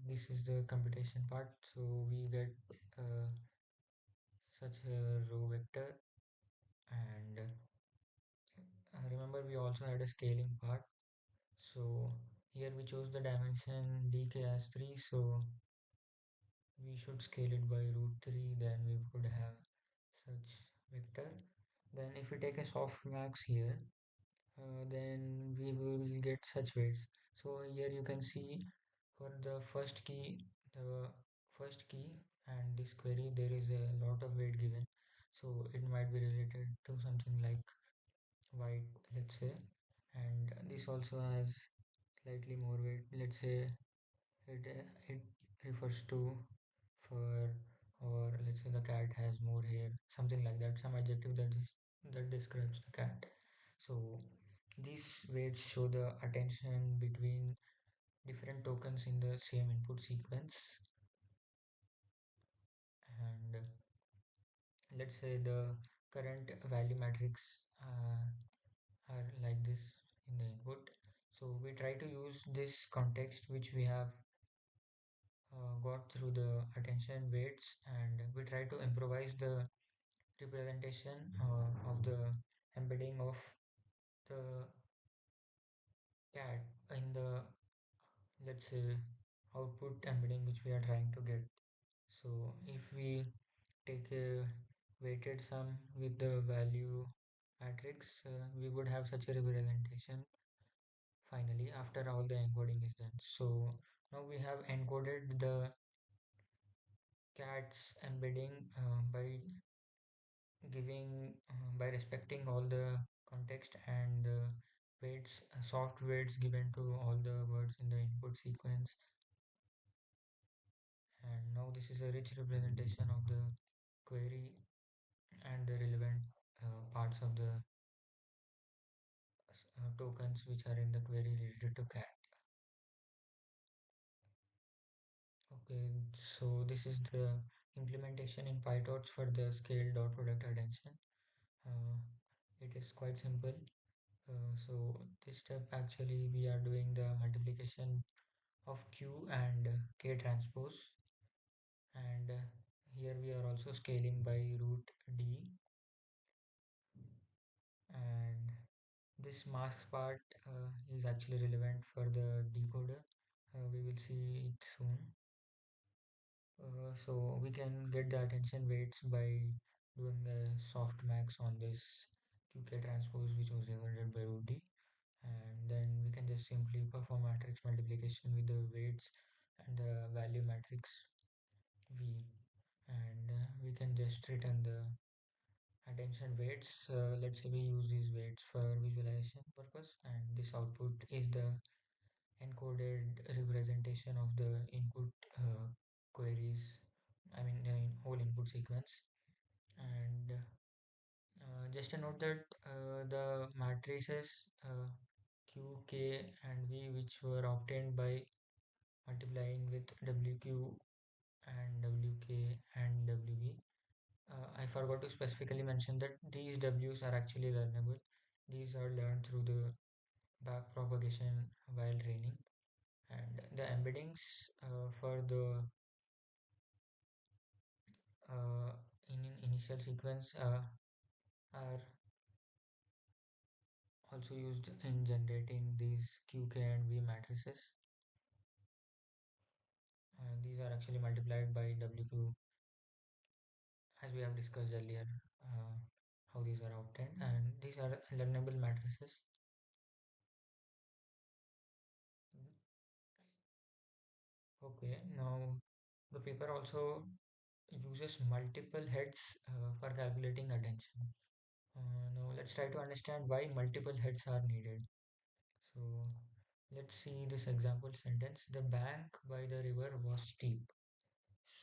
This is the computation part. So we get uh, such a row vector, and remember we also had a scaling part. So here we chose the dimension dk as 3, so we should scale it by root 3, then we could have such vector. Then if we take a softmax here, then we will get such weights. So here you can see for the first key and this query, there is a lot of weight given. So it might be related to something like white, let's say, and this also has slightly more weight. Let's say it refers to fur, or let's say the cat has more hair, something like that, some adjective that describes the cat. So these weights show the attention between different tokens in the same input sequence. And let's say the current value matrix are like this in the input. So we try to use this context which we have got through the attention weights, and we try to improvise the representation of the embedding of the cat in the, let's say, output embedding which we are trying to get. So if we take a weighted sum with the value matrix, we would have such a representation finally after all the encoding is done. So now we have encoded the cat's embedding by respecting all the context and the weights, soft weights given to all the words in the input sequence. And now this is a rich representation of the query and the relevant parts of the tokens which are in the query related to cat. Okay, so this is the implementation in PyTorch for the scale dot product attention. Uh, it is quite simple. So this step actually we are doing the multiplication of q and k transpose, and here we are also scaling by root d, and this mask part is actually relevant for the decoder. We will see it soon. So we can get the attention weights by doing a softmax on this qk transpose which was represented by root d, and then we can just simply perform matrix multiplication with the weights and the value matrix v, and we can just return the attention weights. Let's say we use these weights for visualization purpose, and this output is the encoded representation of the input queries, I mean whole input sequence. And just a note that the matrices q, k and v which were obtained by multiplying with wq and wk and wv, I forgot to specifically mention that these W's are actually learnable. These are learned through the back propagation while training. And the embeddings for the uh, in initial sequence are also used in generating these QK and V matrices. These are actually multiplied by WQ as we have discussed earlier, uh, how these are obtained, and these are learnable matrices. Okay, now the paper also uses multiple heads for calculating attention. Now let's try to understand why multiple heads are needed. So let's see this example sentence. The bank by the river was steep.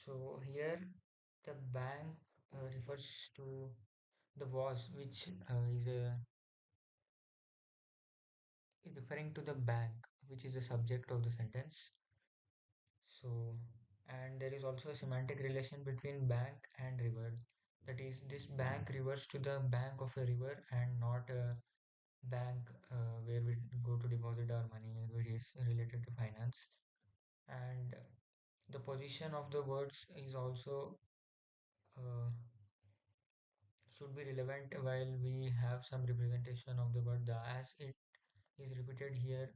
So here the bank refers to the was, which is referring to the bank, which is the subject of the sentence. So, and there is also a semantic relation between bank and river. That is, this bank refers to the bank of a river and not a bank where we go to deposit our money, which is related to finance. And the position of the words is also uh, should be relevant while we have some representation of the word the, as it is repeated here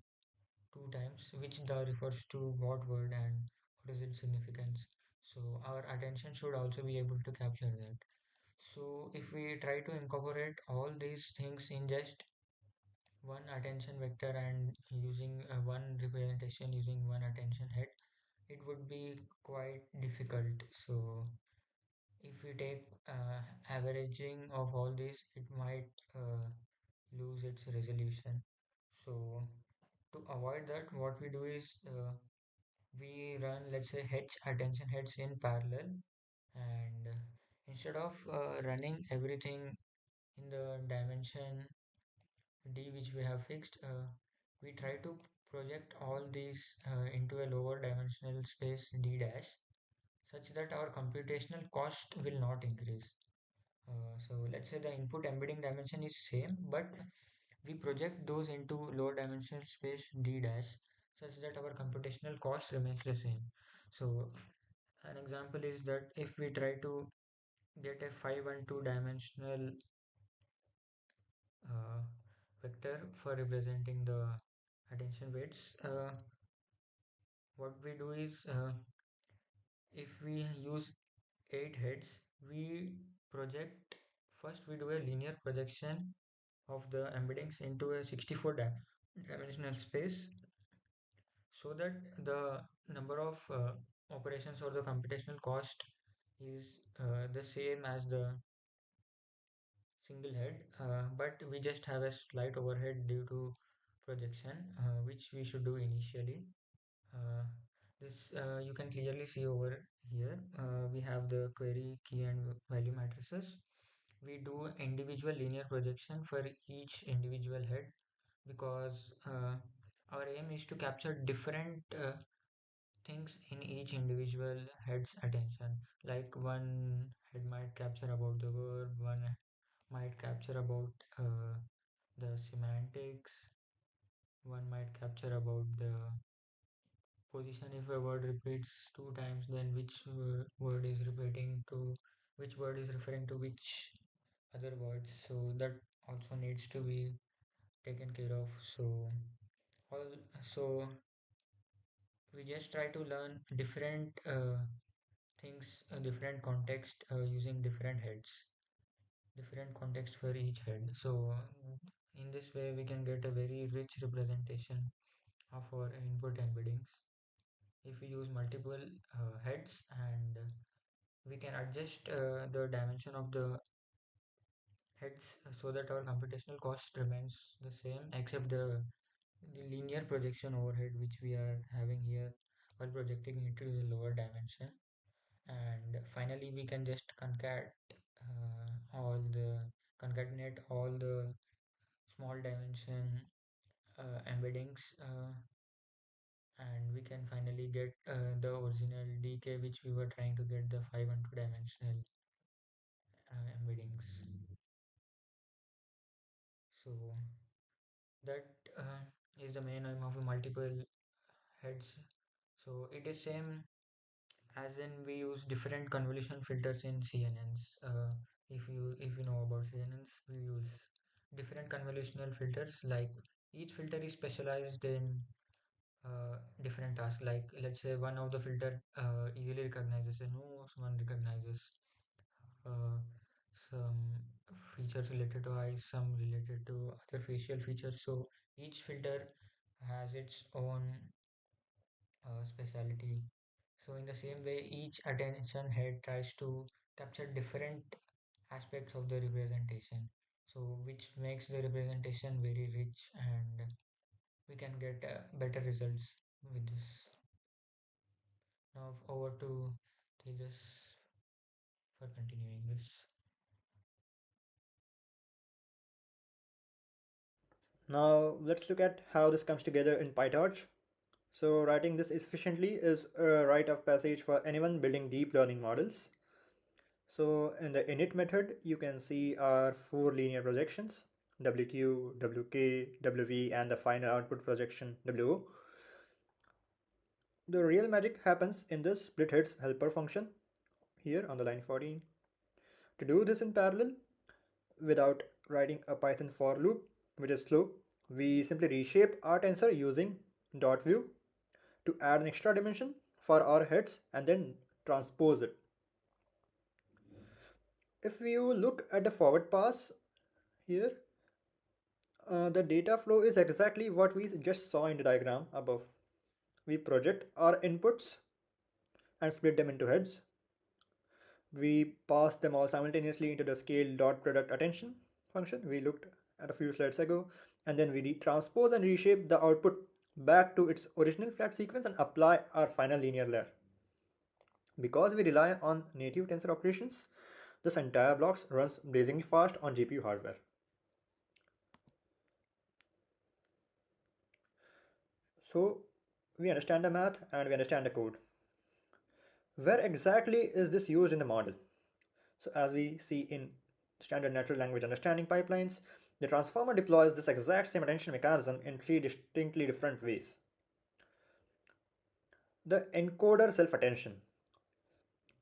two times, which the refers to what word and what is its significance. So our attention should also be able to capture that. So if we try to incorporate all these things in just one attention vector and using one representation using one attention head, it would be quite difficult. So if we take averaging of all this, it might lose its resolution. So to avoid that, what we do is we run, let's say, H attention heads in parallel, and instead of running everything in the dimension D which we have fixed, we try to project all these into a lower dimensional space D dash such that our computational cost will not increase. So let's say the input embedding dimension is same, but we project those into lower dimensional space D dash such that our computational cost remains the same. So an example is that if we try to get a 5 and 2 dimensional uh, vector for representing the attention weights, what we do is if we use 8 heads, we project first we do a linear projection of the embeddings into a 64 dimensional space so that the number of operations or the computational cost is the same as the single head, but we just have a slight overhead due to projection, which we should do initially. Uh, this you can clearly see over here. We have the query key and value matrices. We do individual linear projection for each individual head because our aim is to capture different things in each individual head's attention. Like one head might capture about the verb, one might capture about the semantics, one might capture about the position. If a word repeats two times, then which word is repeating to which word is referring to which other words. So that also needs to be taken care of. All so we just try to learn different things, different context using different heads, different context for each head. So in this way, we can get a very rich representation of our input embeddings. If we use multiple heads and we can adjust the dimension of the heads so that our computational cost remains the same except the linear projection overhead which we are having here while projecting into the lower dimension. And finally we can just concatenate all the small dimension embeddings, and we can finally get the original DK which we were trying to get, the 5 and 2 dimensional embeddings. So that is the main aim of a multiple heads. So it is same as in we use different convolution filters in CNNs. if you know about CNNs, we use different convolutional filters. Like each filter is specialized in different tasks. Like let's say one of the filter easily recognizes a nose, one recognizes uh, some features related to eyes, some related to other facial features. So each filter has its own specialty. So in the same way, each attention head tries to capture different aspects of the representation. So which makes the representation very rich, and we can get better results with this. Now over to Tejas for continuing this. Now let's look at how this comes together in PyTorch. So writing this efficiently is a rite of passage for anyone building deep learning models. So in the init method, you can see our four linear projections, WQ, WK, WV, and the final output projection, WO. The real magic happens in the split heads helper function here on the line 14. To do this in parallel, without writing a Python for loop, which is slow, we simply reshape our tensor using dot view to add an extra dimension for our heads and then transpose it. If you look at the forward pass here, the data flow is exactly what we just saw in the diagram above. We project our inputs and split them into heads. We pass them all simultaneously into the scale dot product attention function we looked at a few slides ago, and then we transpose and reshape the output back to its original flat sequence and apply our final linear layer. Because we rely on native tensor operations, this entire block runs blazingly fast on GPU hardware. So we understand the math and we understand the code. Where exactly is this used in the model? So as we see in standard natural language understanding pipelines, the transformer deploys this exact same attention mechanism in three distinctly different ways. The encoder self-attention.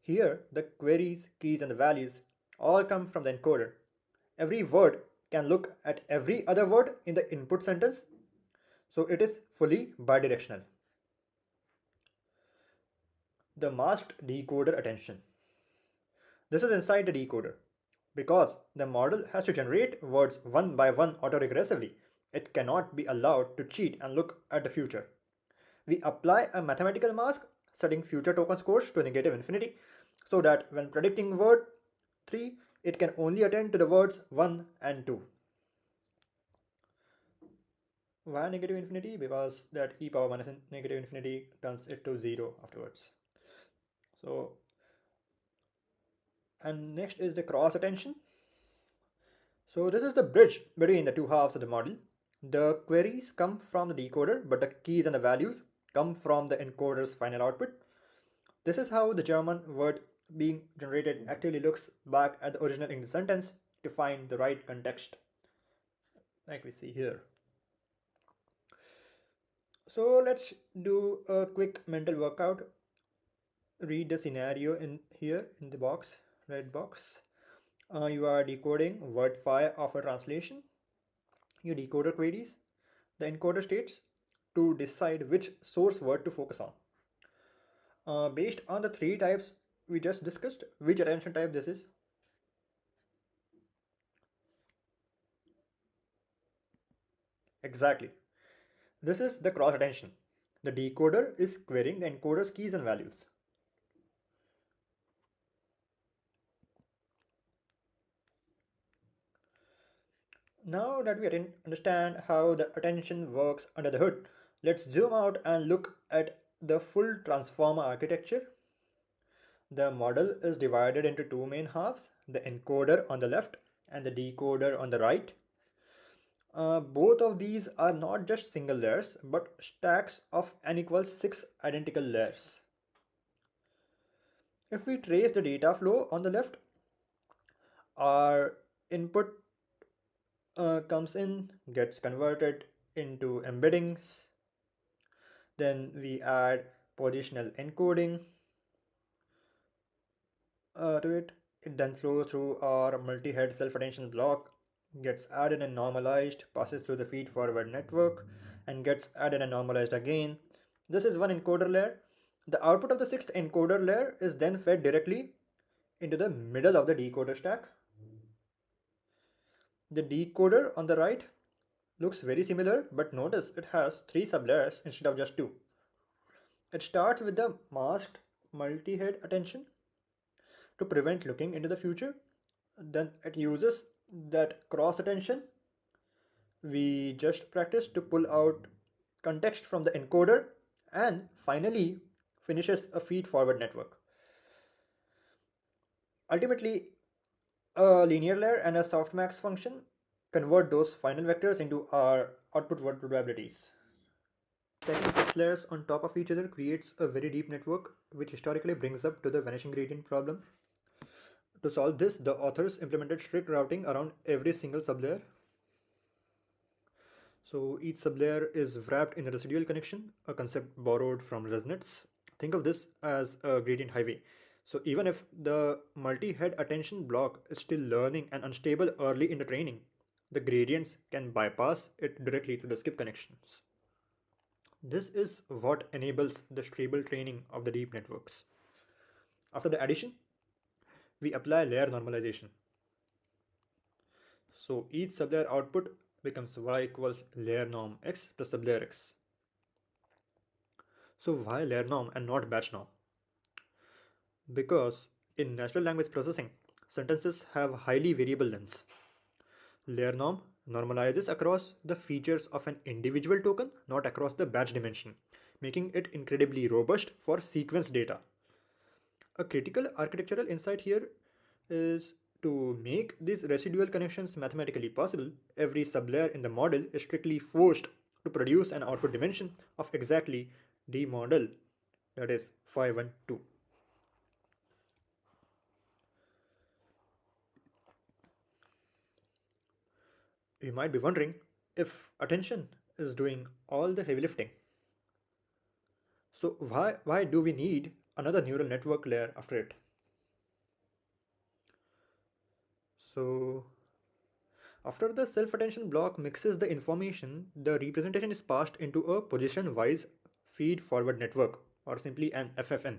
Here, the queries, keys, and the values all come from the encoder. Every word can look at every other word in the input sentence, so it is fully bidirectional. The masked decoder attention. This is inside the decoder. Because the model has to generate words one by one autoregressively, it cannot be allowed to cheat and look at the future. We apply a mathematical mask setting future token scores to negative infinity so that when predicting word 3, it can only attend to the words 1 and 2. Why negative infinity? Because that e power minus negative infinity turns it to 0 afterwards. So, and next is the cross attention. So this is the bridge between the two halves of the model. The queries come from the decoder, but the keys and the values come from the encoder's final output. This is how the German word being generated actively looks back at the original English sentence to find the right context, like we see here. So let's do a quick mental workout. Read the scenario in here in the box, red box. You are decoding word file of a translation. Your decoder queries the encoder states to decide which source word to focus on. Based on the three types we just discussed, which attention type this is? Exactly. This is the cross attention. The decoder is querying the encoder's keys and values. Now that we understand how the attention works under the hood, let's zoom out and look at the full transformer architecture. The model is divided into two main halves, the encoder on the left and the decoder on the right. Both of these are not just single layers, but stacks of n equals 6 identical layers. If we trace the data flow on the left, our input comes in, gets converted into embeddings, then we add positional encoding to it, It then flows through our multi-head self-attention block, gets added and normalized, passes through the feed-forward network, and gets added and normalized again. This is one encoder layer. The output of the sixth encoder layer is then fed directly into the middle of the decoder stack. The decoder on the right looks very similar, but notice it has three sublayers instead of just two. It starts with the masked multi-head attention to prevent looking into the future. Then it uses that cross attention we just practiced to pull out context from the encoder, and finally finishes a feed forward network. Ultimately, a linear layer and a softmax function convert those final vectors into our output word probabilities. Stacking six layers on top of each other creates a very deep network, which historically brings up to the vanishing gradient problem. To solve this, the authors implemented strict routing around every single sublayer. So each sublayer is wrapped in a residual connection, a concept borrowed from ResNets. Think of this as a gradient highway. So even if the multi-head attention block is still learning and unstable early in the training, the gradients can bypass it directly to the skip connections. This is what enables the stable training of the deep networks. After the addition, we apply layer normalization. So each sublayer output becomes y equals layer norm x plus sublayer x. So why layer norm and not batch norm? Because in natural language processing, sentences have highly variable lengths. Layer norm normalizes across the features of an individual token, not across the batch dimension, making it incredibly robust for sequence data. A critical architectural insight here is to make these residual connections mathematically possible, every sublayer in the model is strictly forced to produce an output dimension of exactly d model, that is 512. You might be wondering if attention is doing all the heavy lifting. So why do we need another neural network layer after it? So after the self-attention block mixes the information, the representation is passed into a position-wise feed-forward network, or simply an FFN.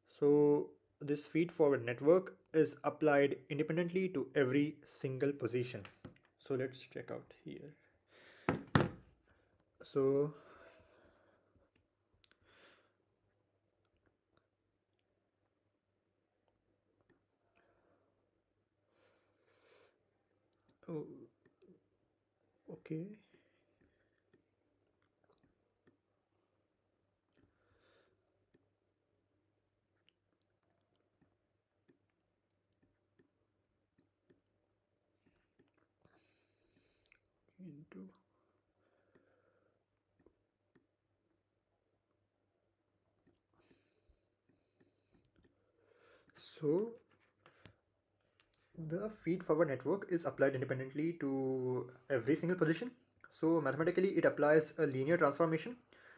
So this feed-forward network is applied independently to every single position. So let's check out here. So oh, okay. Into so the feed forward network is applied independently to every single position. So mathematically it applies a linear transformation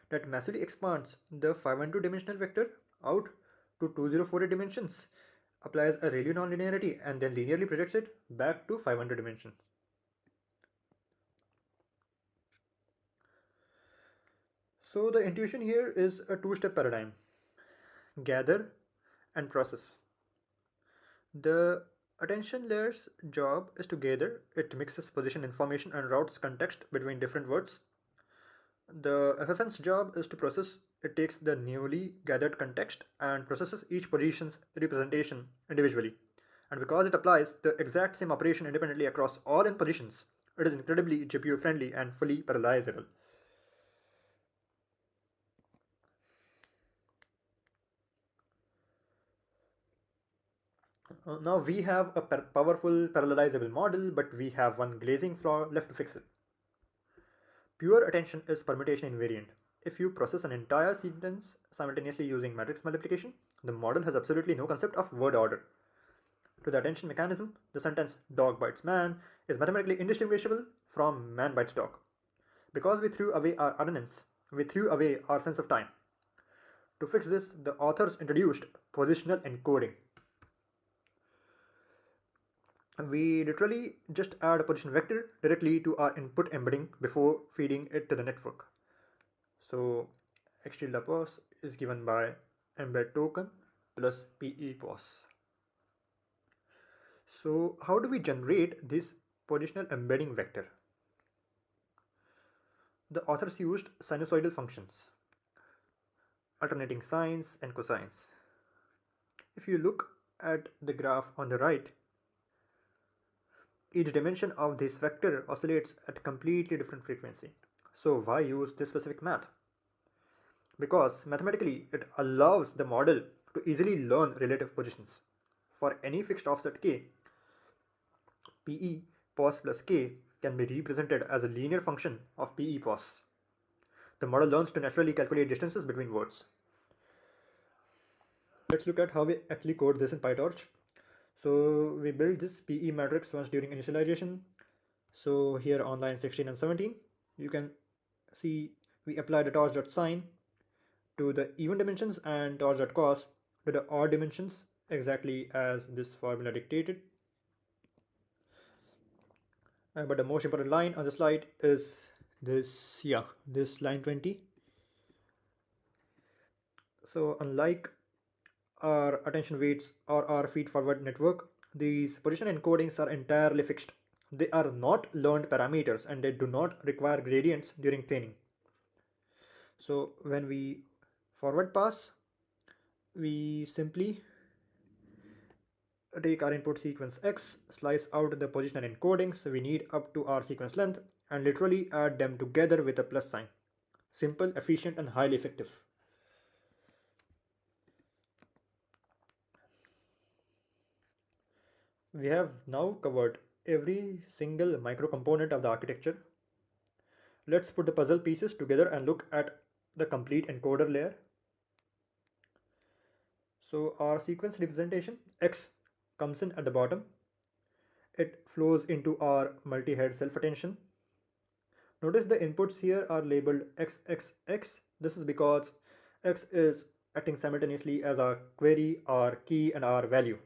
that massively expands the 512 dimensional vector out to 2048 dimensions, applies a Rayleigh nonlinearity, and then linearly projects it back to 500 dimensions. So the intuition here is a two-step paradigm: gather and process. The attention layer's job is to gather. It mixes position information and routes context between different words. The FFN's job is to process. It takes the newly gathered context and processes each position's representation individually. And because it applies the exact same operation independently across all n positions, it is incredibly GPU friendly and fully parallelizable. Now we have a powerful parallelizable model, but we have one glazing flaw left to fix it. Pure attention is permutation invariant. If you process an entire sentence simultaneously using matrix multiplication, the model has absolutely no concept of word order. To the attention mechanism, the sentence dog bites man is mathematically indistinguishable from man bites dog. Because we threw away our RNNs, we threw away our sense of time. To fix this, the authors introduced positional encoding. We literally just add a position vector directly to our input embedding before feeding it to the network. So xtilde is given by embed token plus PE-pos. So how do we generate this positional embedding vector? The authors used sinusoidal functions, alternating sines and cosines. If you look at the graph on the right, each dimension of this vector oscillates at completely different frequency. So why use this specific math? Because mathematically it allows the model to easily learn relative positions. For any fixed offset k, PE pos plus k can be represented as a linear function of PE pos. The model learns to naturally calculate distances between words. Let's look at how we actually code this in PyTorch. So we build this PE matrix once during initialization. So here on line 16 and 17, you can see we apply the torch.sign to the even dimensions and torch.cos to the odd dimensions exactly as this formula dictated. But the most important line on the slide is this line 20. So unlike our attention weights or our feed forward network, these position encodings are entirely fixed. They are not learned parameters and they do not require gradients during training. So when we forward pass, we simply take our input sequence X, slice out the position and encodings we need up to our sequence length, and literally add them together with a plus sign. Simple, efficient, and highly effective. We have now covered every single micro component of the architecture. Let's put the puzzle pieces together and look at the complete encoder layer. So our sequence representation X comes in at the bottom. It flows into our multi-head self-attention. Notice the inputs here are labeled XXX. This is because X is acting simultaneously as our query, our key, and our value.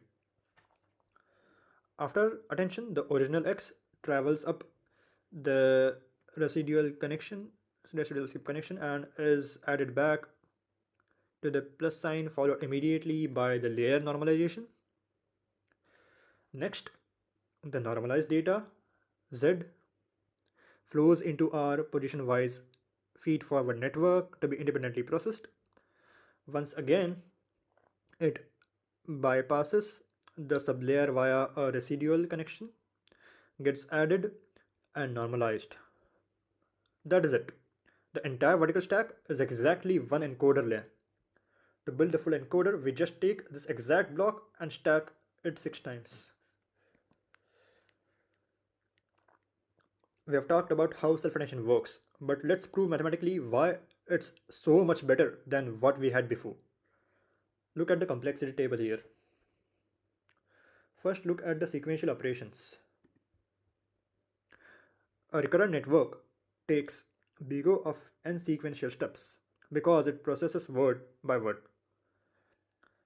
After attention, the original X travels up the residual skip connection, and is added back to the plus sign, followed immediately by the layer normalization. Next, the normalized data Z flows into our position wise feed forward network to be independently processed. Once again, it bypasses the sublayer via a residual connection, gets added and normalized. That is it. The entire vertical stack is exactly one encoder layer. To build the full encoder, we just take this exact block and stack it 6 times. We have talked about how self-attention works, but let's prove mathematically why it's so much better than what we had before. Look at the complexity table here. First, look at the sequential operations. A recurrent network takes big O of n sequential steps because it processes word by word.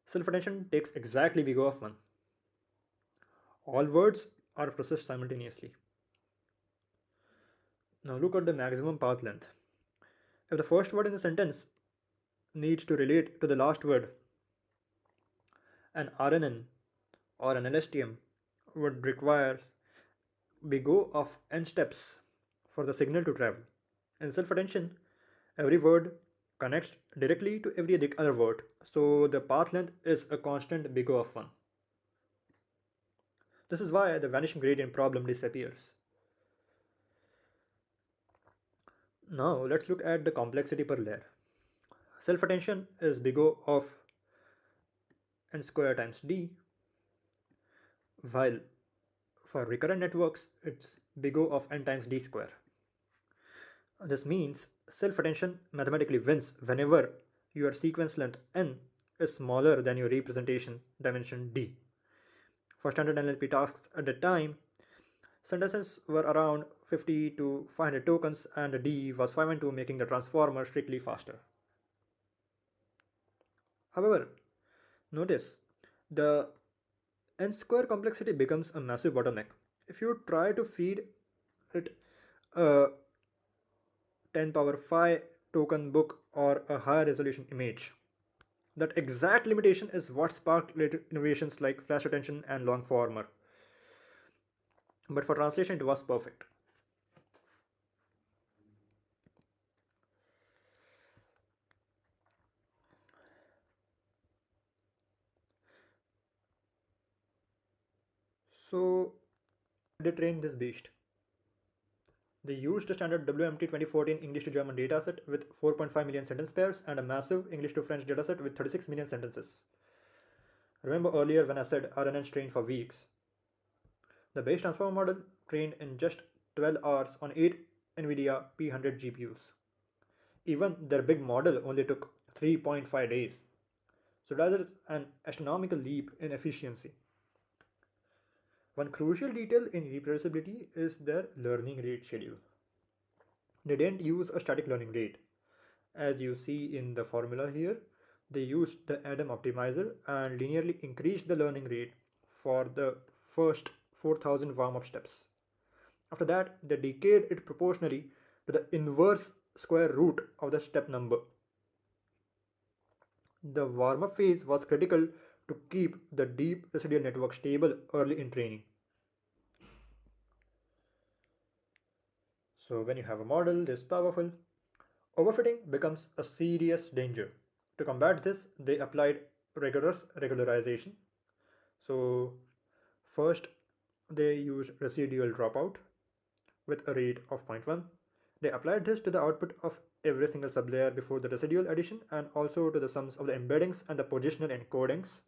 Self-attention takes exactly big O of 1. All words are processed simultaneously. Now look at the maximum path length. If the first word in the sentence needs to relate to the last word, an RNN or an LSTM would require big O of n steps for the signal to travel. In self-attention, every word connects directly to every other word, so the path length is a constant big O of 1. This is why the vanishing gradient problem disappears. Now let's look at the complexity per layer. Self-attention is big O of n square times d, while for recurrent networks it's big O of n times d square. This means self-attention mathematically wins whenever your sequence length n is smaller than your representation dimension d. For standard NLP tasks at the time, sentences were around 50 to 500 tokens and d was 512, making the transformer strictly faster. However, notice the N square complexity becomes a massive bottleneck. If you try to feed it a 10 power 5 token book or a high resolution image, that exact limitation is what sparked later innovations like flash attention and long former. But for translation, it was perfect. So they trained this beast. They used the standard WMT 2014 English to German dataset with 4.5 million sentence pairs and a massive English to French dataset with 36 million sentences. Remember earlier when I said RNNs trained for weeks? The base transformer model trained in just 12 hours on 8 NVIDIA P100 GPUs. Even their big model only took 3.5 days. So that is an astronomical leap in efficiency. One crucial detail in reproducibility is their learning rate schedule. They didn't use a static learning rate. As you see in the formula here, they used the Adam optimizer and linearly increased the learning rate for the first 4000 warm-up steps. After that, they decayed it proportionally to the inverse square root of the step number. The warm-up phase was critical to keep the deep residual network stable early in training. So when you have a model this powerful, overfitting becomes a serious danger. To combat this, they applied rigorous regularization. So first, they used residual dropout with a rate of zero point 0.1. They applied this to the output of every single sublayer before the residual addition and also to the sums of the embeddings and the positional encodings.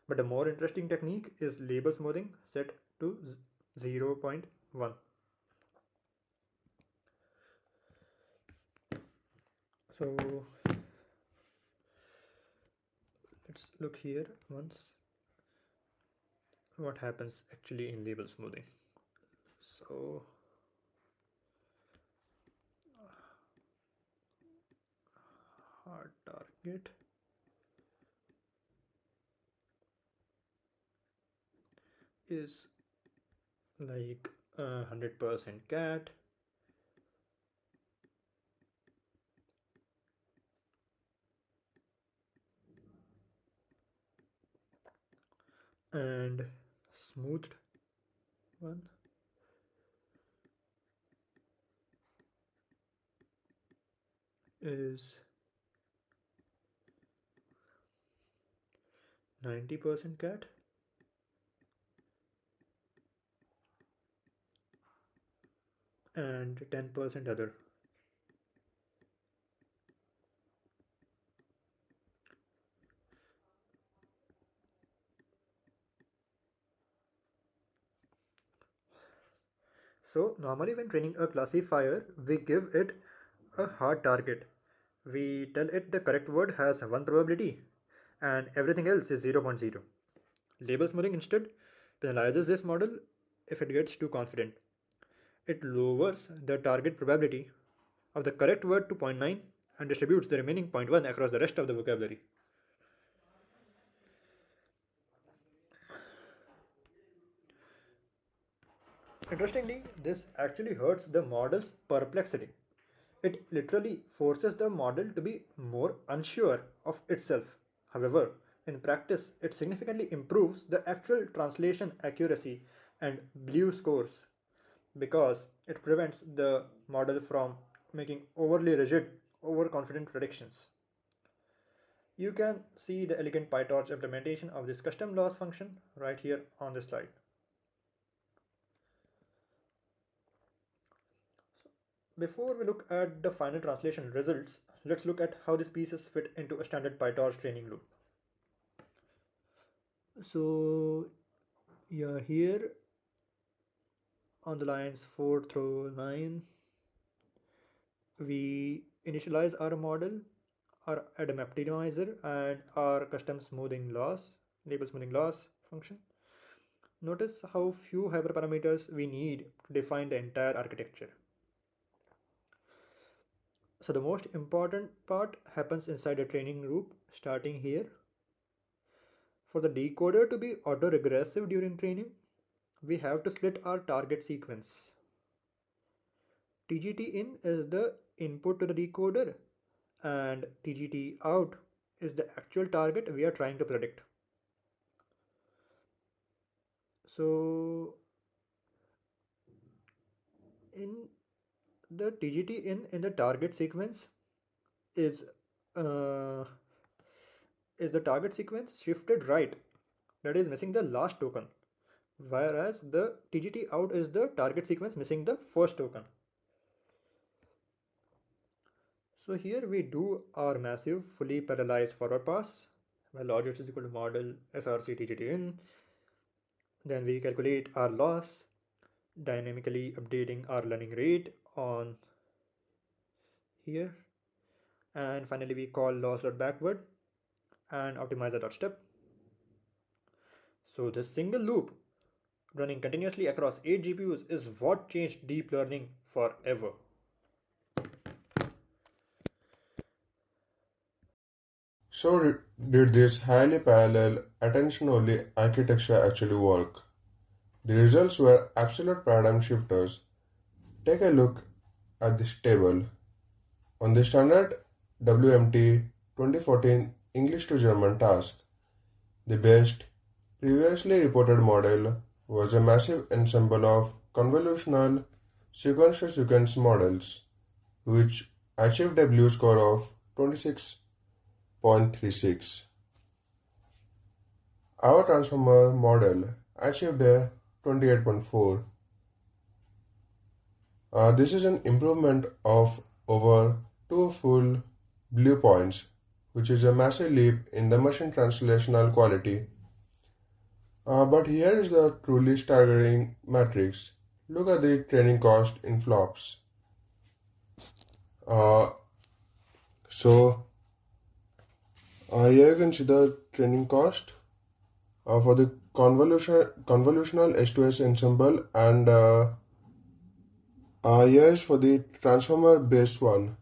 But the more interesting technique is label smoothing set to 0.1. So let's look here once what happens actually in label smoothing. So hard target is like 100% cat and smoothed one is 90% cat and 10% other. So normally when training a classifier, we give it a hard target. We tell it the correct word has one probability and everything else is 0.0. Label smoothing instead penalizes this model if it gets too confident. It lowers the target probability of the correct word to zero point 0.9 and distributes the remaining zero point 0.1 across the rest of the vocabulary. Interestingly, this actually hurts the model's perplexity. It literally forces the model to be more unsure of itself. However, in practice, it significantly improves the actual translation accuracy and blue scores because it prevents the model from making overly rigid, overconfident predictions. You can see the elegant PyTorch implementation of this custom loss function right here on this slide. Before we look at the final translation results, let's look at how these pieces fit into a standard PyTorch training loop. So, yeah, here on the lines 4 through 9, we initialize our model, our Adam optimizer, and our custom smoothing loss, label smoothing loss function. Notice how few hyperparameters we need to define the entire architecture. So the most important part happens inside the training loop, starting here. For the decoder to be autoregressive during training, we have to split our target sequence. TGT in is the input to the decoder, and TGT out is the actual target we are trying to predict. So in the TGT in the target sequence is uh, is the target sequence shifted right, that is missing the last token, whereas the TGT out is the target sequence missing the first token. So here we do our massive fully parallelized forward pass where logic is equal to model src TGT in. Then we calculate our loss, dynamically updating our learning rate on here. And finally we call loss.backward and optimize the step. So this single loop running continuously across 8 GPUs is what changed deep learning forever. So did this highly parallel attention-only architecture actually work? The results were absolute paradigm shifters. Take a look at this table. On the standard WMT 2014 English to German task, the best previously reported model was a massive ensemble of convolutional sequence-to-sequence models, which achieved a blue score of 26.36. Our transformer model achieved a 28.4. This is an improvement of over 2 full blue points, which is a massive leap in the machine translational quality. But here is the truly staggering matrix. Look at the training cost in flops. Uh, so here you can see the training cost for the convolutional S2S ensemble, and here is for the transformer based one.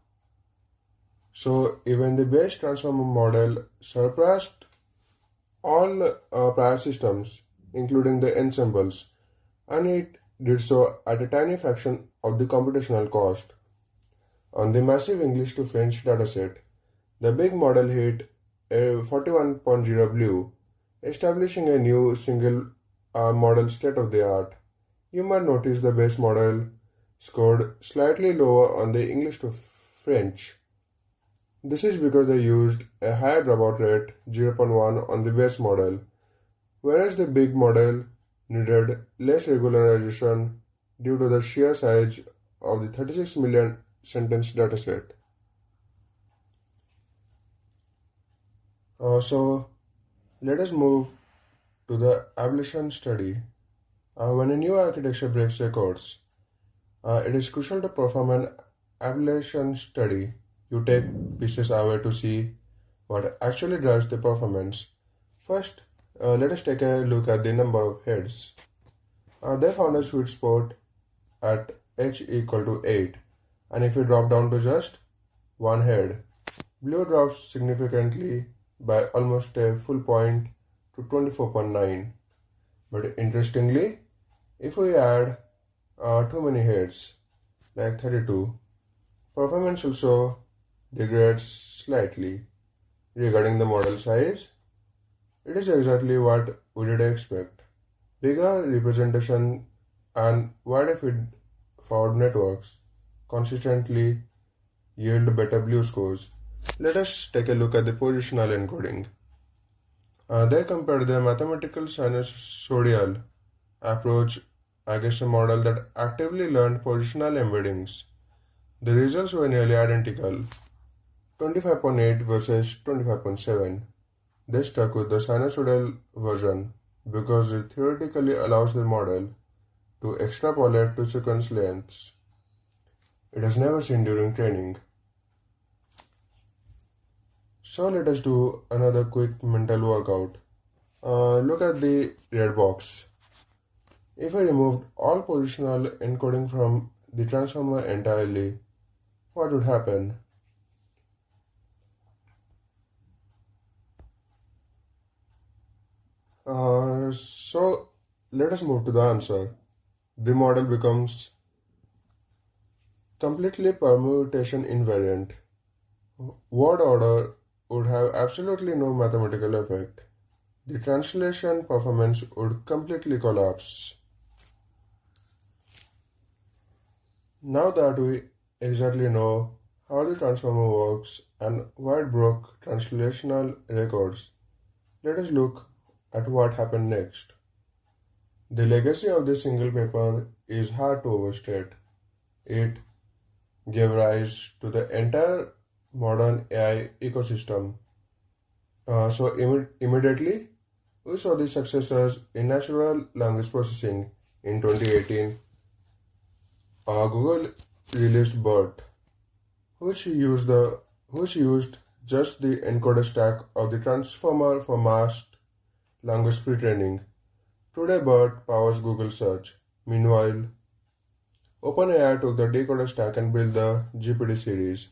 So even the base transformer model surpassed all prior systems, including the ensembles, and it did so at a tiny fraction of the computational cost. On the massive English to French dataset, the big model hit a 41.0 blue, establishing a new single model state of the art. You might notice the base model scored slightly lower on the English to French. This is because they used a higher dropout rate 0.1 on the base model, whereas the big model needed less regularization due to the sheer size of the 36 million sentence dataset. So let us move to the ablation study. When a new architecture breaks records, it is crucial to perform an ablation study. You take pieces away to see what actually drives the performance. First, let us take a look at the number of heads. They found a sweet spot at h equal to 8, and if you drop down to just one head, blue drops significantly by almost a full point to 24.9. But interestingly, if we add too many heads, like 32, performance also degrades slightly. Regarding the model size, it is exactly what we did expect. Bigger representation and wider feed-forward networks consistently yield better blue scores. Let us take a look at the positional encoding. They compared the mathematical sinusoidal approach against a model that actively learned positional embeddings. The results were nearly identical, 25.8 versus 25.7. They stuck with the sinusoidal version because it theoretically allows the model to extrapolate to sequence lengths it has never seen during training. So let us do another quick mental workout. Look at the red box. If I removed all positional encoding from the transformer entirely, what would happen? So let us move to the answer. The model becomes completely permutation invariant. Word order would have absolutely no mathematical effect. The translation performance would completely collapse. Now that we exactly know how the transformer works and why it broke translational records, let us look at what happened next. The legacy of this single paper is hard to overstate. It gave rise to the entire modern AI ecosystem. Immediately, we saw the successors in natural language processing. In 2018, Google released BERT, which used just the encoder stack of the transformer for masked language pre-training. Today, BERT powers Google search. Meanwhile, OpenAI took the decoder stack and built the GPT series,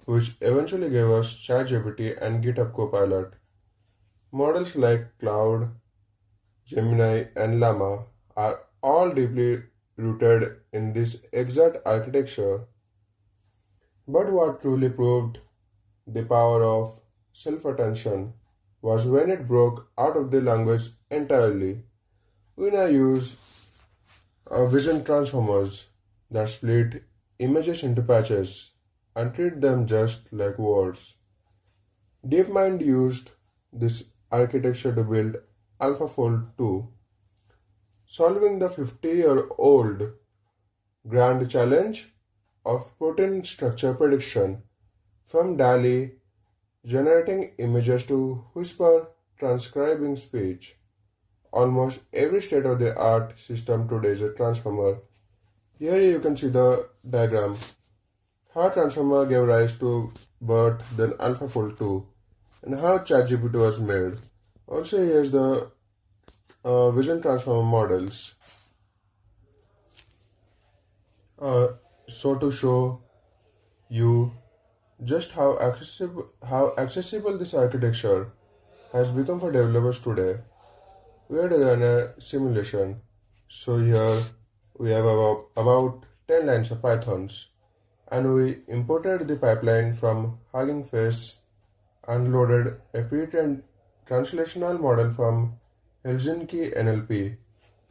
which eventually gave us ChatGPT and GitHub Copilot. Models like Cloud, Gemini, and Llama are all deeply rooted in this exact architecture. But what truly proved the power of self attention was when it broke out of the language entirely. We now use vision transformers that split images into patches and treat them just like words. DeepMind used this architecture to build AlphaFold 2, solving the 50-year-old grand challenge of protein structure prediction, from DALI generating images to Whisper transcribing speech. Almost every state-of-the-art system today is a transformer. Here you can see the diagram. How transformer gave rise to BERT, then AlphaFold 2, and how ChatGPT was made. Also, here's the vision transformer models. So to show you just how accessible this architecture has become for developers today, we had run a simulation. So here we have about 10 lines of Pythons, and we imported the pipeline from Hugging Face and loaded a pre-trained translational model from Helsinki NLP,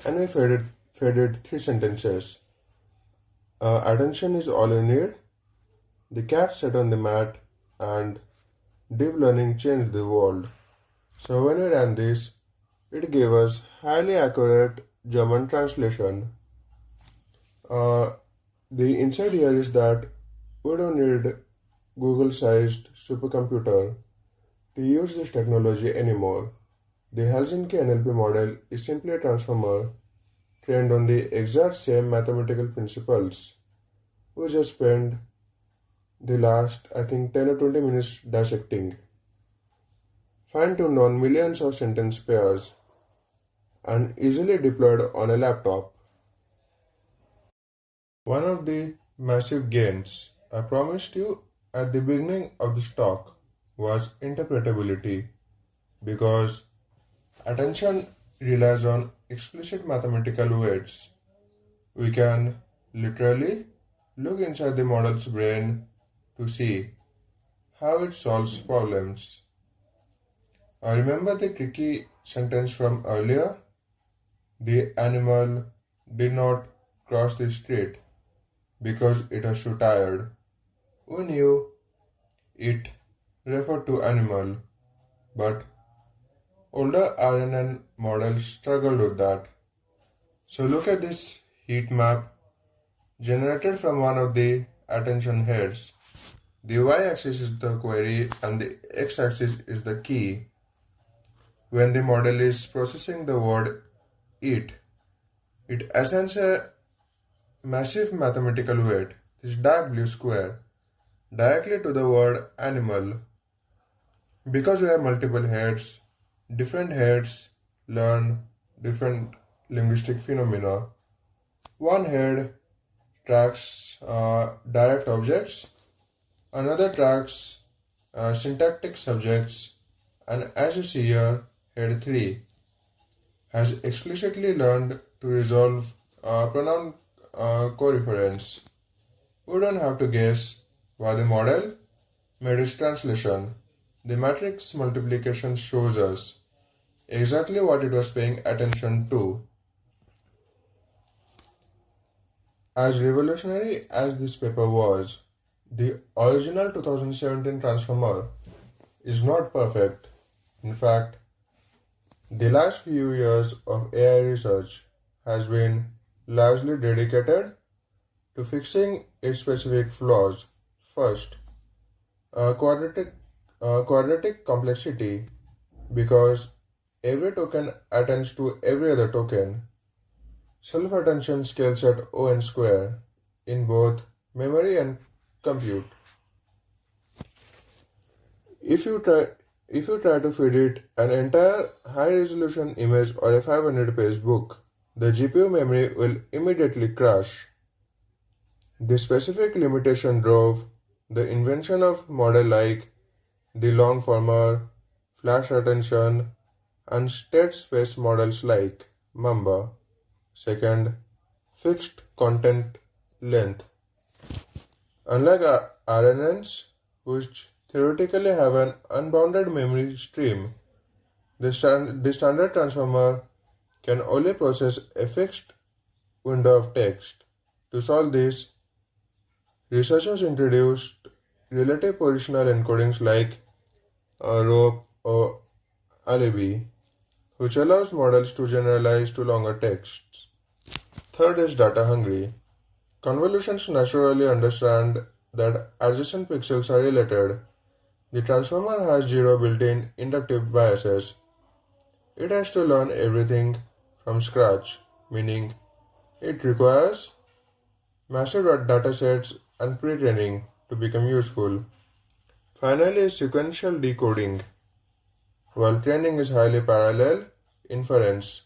and we fed it three sentences. Attention is all you need. The cat sat on the mat, and deep learning changed the world. So when we ran this, it gave us highly accurate German translation. Uh, the insight here is that we don't need Google-sized supercomputer to use this technology anymore. The Helsinki NLP model is simply a transformer trained on the exact same mathematical principles. We just spent the last, I think, 10 or 20 minutes dissecting. Fine-tuned on millions of sentence pairs and easily deployed on a laptop. One of the massive gains I promised you at the beginning of this talk was interpretability, because attention relies on explicit mathematical weights. We can literally look inside the model's brain to see how it solves problems. I remember the tricky sentence from earlier. The animal did not cross the street because it was too tired. We knew it referred to animal, but older RNN models struggled with that. So look at this heat map generated from one of the attention heads. The y-axis is the query and the x-axis is the key. When the model is processing the word eat, it assigns a massive mathematical weight, this dark blue square, directly to the word animal. Because we have multiple heads, different heads learn different linguistic phenomena. One head tracks direct objects, another tracks syntactic subjects, and as you see here, head 3 has explicitly learned to resolve pronoun coreference. We don't have to guess why the model made its translation. The matrix multiplication shows us exactly what it was paying attention to. As revolutionary as this paper was, the original 2017 transformer is not perfect. In fact, the last few years of AI research has been largely dedicated to fixing its specific flaws. First, quadratic complexity, because every token attends to every other token. Self-attention scales at O(n) square in both memory and compute. If you try if you try to feed it an entire high-resolution image or a 500-page book, the GPU memory will immediately crash. This specific limitation drove the invention of models like the long-former, flash attention, and state space models like Mamba. Second, fixed content length. Unlike RNNs, which theoretically have an unbounded memory stream, the standard transformer can only process a fixed window of text. To solve this, researchers introduced relative positional encodings like rope or alibi, which allows models to generalize to longer texts. Third is data hungry. Convolutions naturally understand that adjacent pixels are related. The transformer has zero built-in inductive biases. It has to learn everything from scratch, meaning it requires massive datasets and pre-training to become useful. Finally, sequential decoding. While training is highly parallel, inference,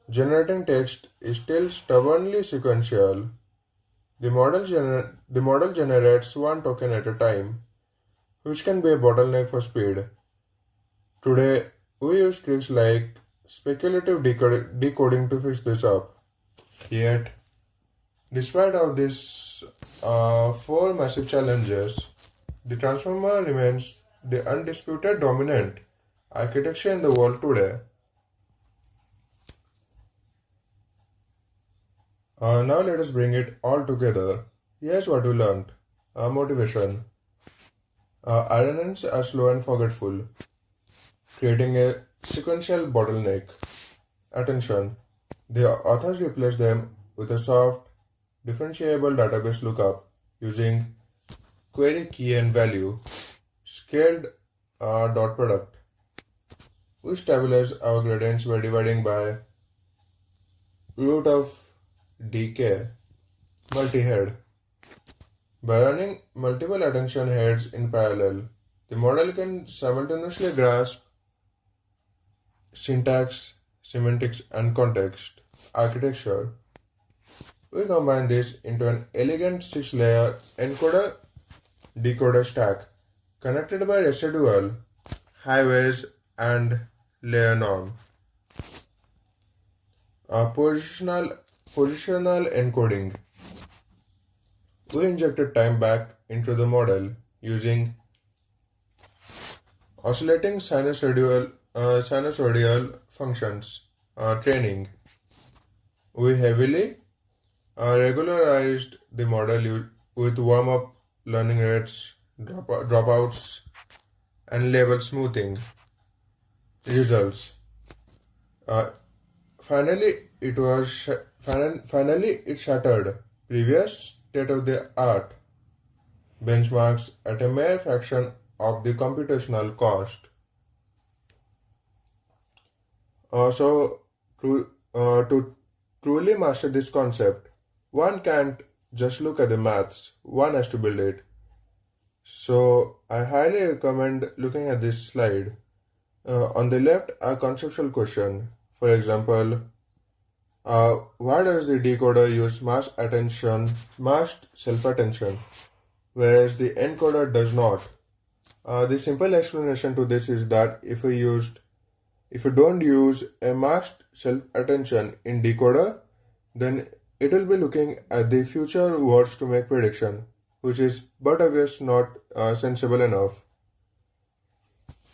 generating text is still stubbornly sequential. The model generates one token at a time, which can be a bottleneck for speed. Today, we use tricks like speculative decoding to fix this up. Yet, despite all these four massive challenges, the transformer remains the undisputed dominant architecture in the world today. Now let us bring it all together. Here's what we learned. Motivation. RNNs are slow and forgetful, creating a sequential bottleneck. Attention. The authors replaced them with a soft, differentiable database lookup using query key and value, scaled dot product. We stabilize our gradients by dividing by root of dk multi-head. By running multiple attention heads in parallel, the model can simultaneously grasp syntax, semantics, and context architecture. We combine this into an elegant 6-layer encoder-decoder stack connected by residual, highways, and layer norm. Positional encoding. We injected time back into the model using oscillating sinusoidal functions training. We heavily regularized the model with warm-up learning rates, dropouts, and label smoothing. Results. Uh, finally it shattered previous state-of-the-art benchmarks at a mere fraction of the computational cost. To truly master this concept, one can't just look at the maths, one has to build it. So I highly recommend looking at this slide. On the left, a conceptual question. For example, why does the decoder use masked self-attention, whereas the encoder does not? The simple explanation to this is that if we used If you don't use a masked self-attention in decoder, then it will be looking at the future words to make prediction, which is but obvious not sensible enough.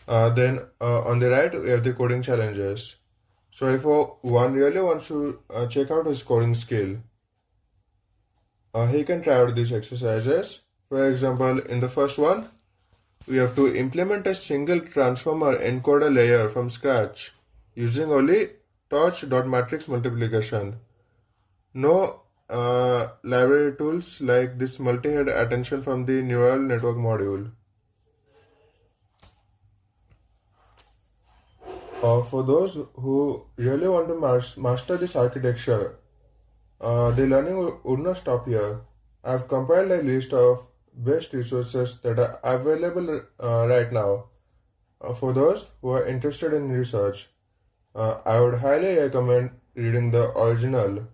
Then on the right we have the coding challenges. So if one really wants to check out his coding skill, he can try out these exercises. For example, in the first one, we have to implement a single transformer encoder layer from scratch using only torch.matrix multiplication. No library tools like this multi-head attention from the neural network module. For those who really want to master this architecture, the learning would not stop here. I've compiled a list of best resources that are available right now. For those who are interested in research, I would highly recommend reading the original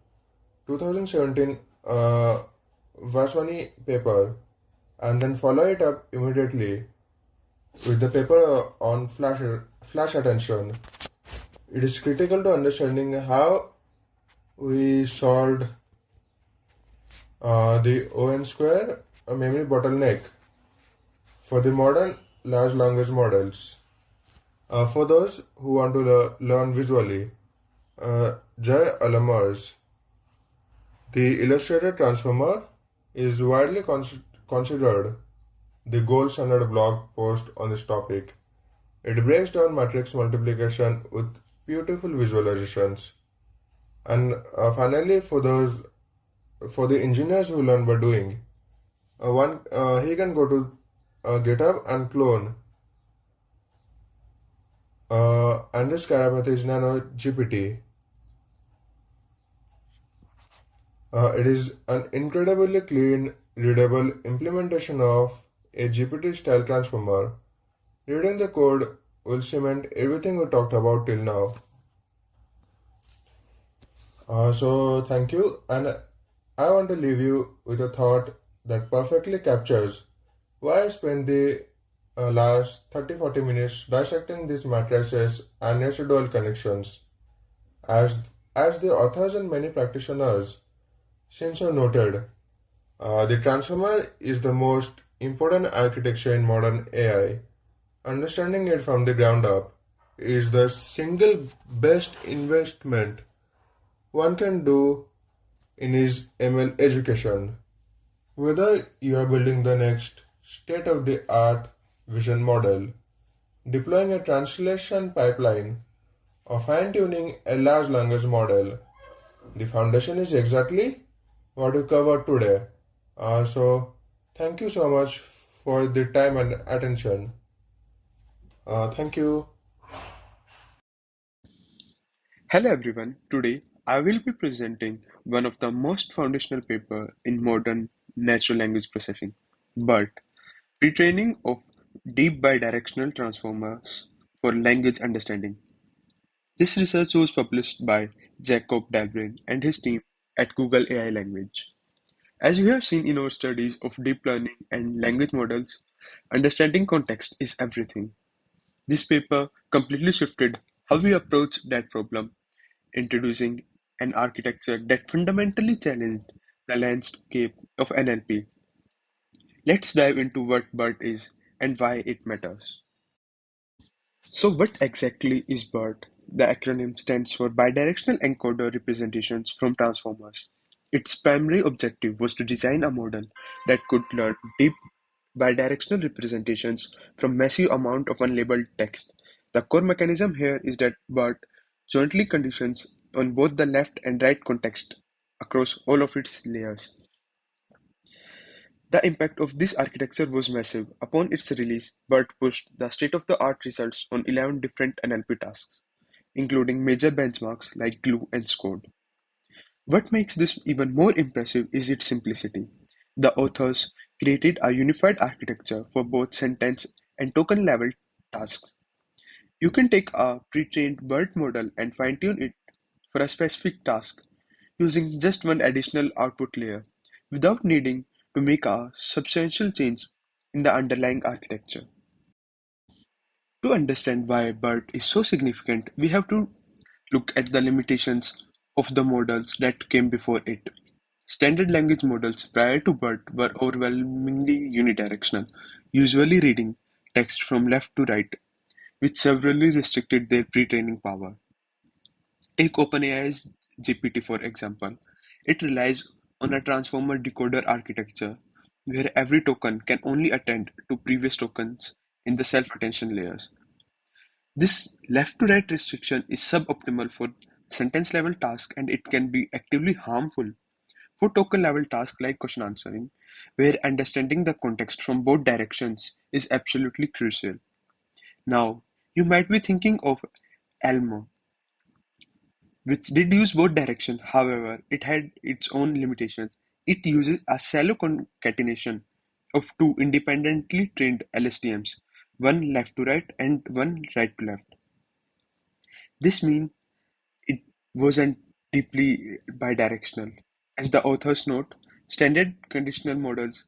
2017 Vaswani paper and then follow it up immediately with the paper on flash attention. It is critical to understanding how we solved the O(n) square memory bottleneck for the modern large language models. For those who want to learn visually, Jay Alamars, the illustrated transformer, is widely considered the gold standard blog post on this topic. It breaks down matrix multiplication with beautiful visualizations. And finally, for the engineers who learn by doing, one he can go to GitHub and clone Andres Karapathy's Nano GPT. It is an incredibly clean, readable implementation of a GPT-style transformer. Reading the code will cement everything we talked about till now. So thank you, and I want to leave you with a thought that perfectly captures why I spent the last 30-40 minutes dissecting these matrices and residual connections. As, as the authors and many practitioners since have noted, the transformer is the most important architecture in modern AI. Understanding it from the ground up is the single best investment one can do in his ML education. Whether you are building the next state of the art vision model, deploying a translation pipeline, or fine tuning a large language model, the foundation is exactly what we covered today. So, thank you so much for the time and attention. Thank you. Hello everyone. Today I will be presenting one of the most foundational paper in modern natural language processing, BERT, Retraining of Deep Bidirectional Transformers for Language Understanding. This research was published by Jacob Davrin and his team at Google AI Language. As we have seen in our studies of deep learning and language models, understanding context is everything. This paper completely shifted how we approach that problem, introducing an architecture that fundamentally challenged the landscape of NLP. Let's dive into what BERT is and why it matters. So, what exactly is BERT? The acronym stands for Bidirectional Encoder Representations from Transformers. Its primary objective was to design a model that could learn deep bidirectional representations from massive amount of unlabeled text. The core mechanism here is that BERT jointly conditions on both the left and right context across all of its layers. The impact of this architecture was massive. Upon its release, BERT pushed the state-of-the-art results on 11 different NLP tasks, including major benchmarks like GLUE and SCORED. What makes this even more impressive is its simplicity. The authors created a unified architecture for both sentence and token level tasks. You can take a pre-trained BERT model and fine-tune it for a specific task using just one additional output layer without needing to make a substantial change in the underlying architecture. To understand why BERT is so significant, we have to look at the limitations of the models that came before it. Standard language models prior to BERT were overwhelmingly unidirectional, usually reading text from left to right, which severely restricted their pre-training power. Take OpenAI's GPT for example. It relies on a transformer decoder architecture where every token can only attend to previous tokens in the self-attention layers. This left-to-right restriction is suboptimal for sentence-level tasks and it can be actively harmful for token-level tasks like question answering, where understanding the context from both directions is absolutely crucial. Now, you might be thinking of Elmo, which did use both directions. However, it had its own limitations. It uses a shallow concatenation of two independently trained LSTMs, one left to right and one right to left. This means it wasn't deeply bidirectional. As the authors note, standard conditional models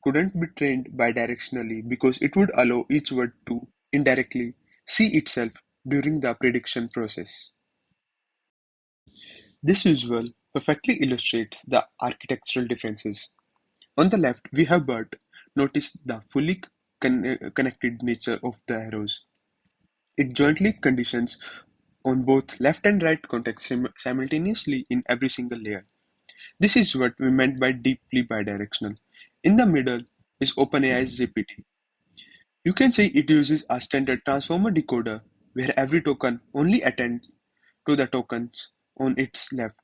couldn't be trained bidirectionally because it would allow each word to indirectly see itself during the prediction process. This visual perfectly illustrates the architectural differences. On the left, we have BERT. Notice the fully connected nature of the arrows. It jointly conditions on both left and right context simultaneously in every single layer. This is what we meant by deeply bidirectional. In the middle is OpenAI's GPT. You can say it uses a standard transformer decoder where every token only attends to the tokens on its left.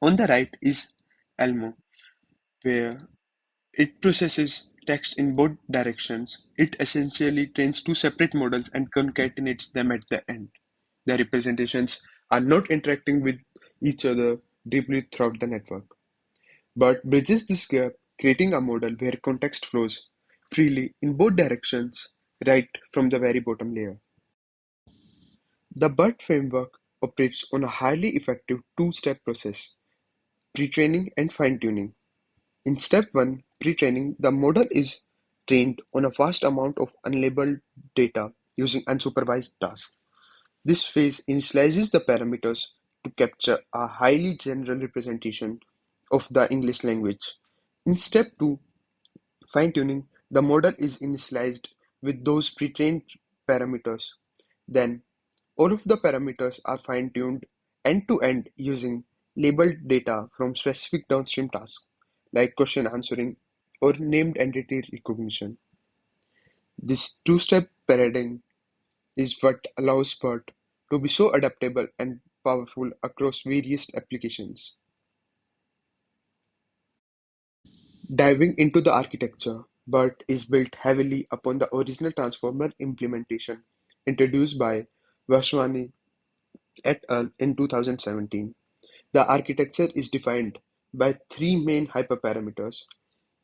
On the right is Elmo, where it processes text in both directions. It essentially trains two separate models and concatenates them at the end. The representations are not interacting with each other deeply throughout the network, but bridges this gap, creating a model where context flows freely in both directions right from the very bottom layer. The BERT framework operates on a highly effective two-step process: pre-training and fine-tuning. In step 1, pre-training, the model is trained on a vast amount of unlabeled data using unsupervised tasks. This phase initializes the parameters to capture a highly general representation of the English language. In step 2, fine-tuning, the model is initialized with those pre-trained parameters. Then, all of the parameters are fine-tuned end-to-end using labeled data from specific downstream tasks, like question answering or named entity recognition. This two-step paradigm is what allows BERT to be so adaptable and powerful across various applications. Diving into the architecture, BERT is built heavily upon the original transformer implementation introduced by Vaswani et al. In 2017. The architecture is defined by three main hyperparameters.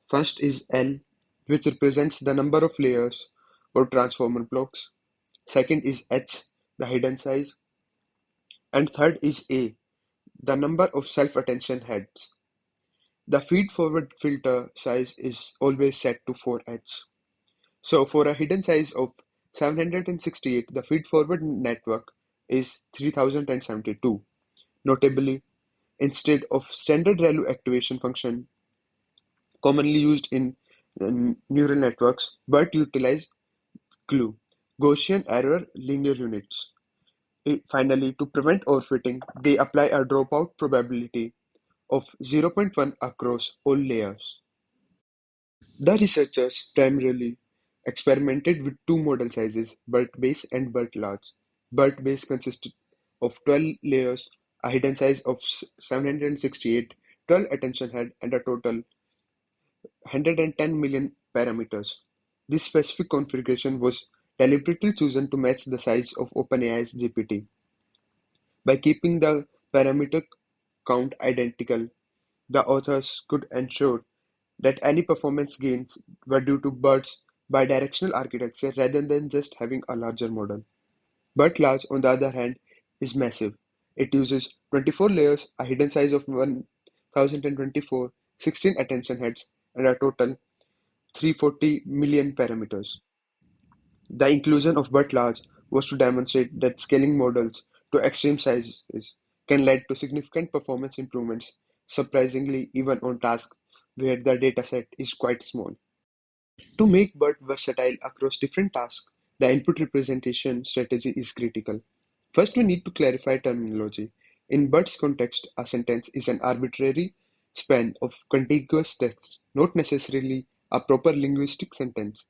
First is L, which represents the number of layers or transformer blocks. Second is H, the hidden size. And third is A, the number of self-attention heads. The feed-forward filter size is always set to 4H. So for a hidden size of 768, the feed-forward network is 3072. Notably, instead of standard ReLU activation function commonly used in neural networks, but utilize GLUE, Gaussian error linear units. Finally, to prevent overfitting, they apply a dropout probability of 0.1 across all layers. The researchers primarily experimented with two model sizes, BERT base and BERT large. BERT base consisted of 12 layers, a hidden size of 768, 12 attention head, and a total 110 million parameters. This specific configuration was deliberately chosen to match the size of OpenAI's GPT. By keeping the parameter count identical, the authors could ensure that any performance gains were due to BERT's bidirectional architecture rather than just having a larger model. BERT large, on the other hand, is massive. It uses 24 layers, a hidden size of 1024, 16 attention heads, and a total 340 million parameters. The inclusion of but large was to demonstrate that scaling models to extreme sizes can lead to significant performance improvements, surprisingly even on tasks where the dataset is quite small. To make BERT versatile across different tasks, the input representation strategy is critical. First, we need to clarify terminology. In BERT's context, a sentence is an arbitrary span of contiguous text, not necessarily a proper linguistic sentence.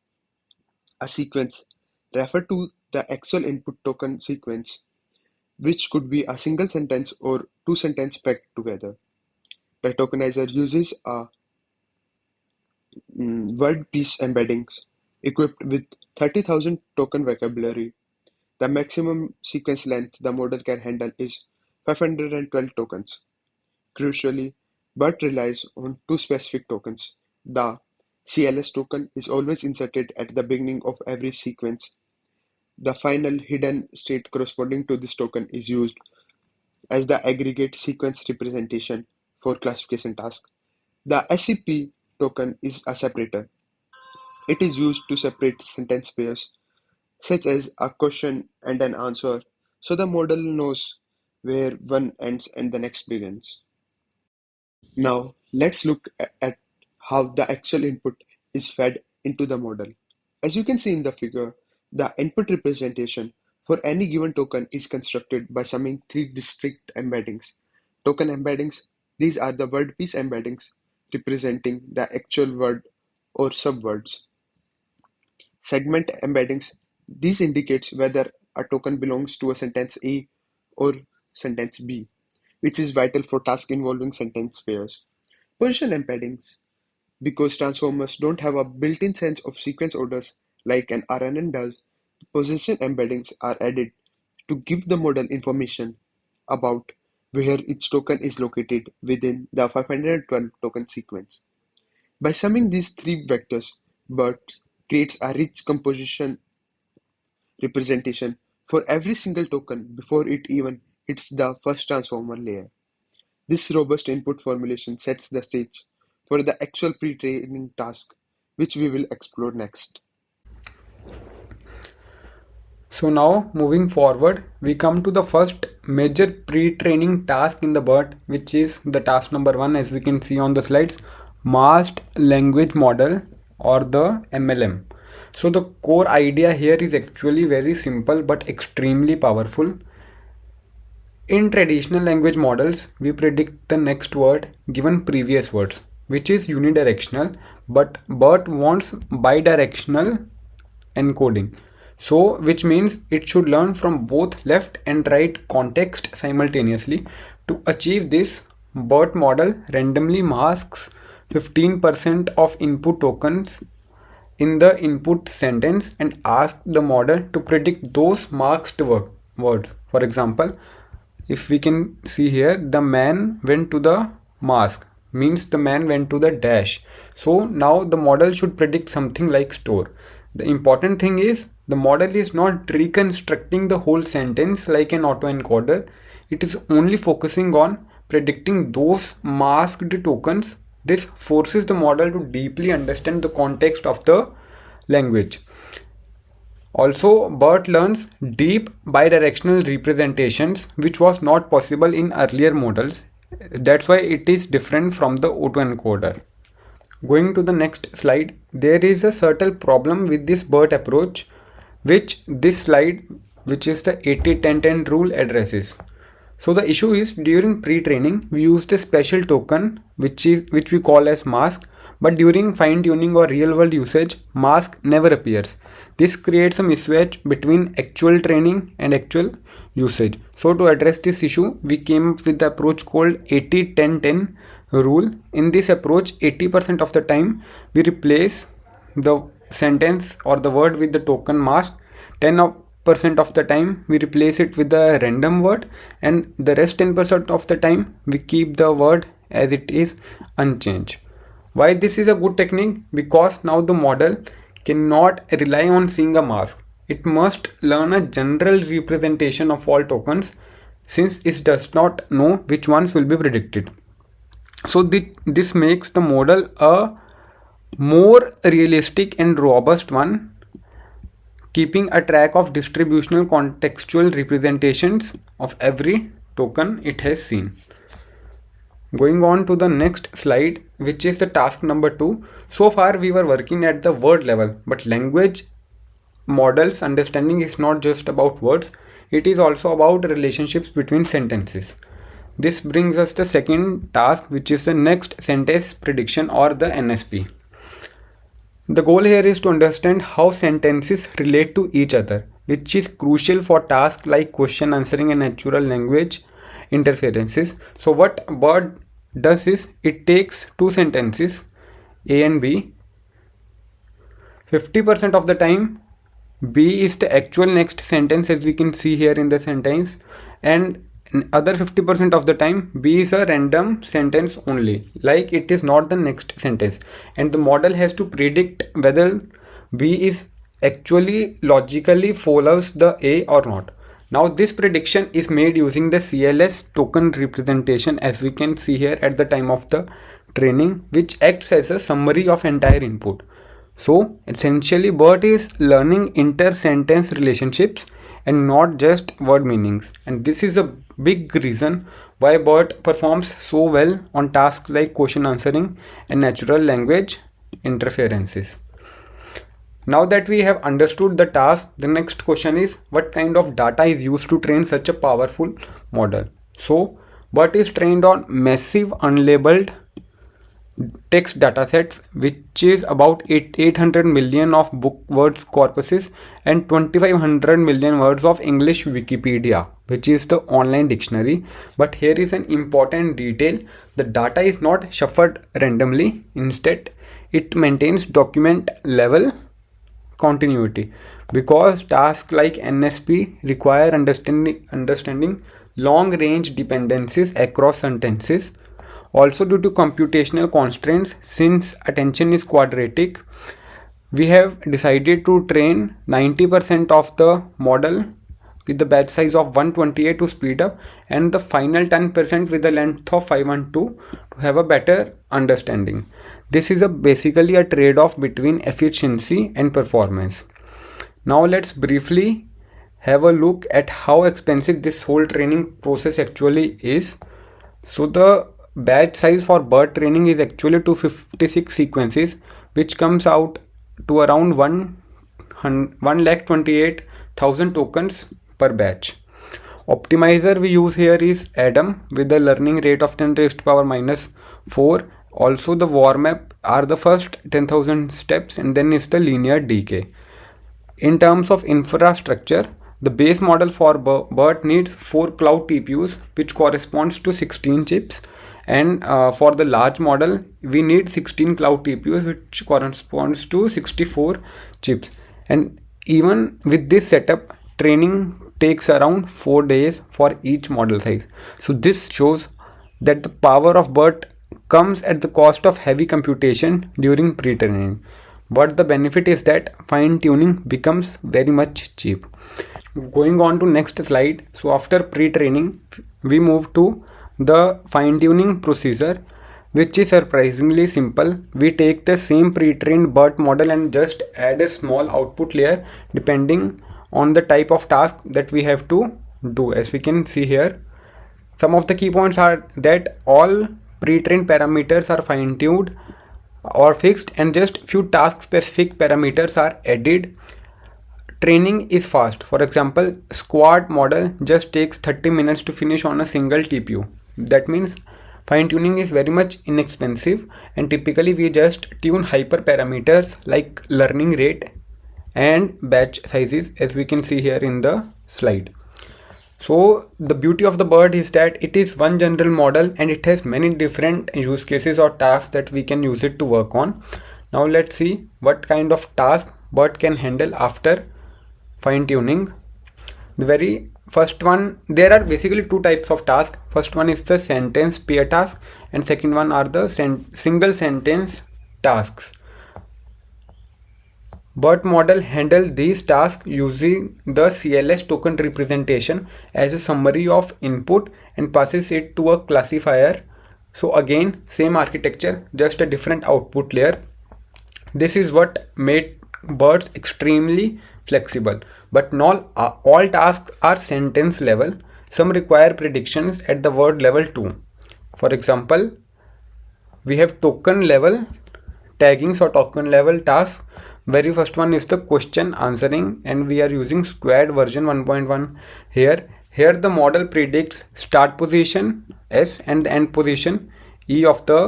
A sequence refers to the actual input token sequence, which could be a single sentence or two sentences packed together. The tokenizer uses a word piece embeddings equipped with 30,000 token vocabulary. The maximum sequence length the model can handle is 512 tokens. Crucially, BERT relies on two specific tokens. The CLS token is always inserted at the beginning of every sequence. The final hidden state corresponding to this token is used as the aggregate sequence representation for classification tasks. The SCP token is a separator. It is used to separate sentence pairs, such as a question and an answer, so the model knows where one ends and the next begins. Now, let's look at how the actual input is fed into the model. As you can see in the figure, the input representation for any given token is constructed by summing three distinct embeddings. Token embeddings, these are the word piece embeddings representing the actual word or subwords. Segment embeddings, these indicates whether a token belongs to a sentence A or sentence B, which is vital for tasks involving sentence pairs. Position embeddings, because transformers don't have a built-in sense of sequence orders like an RNN does, position embeddings are added to give the model information about where each token is located within the 512 token sequence. By summing these three vectors, BERT creates a rich composition representation for every single token before it even hits the first transformer layer. This robust input formulation sets the stage for the actual pre-training task, which we will explore next. So now moving forward, we come to the first major pre-training task in the BERT, which is the task number 1, as we can see on the slides, masked language model or the MLM. So the core idea here is actually very simple but extremely powerful. In traditional language models, we predict the next word given previous words, which is unidirectional, but BERT wants bidirectional encoding. So, which means it should learn from both left and right context simultaneously. To achieve this, BERT model randomly masks 15% of input tokens in the input sentence and ask the model to predict those masked words. For example, if we can see here, the man went to the mask means the man went to the dash. So now the model should predict something like store. The important thing is the model is not reconstructing the whole sentence like an autoencoder. It is only focusing on predicting those masked tokens. This forces the model to deeply understand the context of the language. Also, BERT learns deep bidirectional representations, which was not possible in earlier models. That's why it is different from the autoencoder. Going to the next slide, there is a subtle problem with this BERT approach, which this slide, which is the 80-10-10 rule, addresses. So the issue is during pre-training we used a special token which we call as mask, but during fine tuning or real world usage mask never appears. This creates a mismatch between actual training and actual usage. So to address this issue we came up with the approach called 80-10-10 rule. In this approach 80% of the time we replace the sentence or the word with the token mask, 10% of the time we replace it with a random word, and the rest 10% of the time we keep the word as it is unchanged. Why this is a good technique? Because now the model cannot rely on seeing a mask. It must learn a general representation of all tokens since it does not know which ones will be predicted. So this makes the model a more realistic and robust one, keeping a track of distributional contextual representations of every token it has seen. Going on to the next slide, which is the task number 2. So far we were working at the word level, but language models understanding is not just about words, it is also about relationships between sentences. This brings us the second task, which is the next sentence prediction, or the NSP. The goal here is to understand how sentences relate to each other, which is crucial for tasks like question answering and natural language interferences. So what BERT does is it takes two sentences, A and B. 50% of the time B is the actual next sentence, as we can see here in the sentence, and other 50% of the time B is a random sentence only, like it is not the next sentence, and the model has to predict whether B is actually logically follows the A or not. Now this prediction is made using the CLS token representation, as we can see here at the time of the training, which acts as a summary of entire input. So essentially BERT is learning inter-sentence relationships and not just word meanings. And this is a big reason why BERT performs so well on tasks like question answering and natural language interferences. Now that we have understood the task, the next question is what kind of data is used to train such a powerful model. So BERT is trained on massive unlabeled text datasets, which is about 800 million of book words corpuses and 2500 million words of English Wikipedia, which is the online dictionary. But here is an important detail: the data is not shuffled randomly. Instead, it maintains document level continuity, because tasks like NSP require understanding long range dependencies across sentences. Also, due to computational constraints, since attention is quadratic, we have decided to train 90% of the model with the batch size of 128 to speed up, and the final 10% with the length of 512 to have a better understanding. This is basically a trade-off between efficiency and performance. Now let's briefly have a look at how expensive this whole training process actually is. So the batch size for BERT training is actually 256 sequences, which comes out to around 1,28,000 tokens per batch. Optimizer we use here is Adam with the learning rate of 10 raised to power minus 4. Also the warm-up are the first 10,000 steps, and then is the linear decay. In terms of infrastructure, the base model for BERT needs 4 cloud TPUs, which corresponds to 16 chips, and for the large model we need 16 cloud TPUs, which corresponds to 64 chips. And even with this setup, training takes around 4 days for each model size. So this shows that the power of BERT comes at the cost of heavy computation during pre-training, but the benefit is that fine-tuning becomes very much cheap. Going on to next slide. So after pre-training, we move to the fine-tuning procedure, which is surprisingly simple. We take the same pre-trained BERT model and just add a small output layer depending on the type of task that we have to do. As we can see here, some of the key points are that all pre-trained parameters are fine-tuned or fixed, and just few task specific parameters are added. Training is fast. For example, squad model just takes 30 minutes to finish on a single TPU. That means fine tuning is very much inexpensive, and typically we just tune hyperparameters like learning rate and batch sizes, as we can see here in the slide. So the beauty of the BERT is that it is one general model and it has many different use cases or tasks that we can use it to work on. Now let's see what kind of task BERT can handle after fine tuning. The very first one, there are basically two types of tasks. First one is the sentence pair task, and second one are the single sentence tasks. BERT model handle these tasks using the CLS token representation as a summary of input and passes it to a classifier. So again, same architecture, just a different output layer. This is what made BERT extremely flexible, but not all tasks are sentence level. Some require predictions at the word level too. For example, we have token level taggings or token level tasks. Very first one is the question answering, and we are using squared version 1.1 here the model predicts start position s and the end position e of the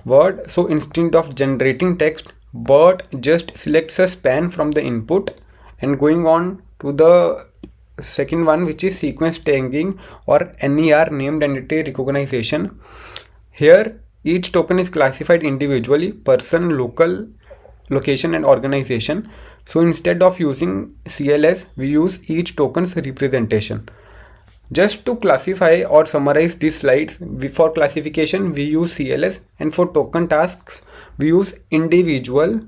word. So instead of generating text, BERT just selects a span from the input. And going on to the second one, which is sequence tagging or NER, named entity recognition. Here each token is classified individually: person, local, location and organization. So instead of using CLS, we use each token's representation. Just to classify or summarize these slides, for classification we use CLS, and for token tasks we use individual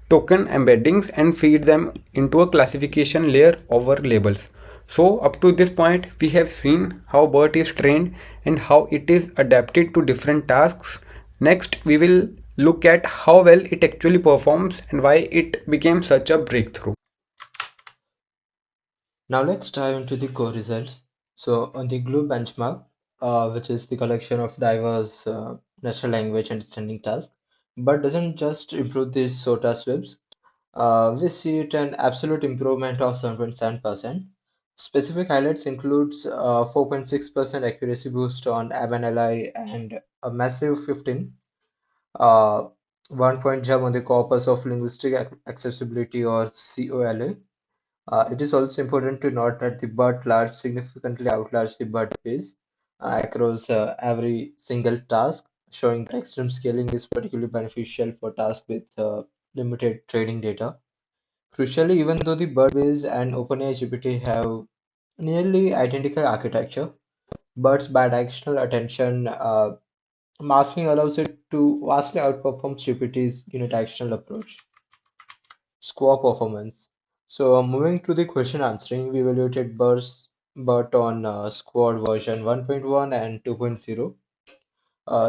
token embeddings and feed them into a classification layer over labels. So up to this point we have seen how BERT is trained and how it is adapted to different tasks. Next we will look at how well it actually performs and why it became such a breakthrough. Now let's dive into the core results. So on the GLUE benchmark, which is the collection of diverse natural language understanding tasks, but doesn't just improve these SOTA sweeps. We see it an absolute improvement of 7.7%. Specific highlights includes 4.6% accuracy boost on ABNLI and a massive 15 uh, 1 point jump on the corpus of linguistic accessibility or COLA. It is also important to note that the BERT large significantly outlarge the BERT base across every single task, showing that extreme scaling is particularly beneficial for tasks with limited training data. Crucially, even though the BERT base and OpenAI GPT have nearly identical architecture, BERT's bidirectional attention masking allows it to vastly outperform GPT's unidirectional approach. Score performance. So moving to the question answering, we evaluated BERT on Squad version 1.1 and 2.0.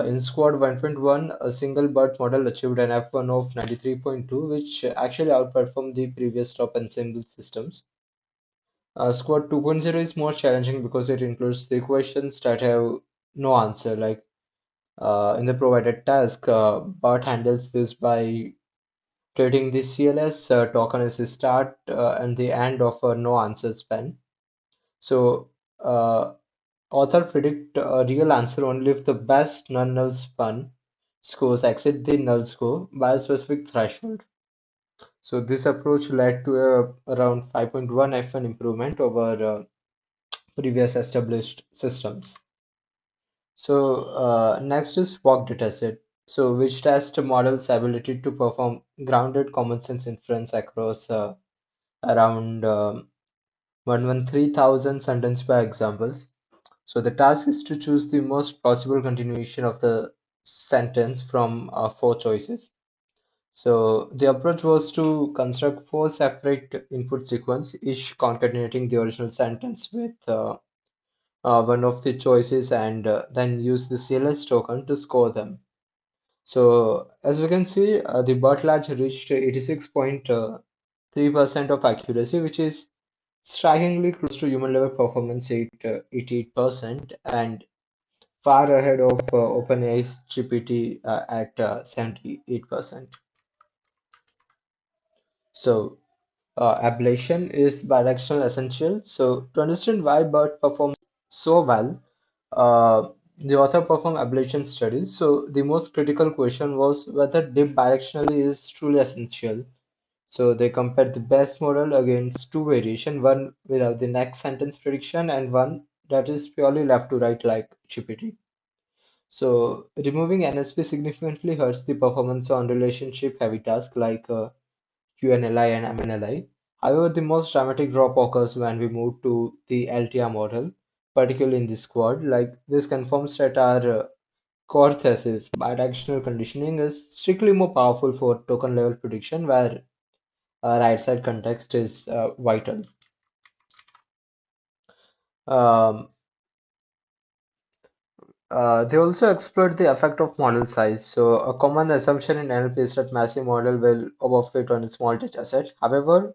In Squad 1.1, a single BERT model achieved an F1 of 93.2, which actually outperformed the previous top ensemble systems. Squad 2.0 is more challenging because it includes the questions that have no answer. Like in the provided task, BERT handles this by treating the CLS token as the start and the end of a no answer span. So uh, author predict a real answer only if the best non-null span scores exceed the null score by a specific threshold. So this approach led to around 5.1 F1 improvement over previous established systems. So next is walk dataset. So which test model's ability to perform grounded common sense inference across around 113,000 sentence by examples. So the task is to choose the most plausible continuation of the sentence from four choices. So the approach was to construct four separate input sequence, each concatenating the original sentence with one of the choices, and then use the CLS token to score them. So as we can see, the BERT large reached 86.3% of accuracy, which is strikingly close to human level performance at 88%, and far ahead of OpenAI's GPT at 78%. So ablation is bidirectional essential. So to understand why BERT performs so well, uh, the author performed ablation studies. So the most critical question was whether dip bidirectionally is truly essential. So they compared the best model against two variation, one without the next sentence prediction and one that is purely left to right like GPT. So removing NSP significantly hurts the performance on relationship heavy tasks like QNLI and MNLI. However, the most dramatic drop occurs when we move to the LTR model, particularly in the squad. Like this confirms that our core thesis, bidirectional conditioning, is strictly more powerful for token level prediction, where right side context is vital. Um, they also explored the effect of model size. So a common assumption in NLP is that massive model will overfit on a small data set. However,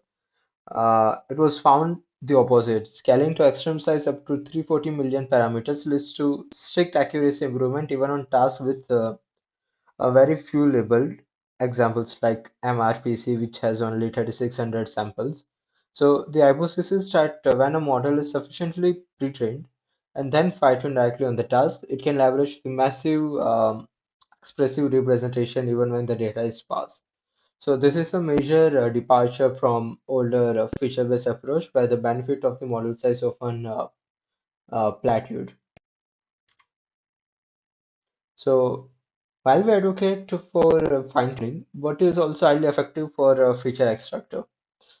It was found the opposite. Scaling to extreme size up to 340 million parameters leads to strict accuracy improvement even on tasks with a very few labeled examples like MRPC, which has only 3600 samples. So the hypothesis is that when a model is sufficiently pre-trained and then fine-tuned directly on the task, it can leverage the massive expressive representation even when the data is sparse. So this is a major departure from older feature-based approach where the benefit of the model size often plateaued. So while we advocate for fine-tuning, what is also highly effective for a feature extractor.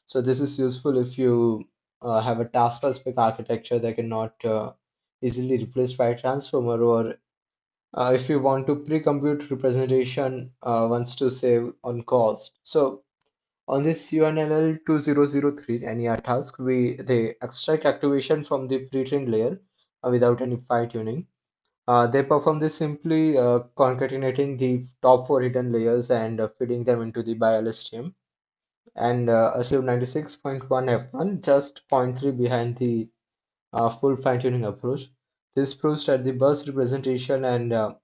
So this is useful if you have a task-specific architecture that cannot easily replaced by a transformer, or if you want to pre-compute representation wants to save on cost. So on this UNLL 2003 NER task, we they extract activation from the pre-trained layer without any fine-tuning. They perform this simply concatenating the top four hidden layers and feeding them into the BioLSTM and achieve 96.1 F1, just zero point 0.3 behind the full fine-tuning approach. This proves that the burst representation and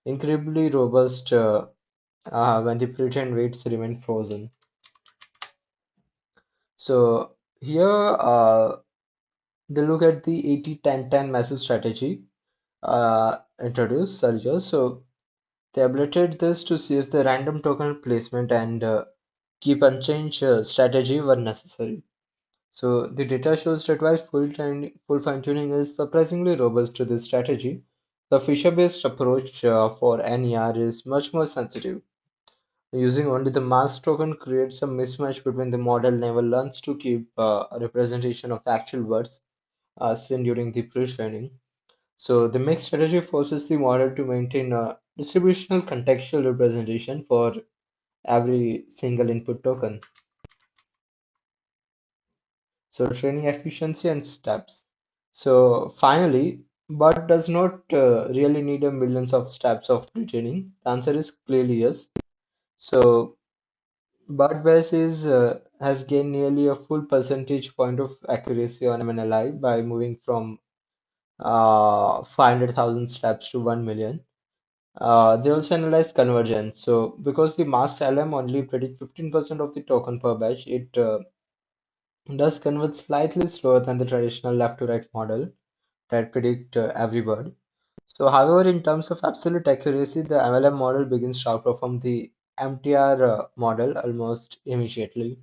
incredibly robust when the pre-trained weights remain frozen. So here they look at the 80-10-10 massive strategy introduced earlier. So they ablated this to see if the random token placement and keep unchanged strategy were necessary. So the data shows that while full fine-tuning is surprisingly robust to this strategy, the Fisher-based approach for NER is much more sensitive. Using only the mask token creates a mismatch between the model never learns to keep a representation of actual words seen during the pre-training. So the mixed strategy forces the model to maintain a distributional contextual representation for every single input token. So training efficiency and steps. So finally, but does not really need a millions of steps of pre-training? The answer is clearly yes. So Birdbase has gained nearly a full percentage point of accuracy on MNLI by moving from 500,000 steps to 1 million. They also analyze convergence. So because the masked LM only predict 15% of the token per batch, it does convert slightly slower than the traditional left to right model that predict every word. So however, in terms of absolute accuracy, the MLM model begins to outperform the MTR model almost immediately.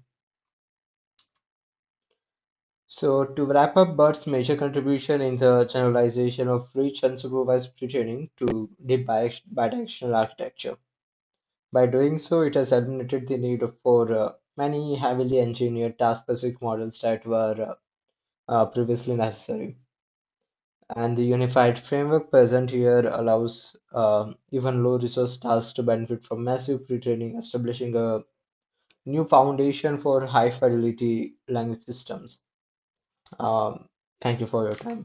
So to wrap up Bird's major contribution in the generalization of rich unsupervised pre-training to deep bidirectional architecture. By doing so, it has eliminated the need for many heavily engineered task-specific models that were previously necessary. And the unified framework present here allows even low-resource tasks to benefit from massive pre-training, establishing a new foundation for high-fidelity language systems. Um, Thank you for your time.